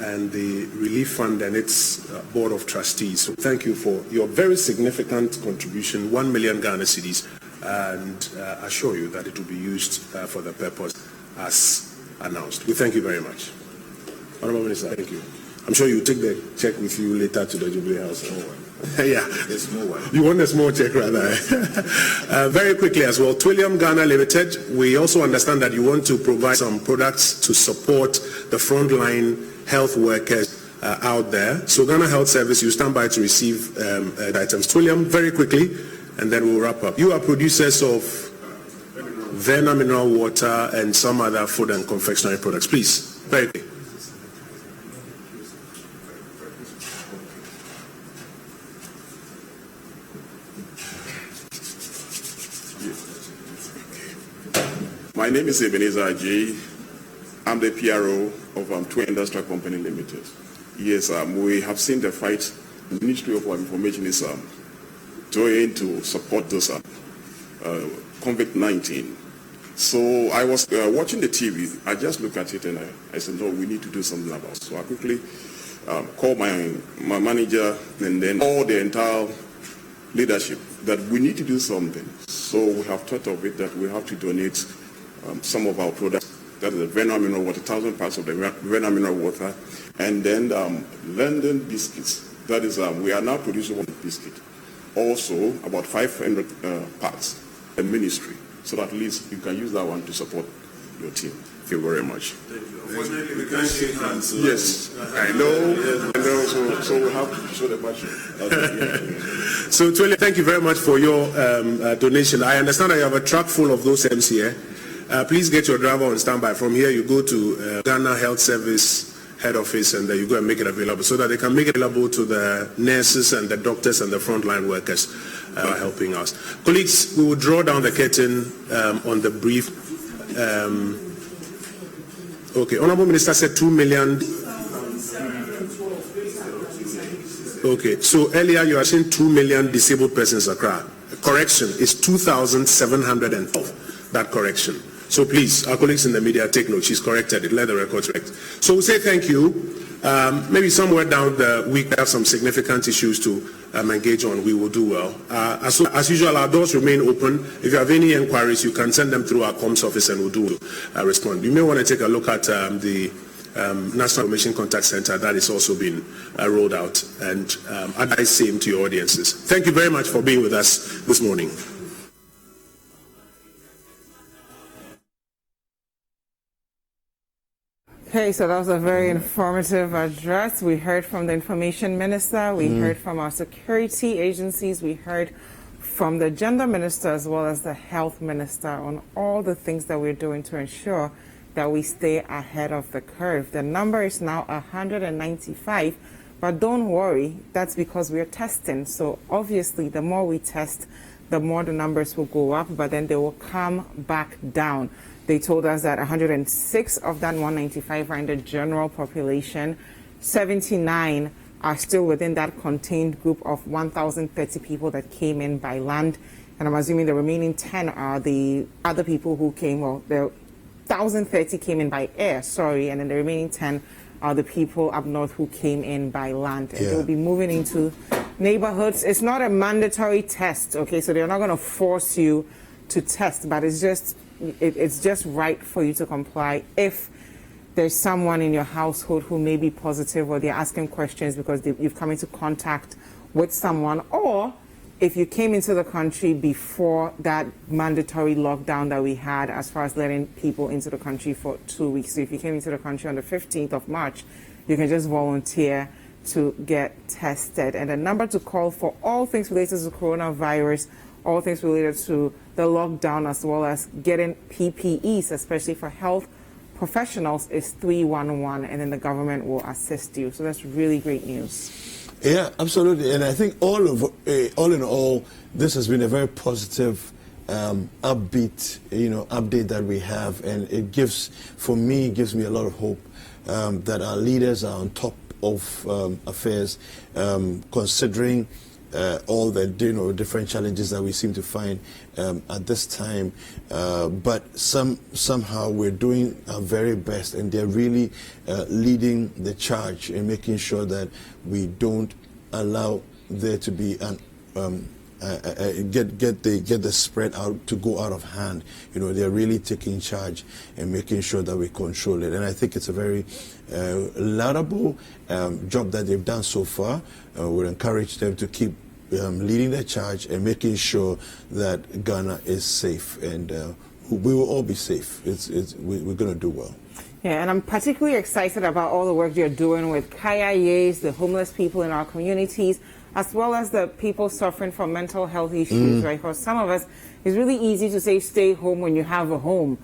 and the Relief Fund and its Board of Trustees, so thank you for your very significant contribution, 1 million Ghana cedis, and assure you that it will be used for the purpose as announced. We thank you very much. Honorable Minister, thank you. I'm sure you'll take the check with you later to the Jubilee House. Yeah. The small one. You want a small check rather. Very quickly as well, Twillium Ghana Limited, we also understand that you want to provide some products to support the frontline health workers out there. So Ghana Health Service, you stand by to receive items. Twillium, very quickly, and then we'll wrap up. You are producers of Verna mineral water and some other food and confectionery products. Please, very quickly. My name is Ebenezer Ajay. I'm the PRO of Twin Industrial Company Limited. Yes, we have seen the fight. The Ministry of Information is doing to support those COVID-19. So I was watching the TV. I just looked at it and I said, no, we need to do something about it. So I quickly called my manager and then all the entire leadership that we need to do something. So we have thought of it that we have to donate some of our products, that is the Verna mineral water, 1,000 parts of the Verna mineral water, and then London biscuits. That is, we are now producing one biscuit. Also, about 500 parts, a ministry, so that at least you can use that one to support your team. Thank you very much. Thank you. Unfortunately, we can't shake hands. Yes, I know, so we have to show the passion. So, Twillium, thank you very much for your donation. I understand that you have a truck full of those items here. Please get your driver on standby. From here, you go to Ghana Health Service head office and you go and make it available so that they can make it available to the nurses and the doctors and the frontline workers who are helping us. Colleagues, we will draw down the curtain on the brief. Okay, Honorable Minister said 2 million. Okay, so earlier you are saying 2 million disabled persons Accra. Correction is 2,712. That correction. So please, our colleagues in the media, take note. She's corrected it. Let the record correct. So we say thank you. maybe somewhere down the week there are some significant issues to engage on, we will do well. As usual, our doors remain open. If you have any inquiries, you can send them through our comms office and we'll do respond. You may want to take a look at the National Information Contact Center that is also being rolled out, and advise same to your audiences. Thank you very much for being with us this morning. Okay, so that was a very informative address. We heard from the Information Minister, we heard from our security agencies, we heard from the Gender Minister as well as the Health Minister on all the things that we're doing to ensure that we stay ahead of the curve. The number is now 195, but don't worry, that's because we're testing. So obviously, the more we test, the more the numbers will go up, but then they will come back down. They told us that 106 of that 195 are in the general population. 79 are still within that contained group of 1,030 people that came in by land. And I'm assuming the remaining 10 are the other people who came, well, the 1,030 came in by air, sorry, and then the remaining 10 are the people up north who came in by land. And they'll be moving into neighborhoods. It's not a mandatory test, okay? So they're not going to force you to test, but it's just right for you to comply if there's someone in your household who may be positive, or they're asking questions because you've come into contact with someone, or if you came into the country before that mandatory lockdown that we had as far as letting people into the country for 2 weeks. So if you came into the country on the 15th of March, you can just volunteer to get tested. And the number to call for all things related to coronavirus, all things related to the lockdown, as well as getting PPEs, especially for health professionals, is 311, and then the government will assist you. So that's really great news. Yeah, absolutely. And I think all in all, this has been a very positive, upbeat, update that we have, and it gives me a lot of hope that our leaders are on top of affairs, considering all the different challenges that we seem to find at this time, but somehow we're doing our very best, and they're really leading the charge in making sure that we don't allow there to be an get the spread out to go out of hand. They're really taking charge and making sure that we control it, and I think it's a very laudable job that they've done so far. We'll encourage them to keep leading the charge and making sure that Ghana is safe, and we will all be safe. We're going to do well. Yeah, and I'm particularly excited about all the work you're doing with KIAs, the homeless people in our communities, as well as the people suffering from mental health issues, right? Because some of us, it's really easy to say stay home when you have a home.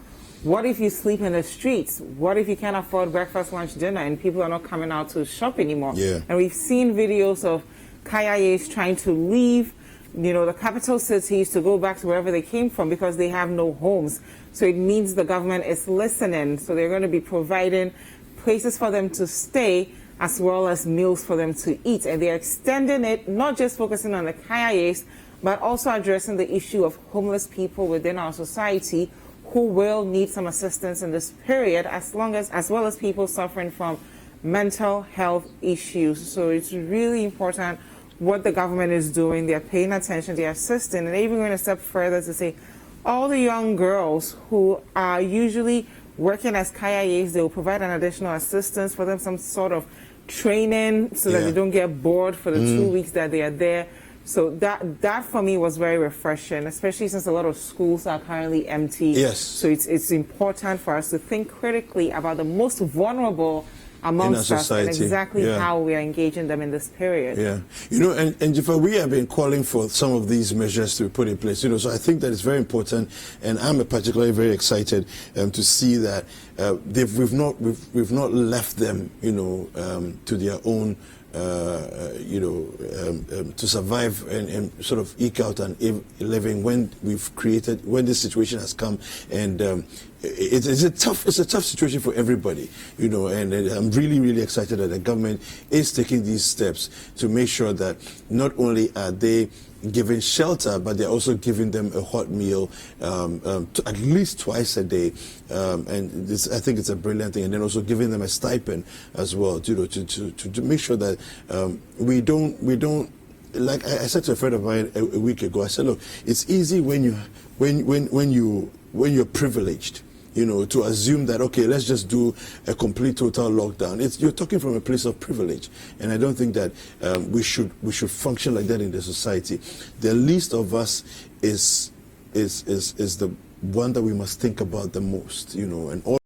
What if you sleep in the streets? What if you can't afford breakfast, lunch, dinner, and people are not coming out to shop anymore? Yeah. And we've seen videos of KIAs trying to leave, the capital cities to go back to wherever they came from because they have no homes. So it means the government is listening. So they're going to be providing places for them to stay as well as meals for them to eat. And they're extending it, not just focusing on the KIAs, but also addressing the issue of homeless people within our society who will need some assistance in this period, as well as people suffering from mental health issues. So it's really important what the government is doing. They're paying attention, they're assisting, and they're even going a step further to say all the young girls who are usually working as KIAs, they will provide an additional assistance for them, some sort of training so that they don't get bored for the 2 weeks that they are there. So that for me was very refreshing, especially since a lot of schools are currently empty. Yes. So it's important for us to think critically about the most vulnerable amongst us and exactly how we are engaging them in this period. Yeah. And Jaffa, we have been calling for some of these measures to be put in place. So I think that it's very important, and I'm particularly very excited to see that we've not left them, to their own. To survive and sort of eke out an living when this situation has come, and it's a tough situation for everybody, you know, and I'm really excited that the government is taking these steps to make sure that not only are they giving shelter, but they're also giving them a hot meal at least twice a day, and this, I think it's a brilliant thing. And then also giving them a stipend as well, you know, to make sure that we don't. Like I said to a friend of mine a week ago, I said, look, it's easy when you're privileged, you know, to assume that, okay, let's just do a complete total lockdown. You're talking from a place of privilege, and I don't think that we should function like that in the society. The least of us is the one that we must think about the most, you know, and all.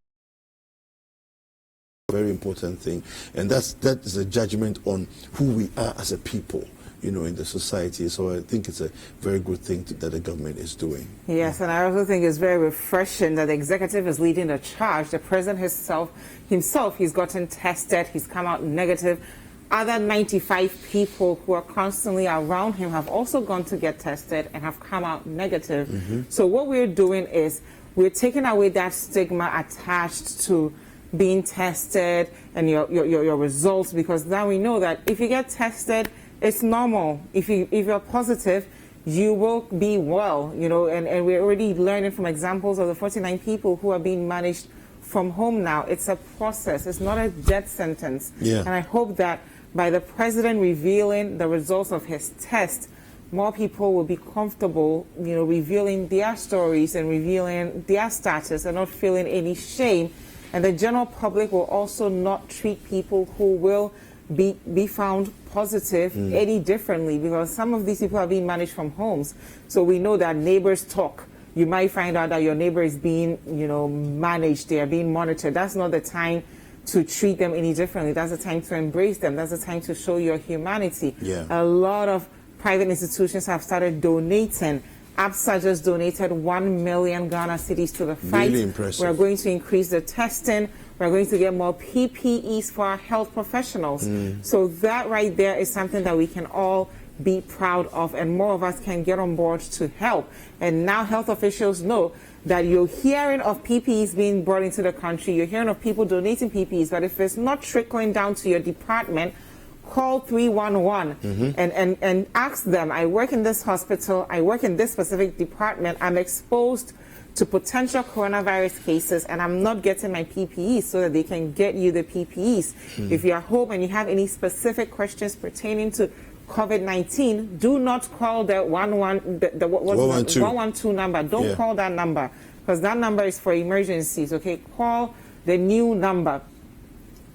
Very important thing, and that is a judgment on who we are as a people, you know, in the society. So I think it's a very good thing that the government is doing. Yes, and I also think it's very refreshing that the executive is leading the charge. The president himself, he's gotten tested, he's come out negative. Other 95 people who are constantly around him have also gone to get tested and have come out negative. So what we're doing is we're taking away that stigma attached to being tested and your results, because now we know that if you get tested, it's normal. If you're positive, you will be well, you know, and we're already learning from examples of the 49 people who are being managed from home now. It's a process. It's not a death sentence. Yeah. And I hope that by the president revealing the results of his test, more people will be comfortable, you know, revealing their stories and revealing their status and not feeling any shame. And the general public will also not treat people who will be found positive any differently, because some of these people are being managed from homes. So we know that neighbors talk. You might find out that your neighbor is being, you know, managed. They are being monitored. That's not the time to treat them any differently. That's the time to embrace them. That's the time to show your humanity. Yeah. A lot of private institutions have started donating. ABSA just donated 1 million Ghana cedis to the fight. Really impressive. We're going to increase the testing. We're going to get more PPEs for our health professionals. So that right there is something that we can all be proud of, and more of us can get on board to help. And now health officials know that you're hearing of PPEs being brought into the country, you're hearing of people donating PPEs, but if it's not trickling down to your department, call 311 and ask them, I work in this hospital, I work in this specific department, I'm exposed to potential coronavirus cases and I'm not getting my PPEs, so that they can get you the PPEs. If you're home and you have any specific questions pertaining to COVID-19, do not call the 112 number. Don't call that number, because that number is for emergencies, okay? Call the new number.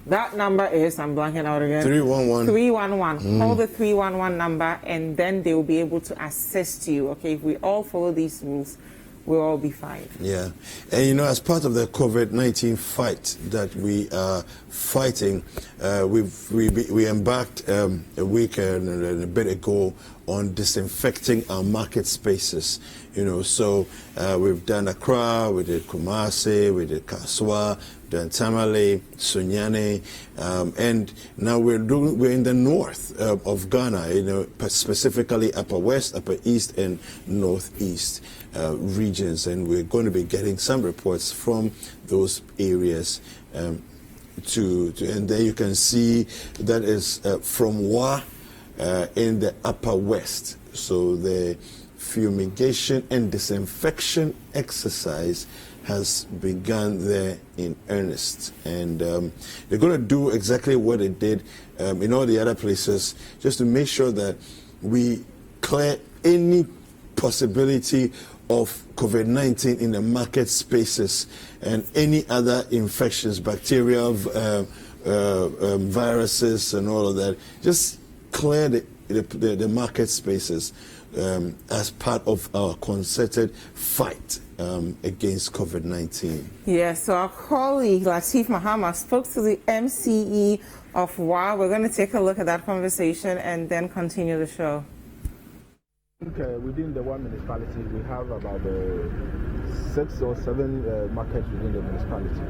That number is, I'm blanking out again. 311. 311. Call the 311 number, and then they will be able to assist you, okay? If we all follow these rules, we'll all be fine. Yeah. And, you know, as part of the COVID-19 fight that we are fighting, we embarked a week and a bit ago on disinfecting our market spaces. You know, so we've done Accra, we did Kumasi, we did Kaswa, done Tamale, Sunyani, and now we're in the north of Ghana, you know, specifically Upper West, Upper East, and Northeast regions, and we're going to be getting some reports from those areas. And there you can see that is from Wa in the Upper West. So the fumigation and disinfection exercise has begun there in earnest, and they're going to do exactly what it did in all the other places, just to make sure that we clear any possibility of COVID-19 in the market spaces and any other infections, bacterial, viruses and all of that. Just clear the market spaces as part of our concerted fight against COVID-19. Yes, so our colleague Latif Mahama spoke to the MCE of WA. We're going to take a look at that conversation and then continue the show. Within the one municipality, we have about 6 or 7 markets within the municipality.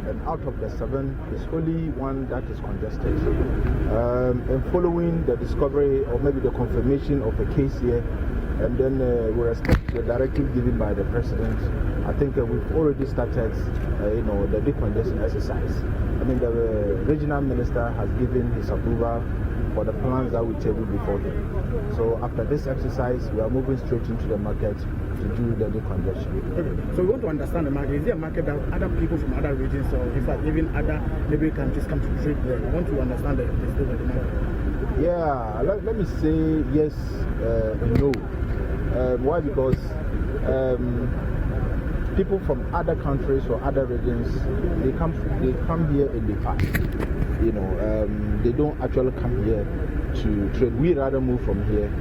And out of the 7, there's only one that is congested. And following the discovery or maybe the confirmation of a case here, And then we respect the directive given by the president. I think we've already started, the decongestion exercise. I mean, the regional minister has given his approval for the plans that we tabled before him. So after this exercise, we are moving straight into the market to do the decongestion. Okay. So we want to understand the market. Is there a market that other people from other regions, or in fact even other neighboring countries, come to trade there? We want to understand the state of the market. Yeah, let me say yes and no. Why? Because people from other countries or other regions, they come here and they pass. They don't actually come here to trade. We rather move from here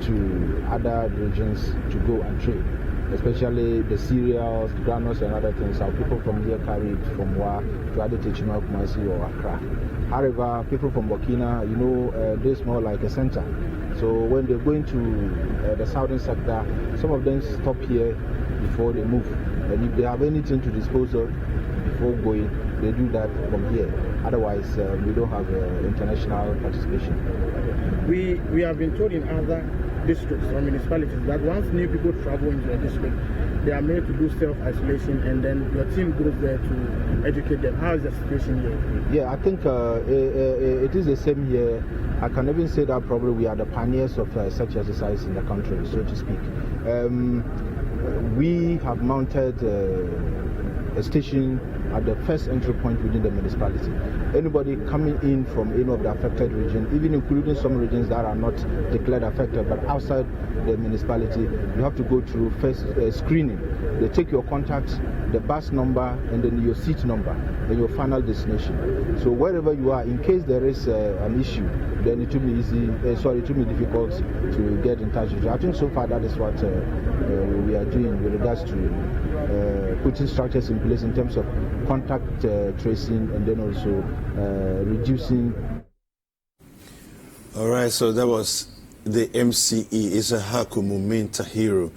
to other regions to go and trade, especially the cereals, granules, and other things. Our people from here carry it from Wa to Adetechima, Kumasi, or Accra. However, people from Burkina, they're more like a center. So when they're going to the southern sector, some of them stop here before they move. And if they have anything to dispose of before going, they do that from here. Otherwise, we don't have international participation. We have been told in other districts or municipalities that once new people travel into a district, they are made to do self-isolation, and then your team goes there to educate them. How is the situation here? Yeah, I think it is the same here. I can even say that probably we are the pioneers of such exercise in the country, so to speak. We have mounted a station at the first entry point within the municipality. Anybody coming in from any of the affected regions, even including some regions that are not declared affected but outside the municipality, you have to go through first screening. They take your contact, the bus number, and then your seat number, and your final destination. So wherever you are, in case there is an issue, then it will be it will be difficult to get in touch with you. I think so far that is what we are doing with regards to putting structures in place in terms of contact tracing, and then also reducing. All right, so that was the MCE, Isahaku Mumintahiro,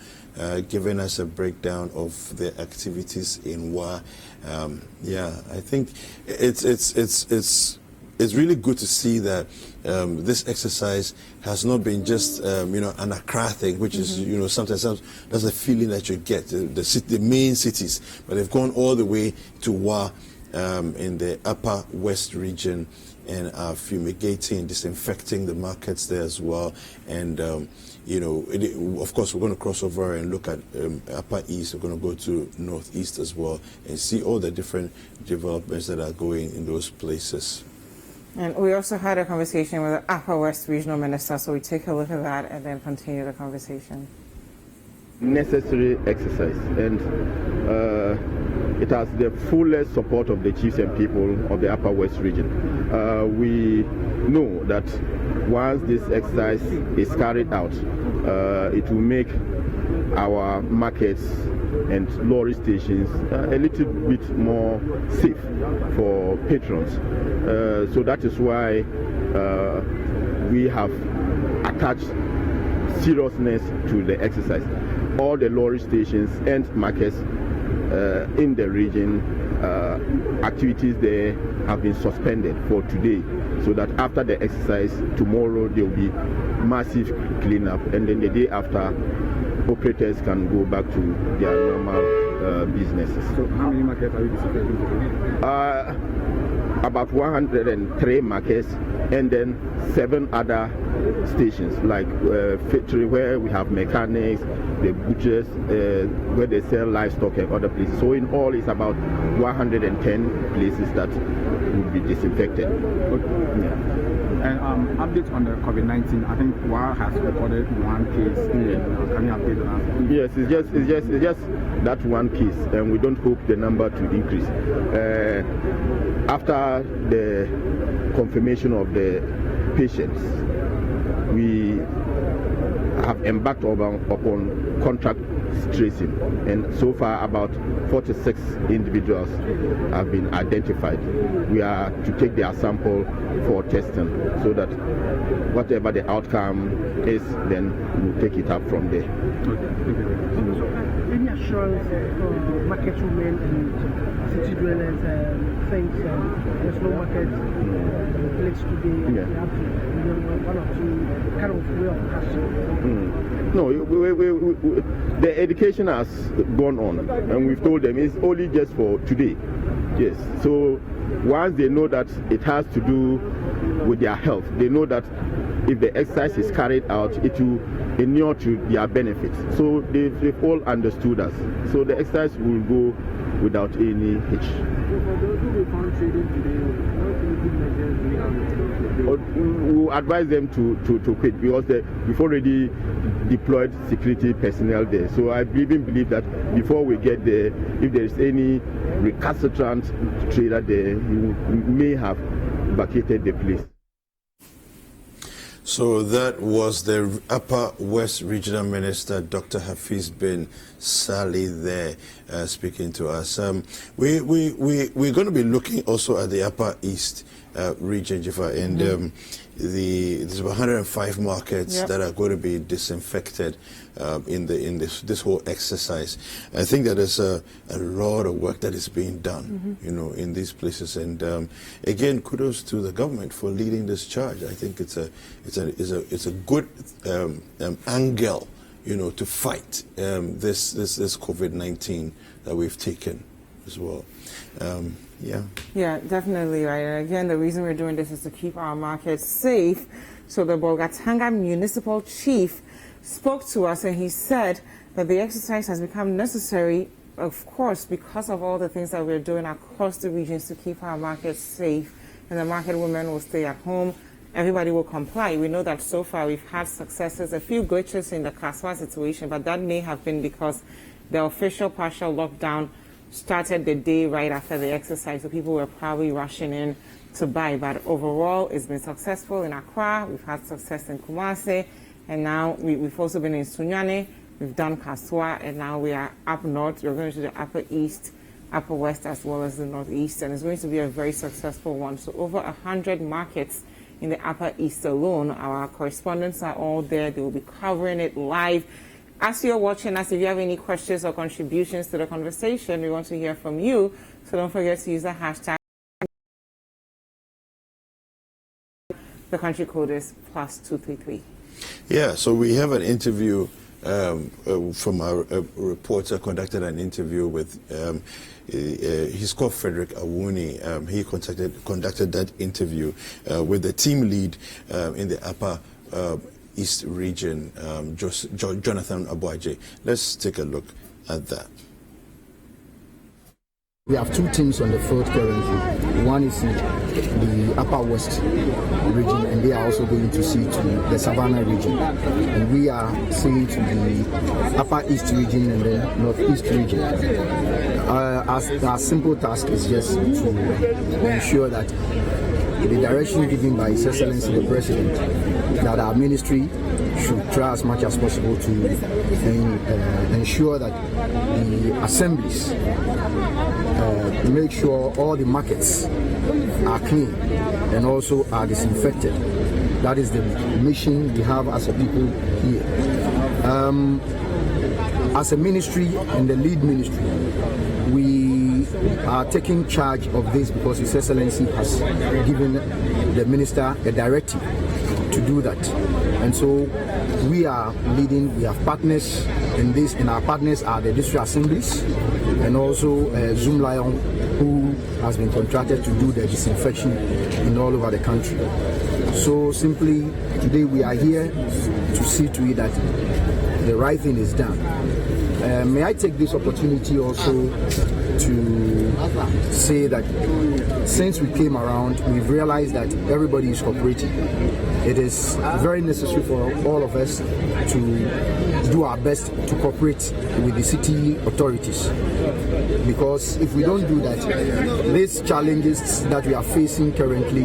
giving us a breakdown of the activities in WA. I think it's really good to see that this exercise has not been just an Accra thing, which is sometimes that's the feeling that you get, the main cities, but they've gone all the way to Wa in the upper west region, and are fumigating, disinfecting the markets there as well. And of course, we're going to cross over and look at upper east. We're going to go to northeast as well and see all the different developments that are going in those places. And we also had a conversation with the Upper West Regional Minister, so we take a look at that and then continue the conversation. Necessary exercise, and it has the fullest support of the chiefs and people of the Upper West region. We know that once this exercise is carried out, it will make our markets and lorry stations a little bit more safe for patrons. So that is why we have attached seriousness to the exercise. All the lorry stations and markets in the region, activities there have been suspended for today, so that after the exercise tomorrow there will be massive cleanup, and then the day after operators can go back to their normal businesses. So how many markets are you disinfecting? About 103 markets, and then 7 other stations like factory where we have mechanics, the butchers, where they sell livestock and other places. So in all, it's about 110 places that will be disinfected. Okay. Yeah. And update on the COVID-19. I think WA has recorded 1 case. Yeah. Can you update on that? Yes, it's just that 1 case, and we don't hope the number to increase. After the confirmation of the patients, we have embarked upon contact tracing, and so far about 46 individuals have been identified. We are to take their sample for testing, so that whatever the outcome is, then we'll take it up from there. Any assurance market women and city dwellers think there's no market place today? Yeah. We have to, one or two kind of way of cashing. No, the education has gone on, and we've told them it's only just for today. Yes. So once they know that it has to do with their health, they know that if the exercise is carried out, it will inure to their benefit. So they've all understood us. So the exercise will go without any hitch. We'll advise them to quit because we've already deployed security personnel there. So I even believe that before we get there, if there is any recalcitrant trader there, we may have vacated the place. So that was the Upper West Regional Minister, Dr. Hafiz bin Saleh, there speaking to us. We're going to be looking also at the Upper East region, Jaffa, and there's 105 markets that are going to be disinfected in this whole exercise. I think that there's a lot of work that is being done, you know, in these places. And again, kudos to the government for leading this charge. I think it's a good angle, you know, to fight this COVID-19 that we've taken as well. Yeah, definitely right. And again, the reason we're doing this is to keep our markets safe. So the Bolgatanga municipal chief spoke to us, and he said that the exercise has become necessary, of course, because of all the things that we're doing across the regions to keep our markets safe. And the market women will stay at home. Everybody will comply. We know that so far we've had successes, a few glitches in the Kaswa situation, but that may have been because the official partial lockdown started the day right after the exercise, so people were probably rushing in to buy. But overall, it's been successful in Accra. We've had success in Kumasi, and now we've also been in Sunyani. We've done Kaswa, and now we are up north. We're going to the Upper East, Upper West, as well as the Northeast, and it's going to be a very successful one. So over 100 markets in the Upper East alone. Our correspondents are all there. They will be covering it live. As you're watching us, if you have any questions or contributions to the conversation, we want to hear from you. So don't forget to use the hashtag. The country code is +233. Yeah, so we have an interview from our reporter conducted an interview with, he's called Frederick Awuni. He conducted that interview with the team lead in the Upper East region, Jonathan Abuaje. Let's take a look at that. We have two teams on the field currently. One is in the Upper West region, and they are also going to see to the Savannah region. And we are seeing to the Upper East region and the Northeast region. Our simple task is just to ensure that the direction given by His Excellency the President, that our ministry should try as much as possible to ensure that the assemblies make sure all the markets are clean and also are disinfected. That is the mission we have as a people here. As a ministry and the lead ministry, we are taking charge of this because His Excellency has given the minister a directive to do that. And so we are leading, we have partners in this, and our partners are the district assemblies and also Zoom Lion, who has been contracted to do the disinfection in all over the country. So simply today we are here to see to it that the right thing is done. May I take this opportunity also to say that since we came around, we've realized that everybody is cooperating. It is very necessary for all of us to do our best to cooperate with the city authorities, because if we don't do that, these challenges that we are facing currently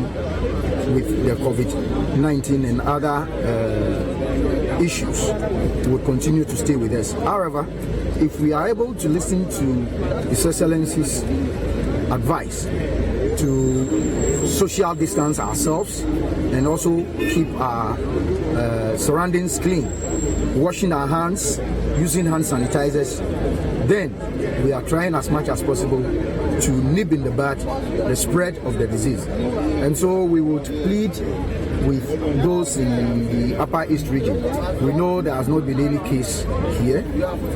with the COVID-19 and other issues will continue to stay with us. However, if we are able to listen to His Excellency's advice to social distance ourselves and also keep our surroundings clean, washing our hands, using hand sanitizers, then we are trying as much as possible to nip in the bud the spread of the disease. And so we would plead with those in the Upper East region. We know there has not been any case here,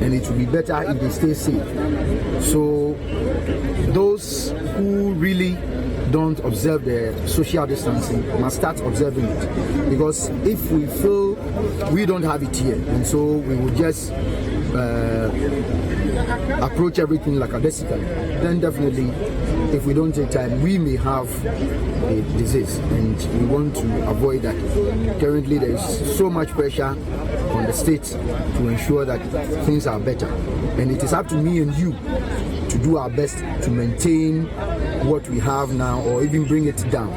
and it will be better if they stay safe. So those who really don't observe the social distancing must start observing it, because if we feel we don't have it here, and so we will just approach everything lackadaisically, then definitely, if we don't take time, we may have a disease, and we want to avoid that. Currently, there is so much pressure on the state to ensure that things are better, and it is up to me and you to do our best to maintain what we have now, or even bring it down.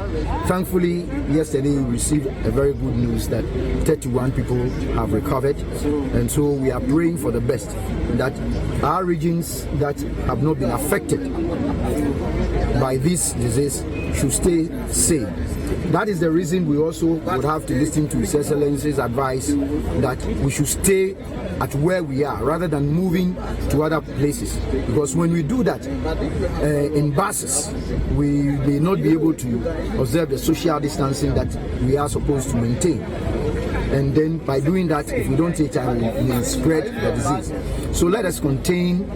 Thankfully, yesterday we received a very good news that 31 people have recovered, and so we are praying for the best, that our regions that have not been affected by this disease should stay safe. That is the reason we also would have to listen to His Excellency's advice that we should stay at where we are rather than moving to other places. Because when we do that in buses, we may not be able to observe the social distancing that we are supposed to maintain. And then by doing that, if we don't take time, we may spread the disease. So let us contain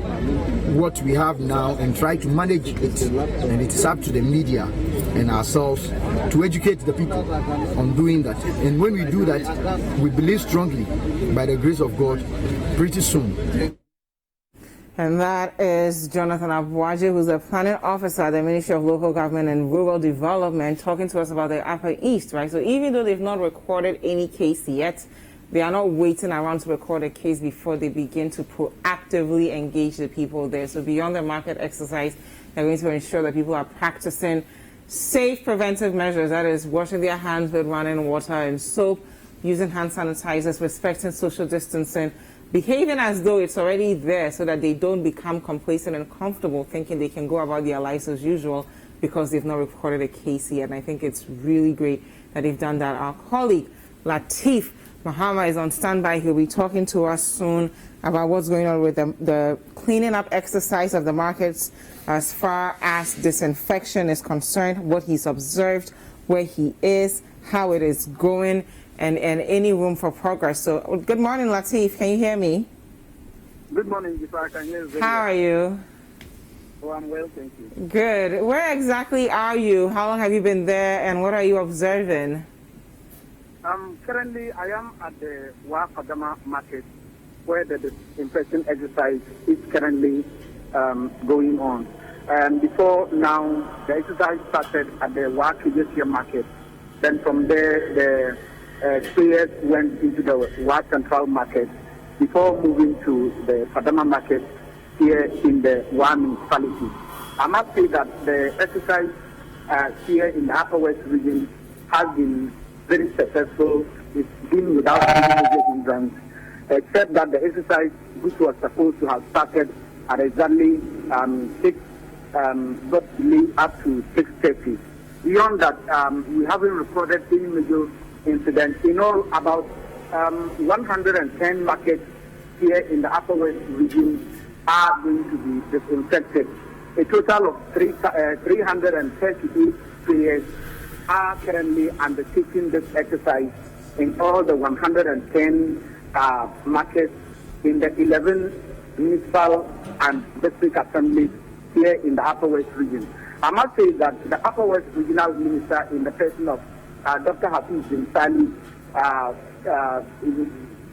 what we have now and try to manage it. And it is up to the media and ourselves to educate the people on doing that. And when we do that, we believe strongly, by the grace of God, pretty soon. And that is Jonathan Abuaje, who's the planning officer at the Ministry of Local Government and Rural Development, talking to us about the Upper East, right? So even though they've not recorded any case yet, they are not waiting around to record a case before they begin to proactively engage the people there. So beyond the market exercise, they're going to ensure that people are practicing safe preventive measures, that is washing their hands with running water and soap, using hand sanitizers, respecting social distancing, behaving as though it's already there so that they don't become complacent and comfortable thinking they can go about their lives as usual because they've not recorded a case yet. And I think it's really great that they've done that. Our colleague, Latif Mahama, is on standby. He'll be talking to us soon about what's going on with the cleaning up exercise of the markets as far as disinfection is concerned, what he's observed, where he is, how it is going, and any room for progress. So, good morning, Latif. Can you hear me? Good morning, if I can hear you. How are you? Oh, I'm well, thank you. Good. Where exactly are you? How long have you been there, and what are you observing? Currently, I am at the Fadama market, where the disinfection exercise is currently going on. And before now, the exercise started at the Kijesia market. Then from there, the players went into the Central market before moving to the Fadama market here in the municipality. I must say that the exercise here in the Upper West region has been very successful. It's been without any major hindrance, except that the exercise, which was supposed to have started at exactly 6, got delayed up to 6:30. Beyond that, we haven't recorded any major incidents. In all, about 110 markets here in the Upper West region are going to be disinfected. A total of 338 players are currently undertaking this exercise in all the 110 markets in the 11 municipal and district assemblies here in the Upper West region. I must say that the Upper West Regional Minister, in the person of Dr. Hafiz bin Sali,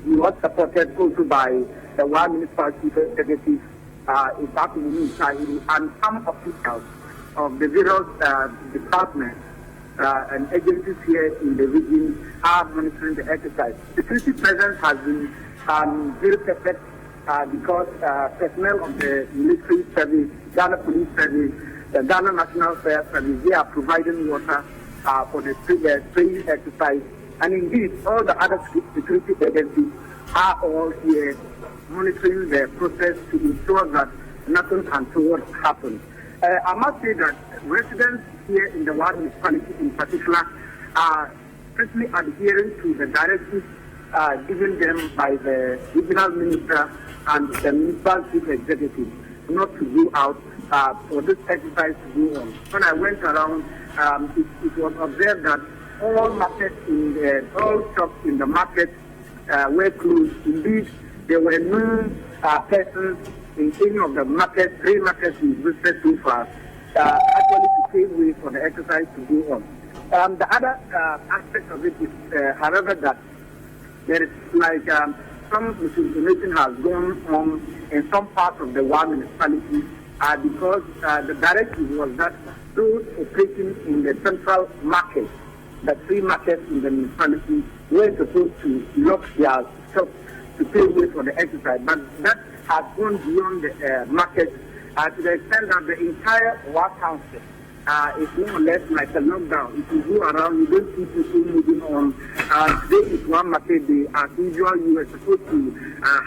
he was supported also by the one municipal chief executive, and some officials of the various departments and agencies here in the region are monitoring the exercise. Security presence has been very perfect because personnel of the military service, Ghana Police Service, the Ghana National Fire Service, they are providing water for the training exercise. And indeed, all the other security agencies are all here monitoring the process to ensure that nothing untoward happens. I must say that residents here in the Ward municipality in particular are strictly adhering to the directives given them by the regional minister and the municipal chief executive not to go out for this exercise to go on. When I went around, it was observed that all markets all shops in the market were closed. Indeed, there were no persons in any of the markets, 3 markets we visited so far, actually to pave way for the exercise to go on. The other aspect of it is, however, that there is like some misinformation has gone on in some parts of the one municipality because the directive was that those operating in the central market, the 3 markets in the municipality, were supposed to lock their shops to pay way for the exercise. But that has gone beyond the market to the extent that the entire Wa Township is more or less like a lockdown. If you go around, you don't see people moving on. Today is one market day. As usual, you were supposed to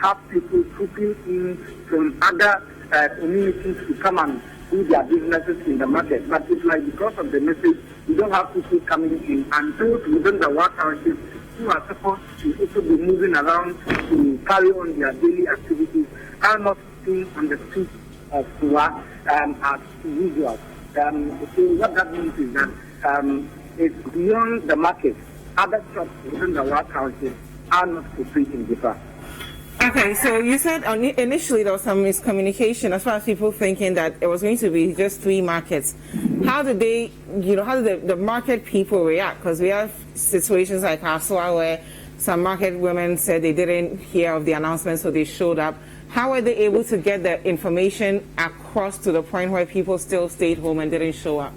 have people trooping in from other communities to come and do their businesses in the market. But it's like because of the message, you don't have people coming in. And those within the Wa Township who are supposed to also be moving around to carry on their daily activities are not seen on the streets of Wa as usual. So what that means is that it's beyond the market. Other shops within the Wa Township are not operating differ. Okay, so you said initially there was some miscommunication as far as people thinking that it was going to be just 3 markets. How did they, how did the market people react? Because we have situations like Aswa where some market women said they didn't hear of the announcement, so they showed up. How were they able to get the information across to the point where people still stayed home and didn't show up?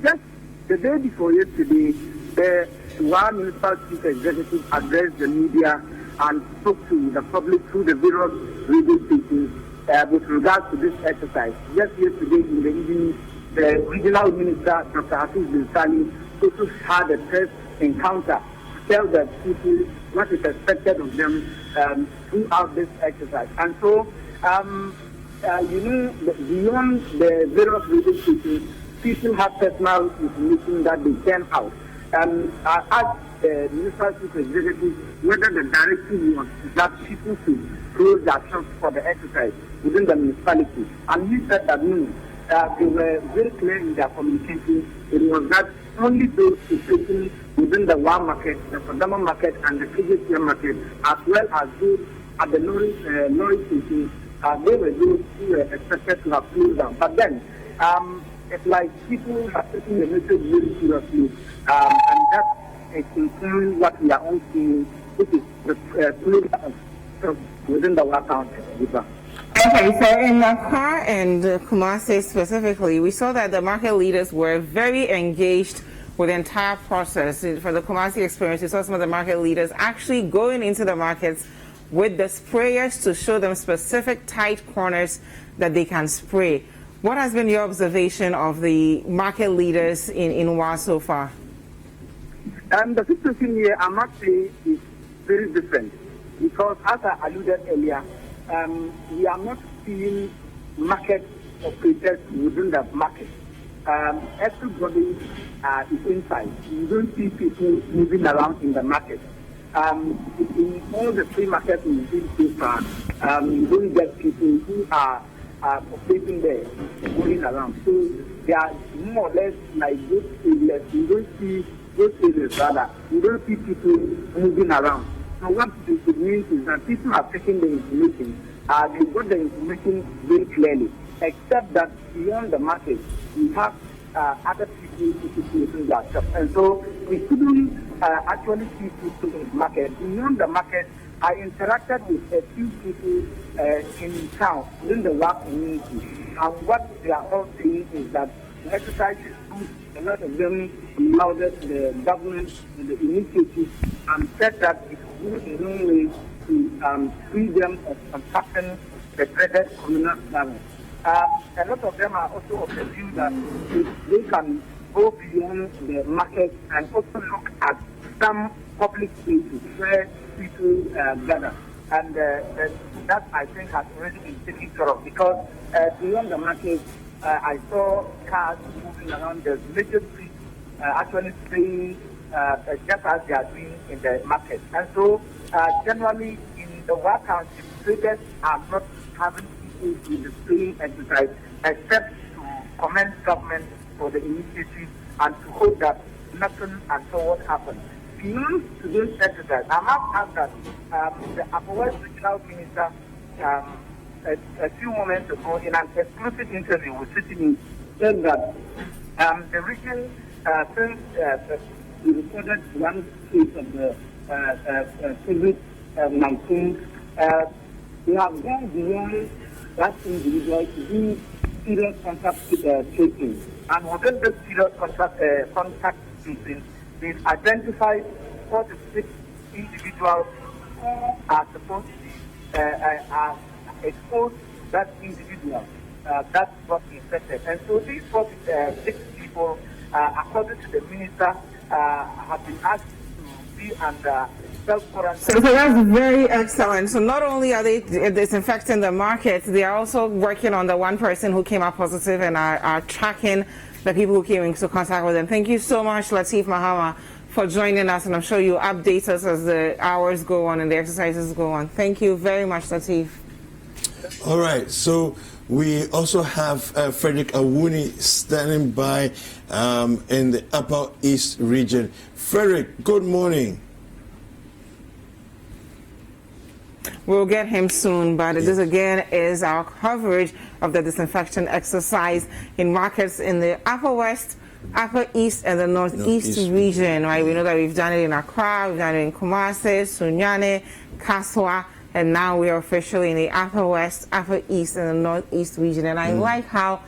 Just the day before yesterday, the one municipal chief executive addressed the media and spoke to the public through the various radio stations with regards to this exercise. Just yesterday in the evening, the regional minister, Dr. Hafiz Bin Sali, also had a press encounter to tell the people what is expected of them throughout this exercise. And so, beyond the various radio stations, people have personal information that they send out. I asked the municipal chief executive whether the directive was that people should close their shops for the exercise within the municipality. And he said that no, they were very clear in their communication. It was that only those operating within the Wa market, the Kodama market, and the KJCM market, as well as those at the lorry station, they were those who were expected to have closed down. But then, it's like people are taking the message very seriously, and that is including what we are all seeing, which is the closure of within the Wa Township. Okay, so in Accra and Kumasi specifically, we saw that the market leaders were very engaged with the entire process. For the Kumasi experience, we saw some of the market leaders actually going into the markets with the sprayers to show them specific tight corners that they can spray. What has been your observation of the market leaders in Wa so far? The situation here, I must say, is very different because, as I alluded earlier, we are not seeing market operators within the market. Everybody is inside. You don't see people moving around in the market. In all the 3 markets we've been so far, you don't get people who are operating there, going around. So they are more or less like those areas. You don't see those areas rather. You don't see people moving around. So what it means is that people are taking the information. They got the information very clearly, except that beyond the market, we have other people using their shops. And so we couldn't actually see people in the market. Beyond the market, I interacted with a few people in town, within the Wa community. And what they are all saying is that the exercise is good. A lot of them lauded the government and the initiative and said that it's good in no way to free them of contracting the dreaded communal violence. A lot of them are also of the view that they can go beyond the market and also look at some public spaces where people gather. And that, I think, has already been taken care of because beyond the market, I saw cars moving around the major streets, actually spraying just as they are doing in the market. And so, generally, in the Wa Township, traders are not having issues with the spraying exercise, except to commend government for the initiative and to hope that nothing untoward happens. Beyond today's exercise, I have asked that the Upper West Regional Minister a few moments ago in an exclusive interview with City News said that the region, since we recorded one case of the COVID-19, we have gone beyond that individual to do serious contact tracing. And within this serious contact tracing, we've identified 46 individuals who are supposed to be exposed to that individual that got infected. And so these 46 people, according to the minister, have been asked to be under self-quarantine. So that's very excellent. So not only are they disinfecting the market, they are also working on the one person who came out positive and are tracking the people who came into contact with them. Thank you so much, Lateef Mahama, for joining us, and I'm sure you update us as the hours go on and the exercises go on. Thank you very much, Lateef. All right, so we also have Frederick Awuni standing by in the Upper East region. Frederick, good morning. We'll get him soon, but this again is our coverage of the disinfection exercise in markets in the Upper West, Upper East, and the Northeast region, right? We know that we've done it in Accra, we've done it in Kumasi, Sunyani, Kaswa, and now we are officially in the Upper West, Upper East, and the Northeast region. And I like how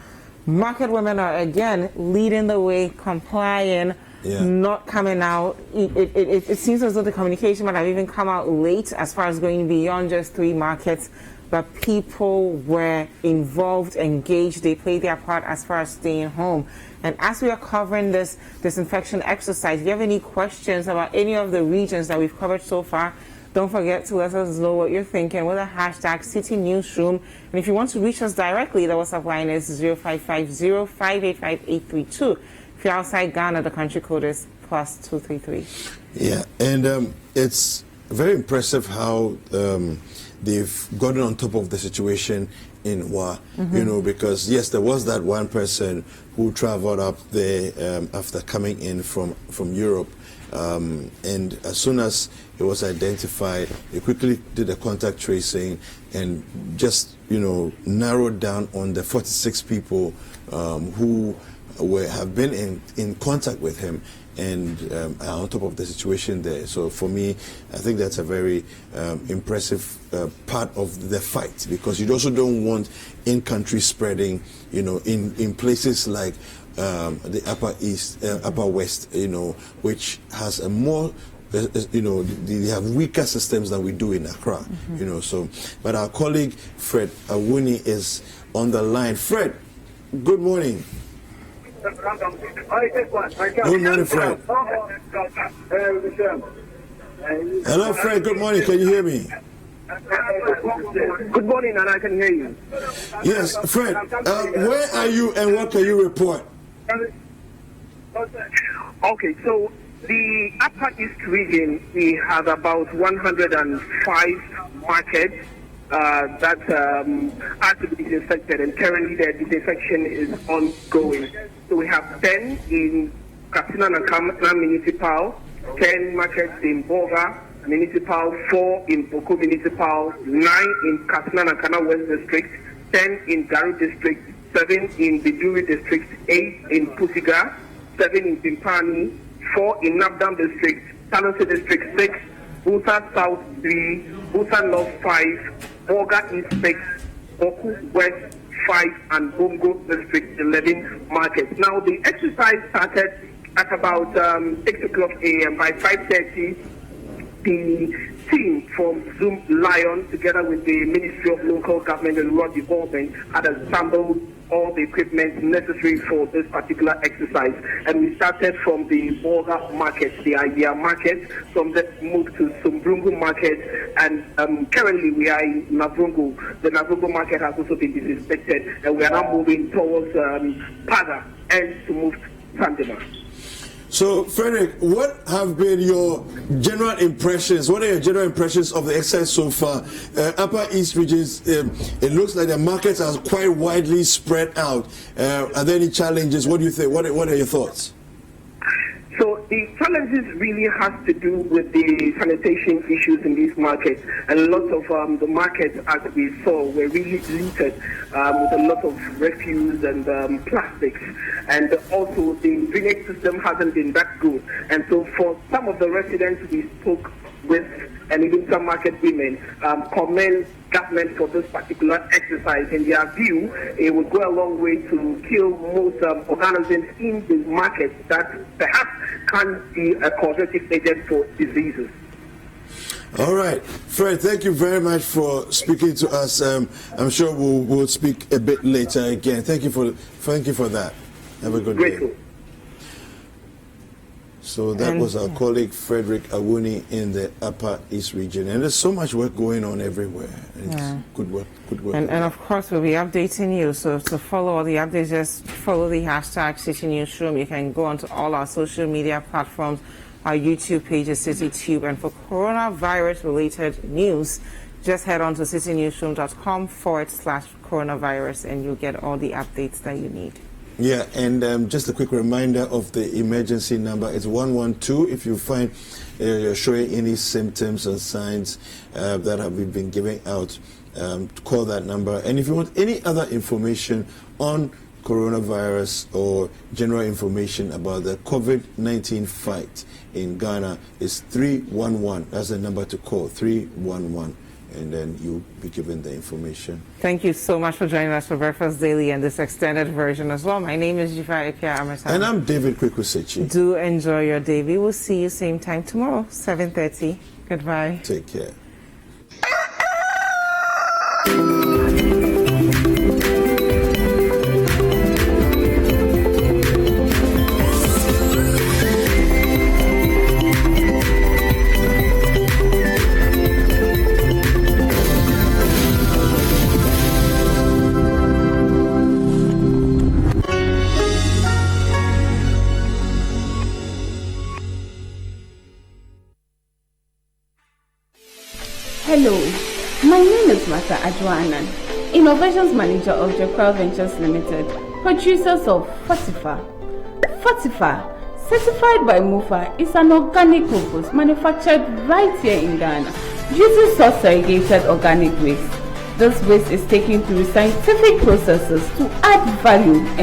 market women are again leading the way, complying, not coming out. It seems as though the communication might have even come out late as far as going beyond just 3 markets, but people were involved, engaged, they played their part as far as staying home. And as we are covering this disinfection exercise, if you have any questions about any of the regions that we've covered so far, don't forget to let us know what you're thinking with the hashtag City Newsroom. And if you want to reach us directly, the WhatsApp line is 0550-585-832. If you're outside Ghana, the country code is +233. Yeah, and it's very impressive how they've gotten on top of the situation in Wa, you know, because yes, there was that one person who traveled up there after coming in from Europe, and as soon as it was identified, they quickly did a contact tracing and just, you know, narrowed down on the 46 people who have been in contact with him and are on top of the situation there. So for me, I think that's a very impressive part of the fight, because you also don't want in-country spreading, you know, in places like the Upper East, Upper West, you know, which has a more, you know, they have weaker systems than we do in Accra, you know. So, but our colleague Fred Awuni is on the line. Fred, good morning. Good morning, Fred. Hello, Fred. Good morning. Can you hear me? Good morning, and I can hear you. Yes, Fred. Where are you, and what can you report? Okay, so the Upper East region, we have about 105 markets that are to be disinfected, and currently the disinfection is ongoing. So we have 10 in Katsina Nankana Municipal, 10 markets in Boga Municipal, 4 in Boko Municipal, 9 in Katsina Nankana West District, 10 in Garu District, 7 in Biduri District, 8 in Pusiga, 7 in Bimpani, 4 in Nabdam District, Talansi District 6, Busa South 3, Busa North 5, Boga East 6, Boku West 5, and Bongo District 11 markets. Now the exercise started at about 6 o'clock a.m. By 5:30, the team from Zoom Lion, together with the Ministry of Local Government and Rural Development, had assembled all the equipment necessary for this particular exercise. And we started from the Boga market, the Idea market, from that moved to Sumbrungu market, and currently we are in Navrungu. The Navrungu market has also been disinfected, and we are now moving towards Paga and to move to Sandema. So, Frederick, what have been your general impressions? What are your general impressions of the exercise so far? Upper East regions, it looks like the markets are quite widely spread out. Are there any challenges? What do you think? What are your thoughts? the challenges really has to do with the sanitation issues in these markets, and a lot of the markets, as we saw, were really littered with a lot of refuse and plastics, and also the drainage system hasn't been that good. And so for some of the residents we spoke with, and even some market women, commend government for this particular exercise. In their view, it would go a long way to kill most organisms in the market that perhaps can be a causative agent for diseases. All right, Fred, thank you very much for speaking to us. I'm sure we'll speak a bit later again. Thank you for that. Have a good day. So that was our colleague Frederick Awuni in the Upper East region, and there's so much work going on everywhere. It's good work. And of course, we'll be updating you. So to follow all the updates, just follow the hashtag City Newsroom. You can go onto all our social media platforms. Our YouTube page is CityTube, and for coronavirus-related news, just head on to citynewsroom.com/coronavirus, and you'll get all the updates that you need. Yeah, and just a quick reminder of the emergency number. It's 112. If you find you're showing any symptoms or signs that have been given out, call that number. And if you want any other information on coronavirus or general information about the COVID-19 fight in Ghana, it's 311. That's the number to call, 311. And then you'll be given the information. Thank you so much for joining us for Breakfast Daily and this extended version as well. My name is Jifa Epia Amersan. And I'm David Kwekusechi. Do enjoy your day. We will see you same time tomorrow, 7:30. Goodbye. Take care. Hello, my name is Mata Adwanan, Innovations Manager of Jacquel Ventures Limited, producers of Fortifa. Fortifa, certified by MUFA, is an organic compost manufactured right here in Ghana using source-segregated organic waste. This waste is taken through scientific processes to add value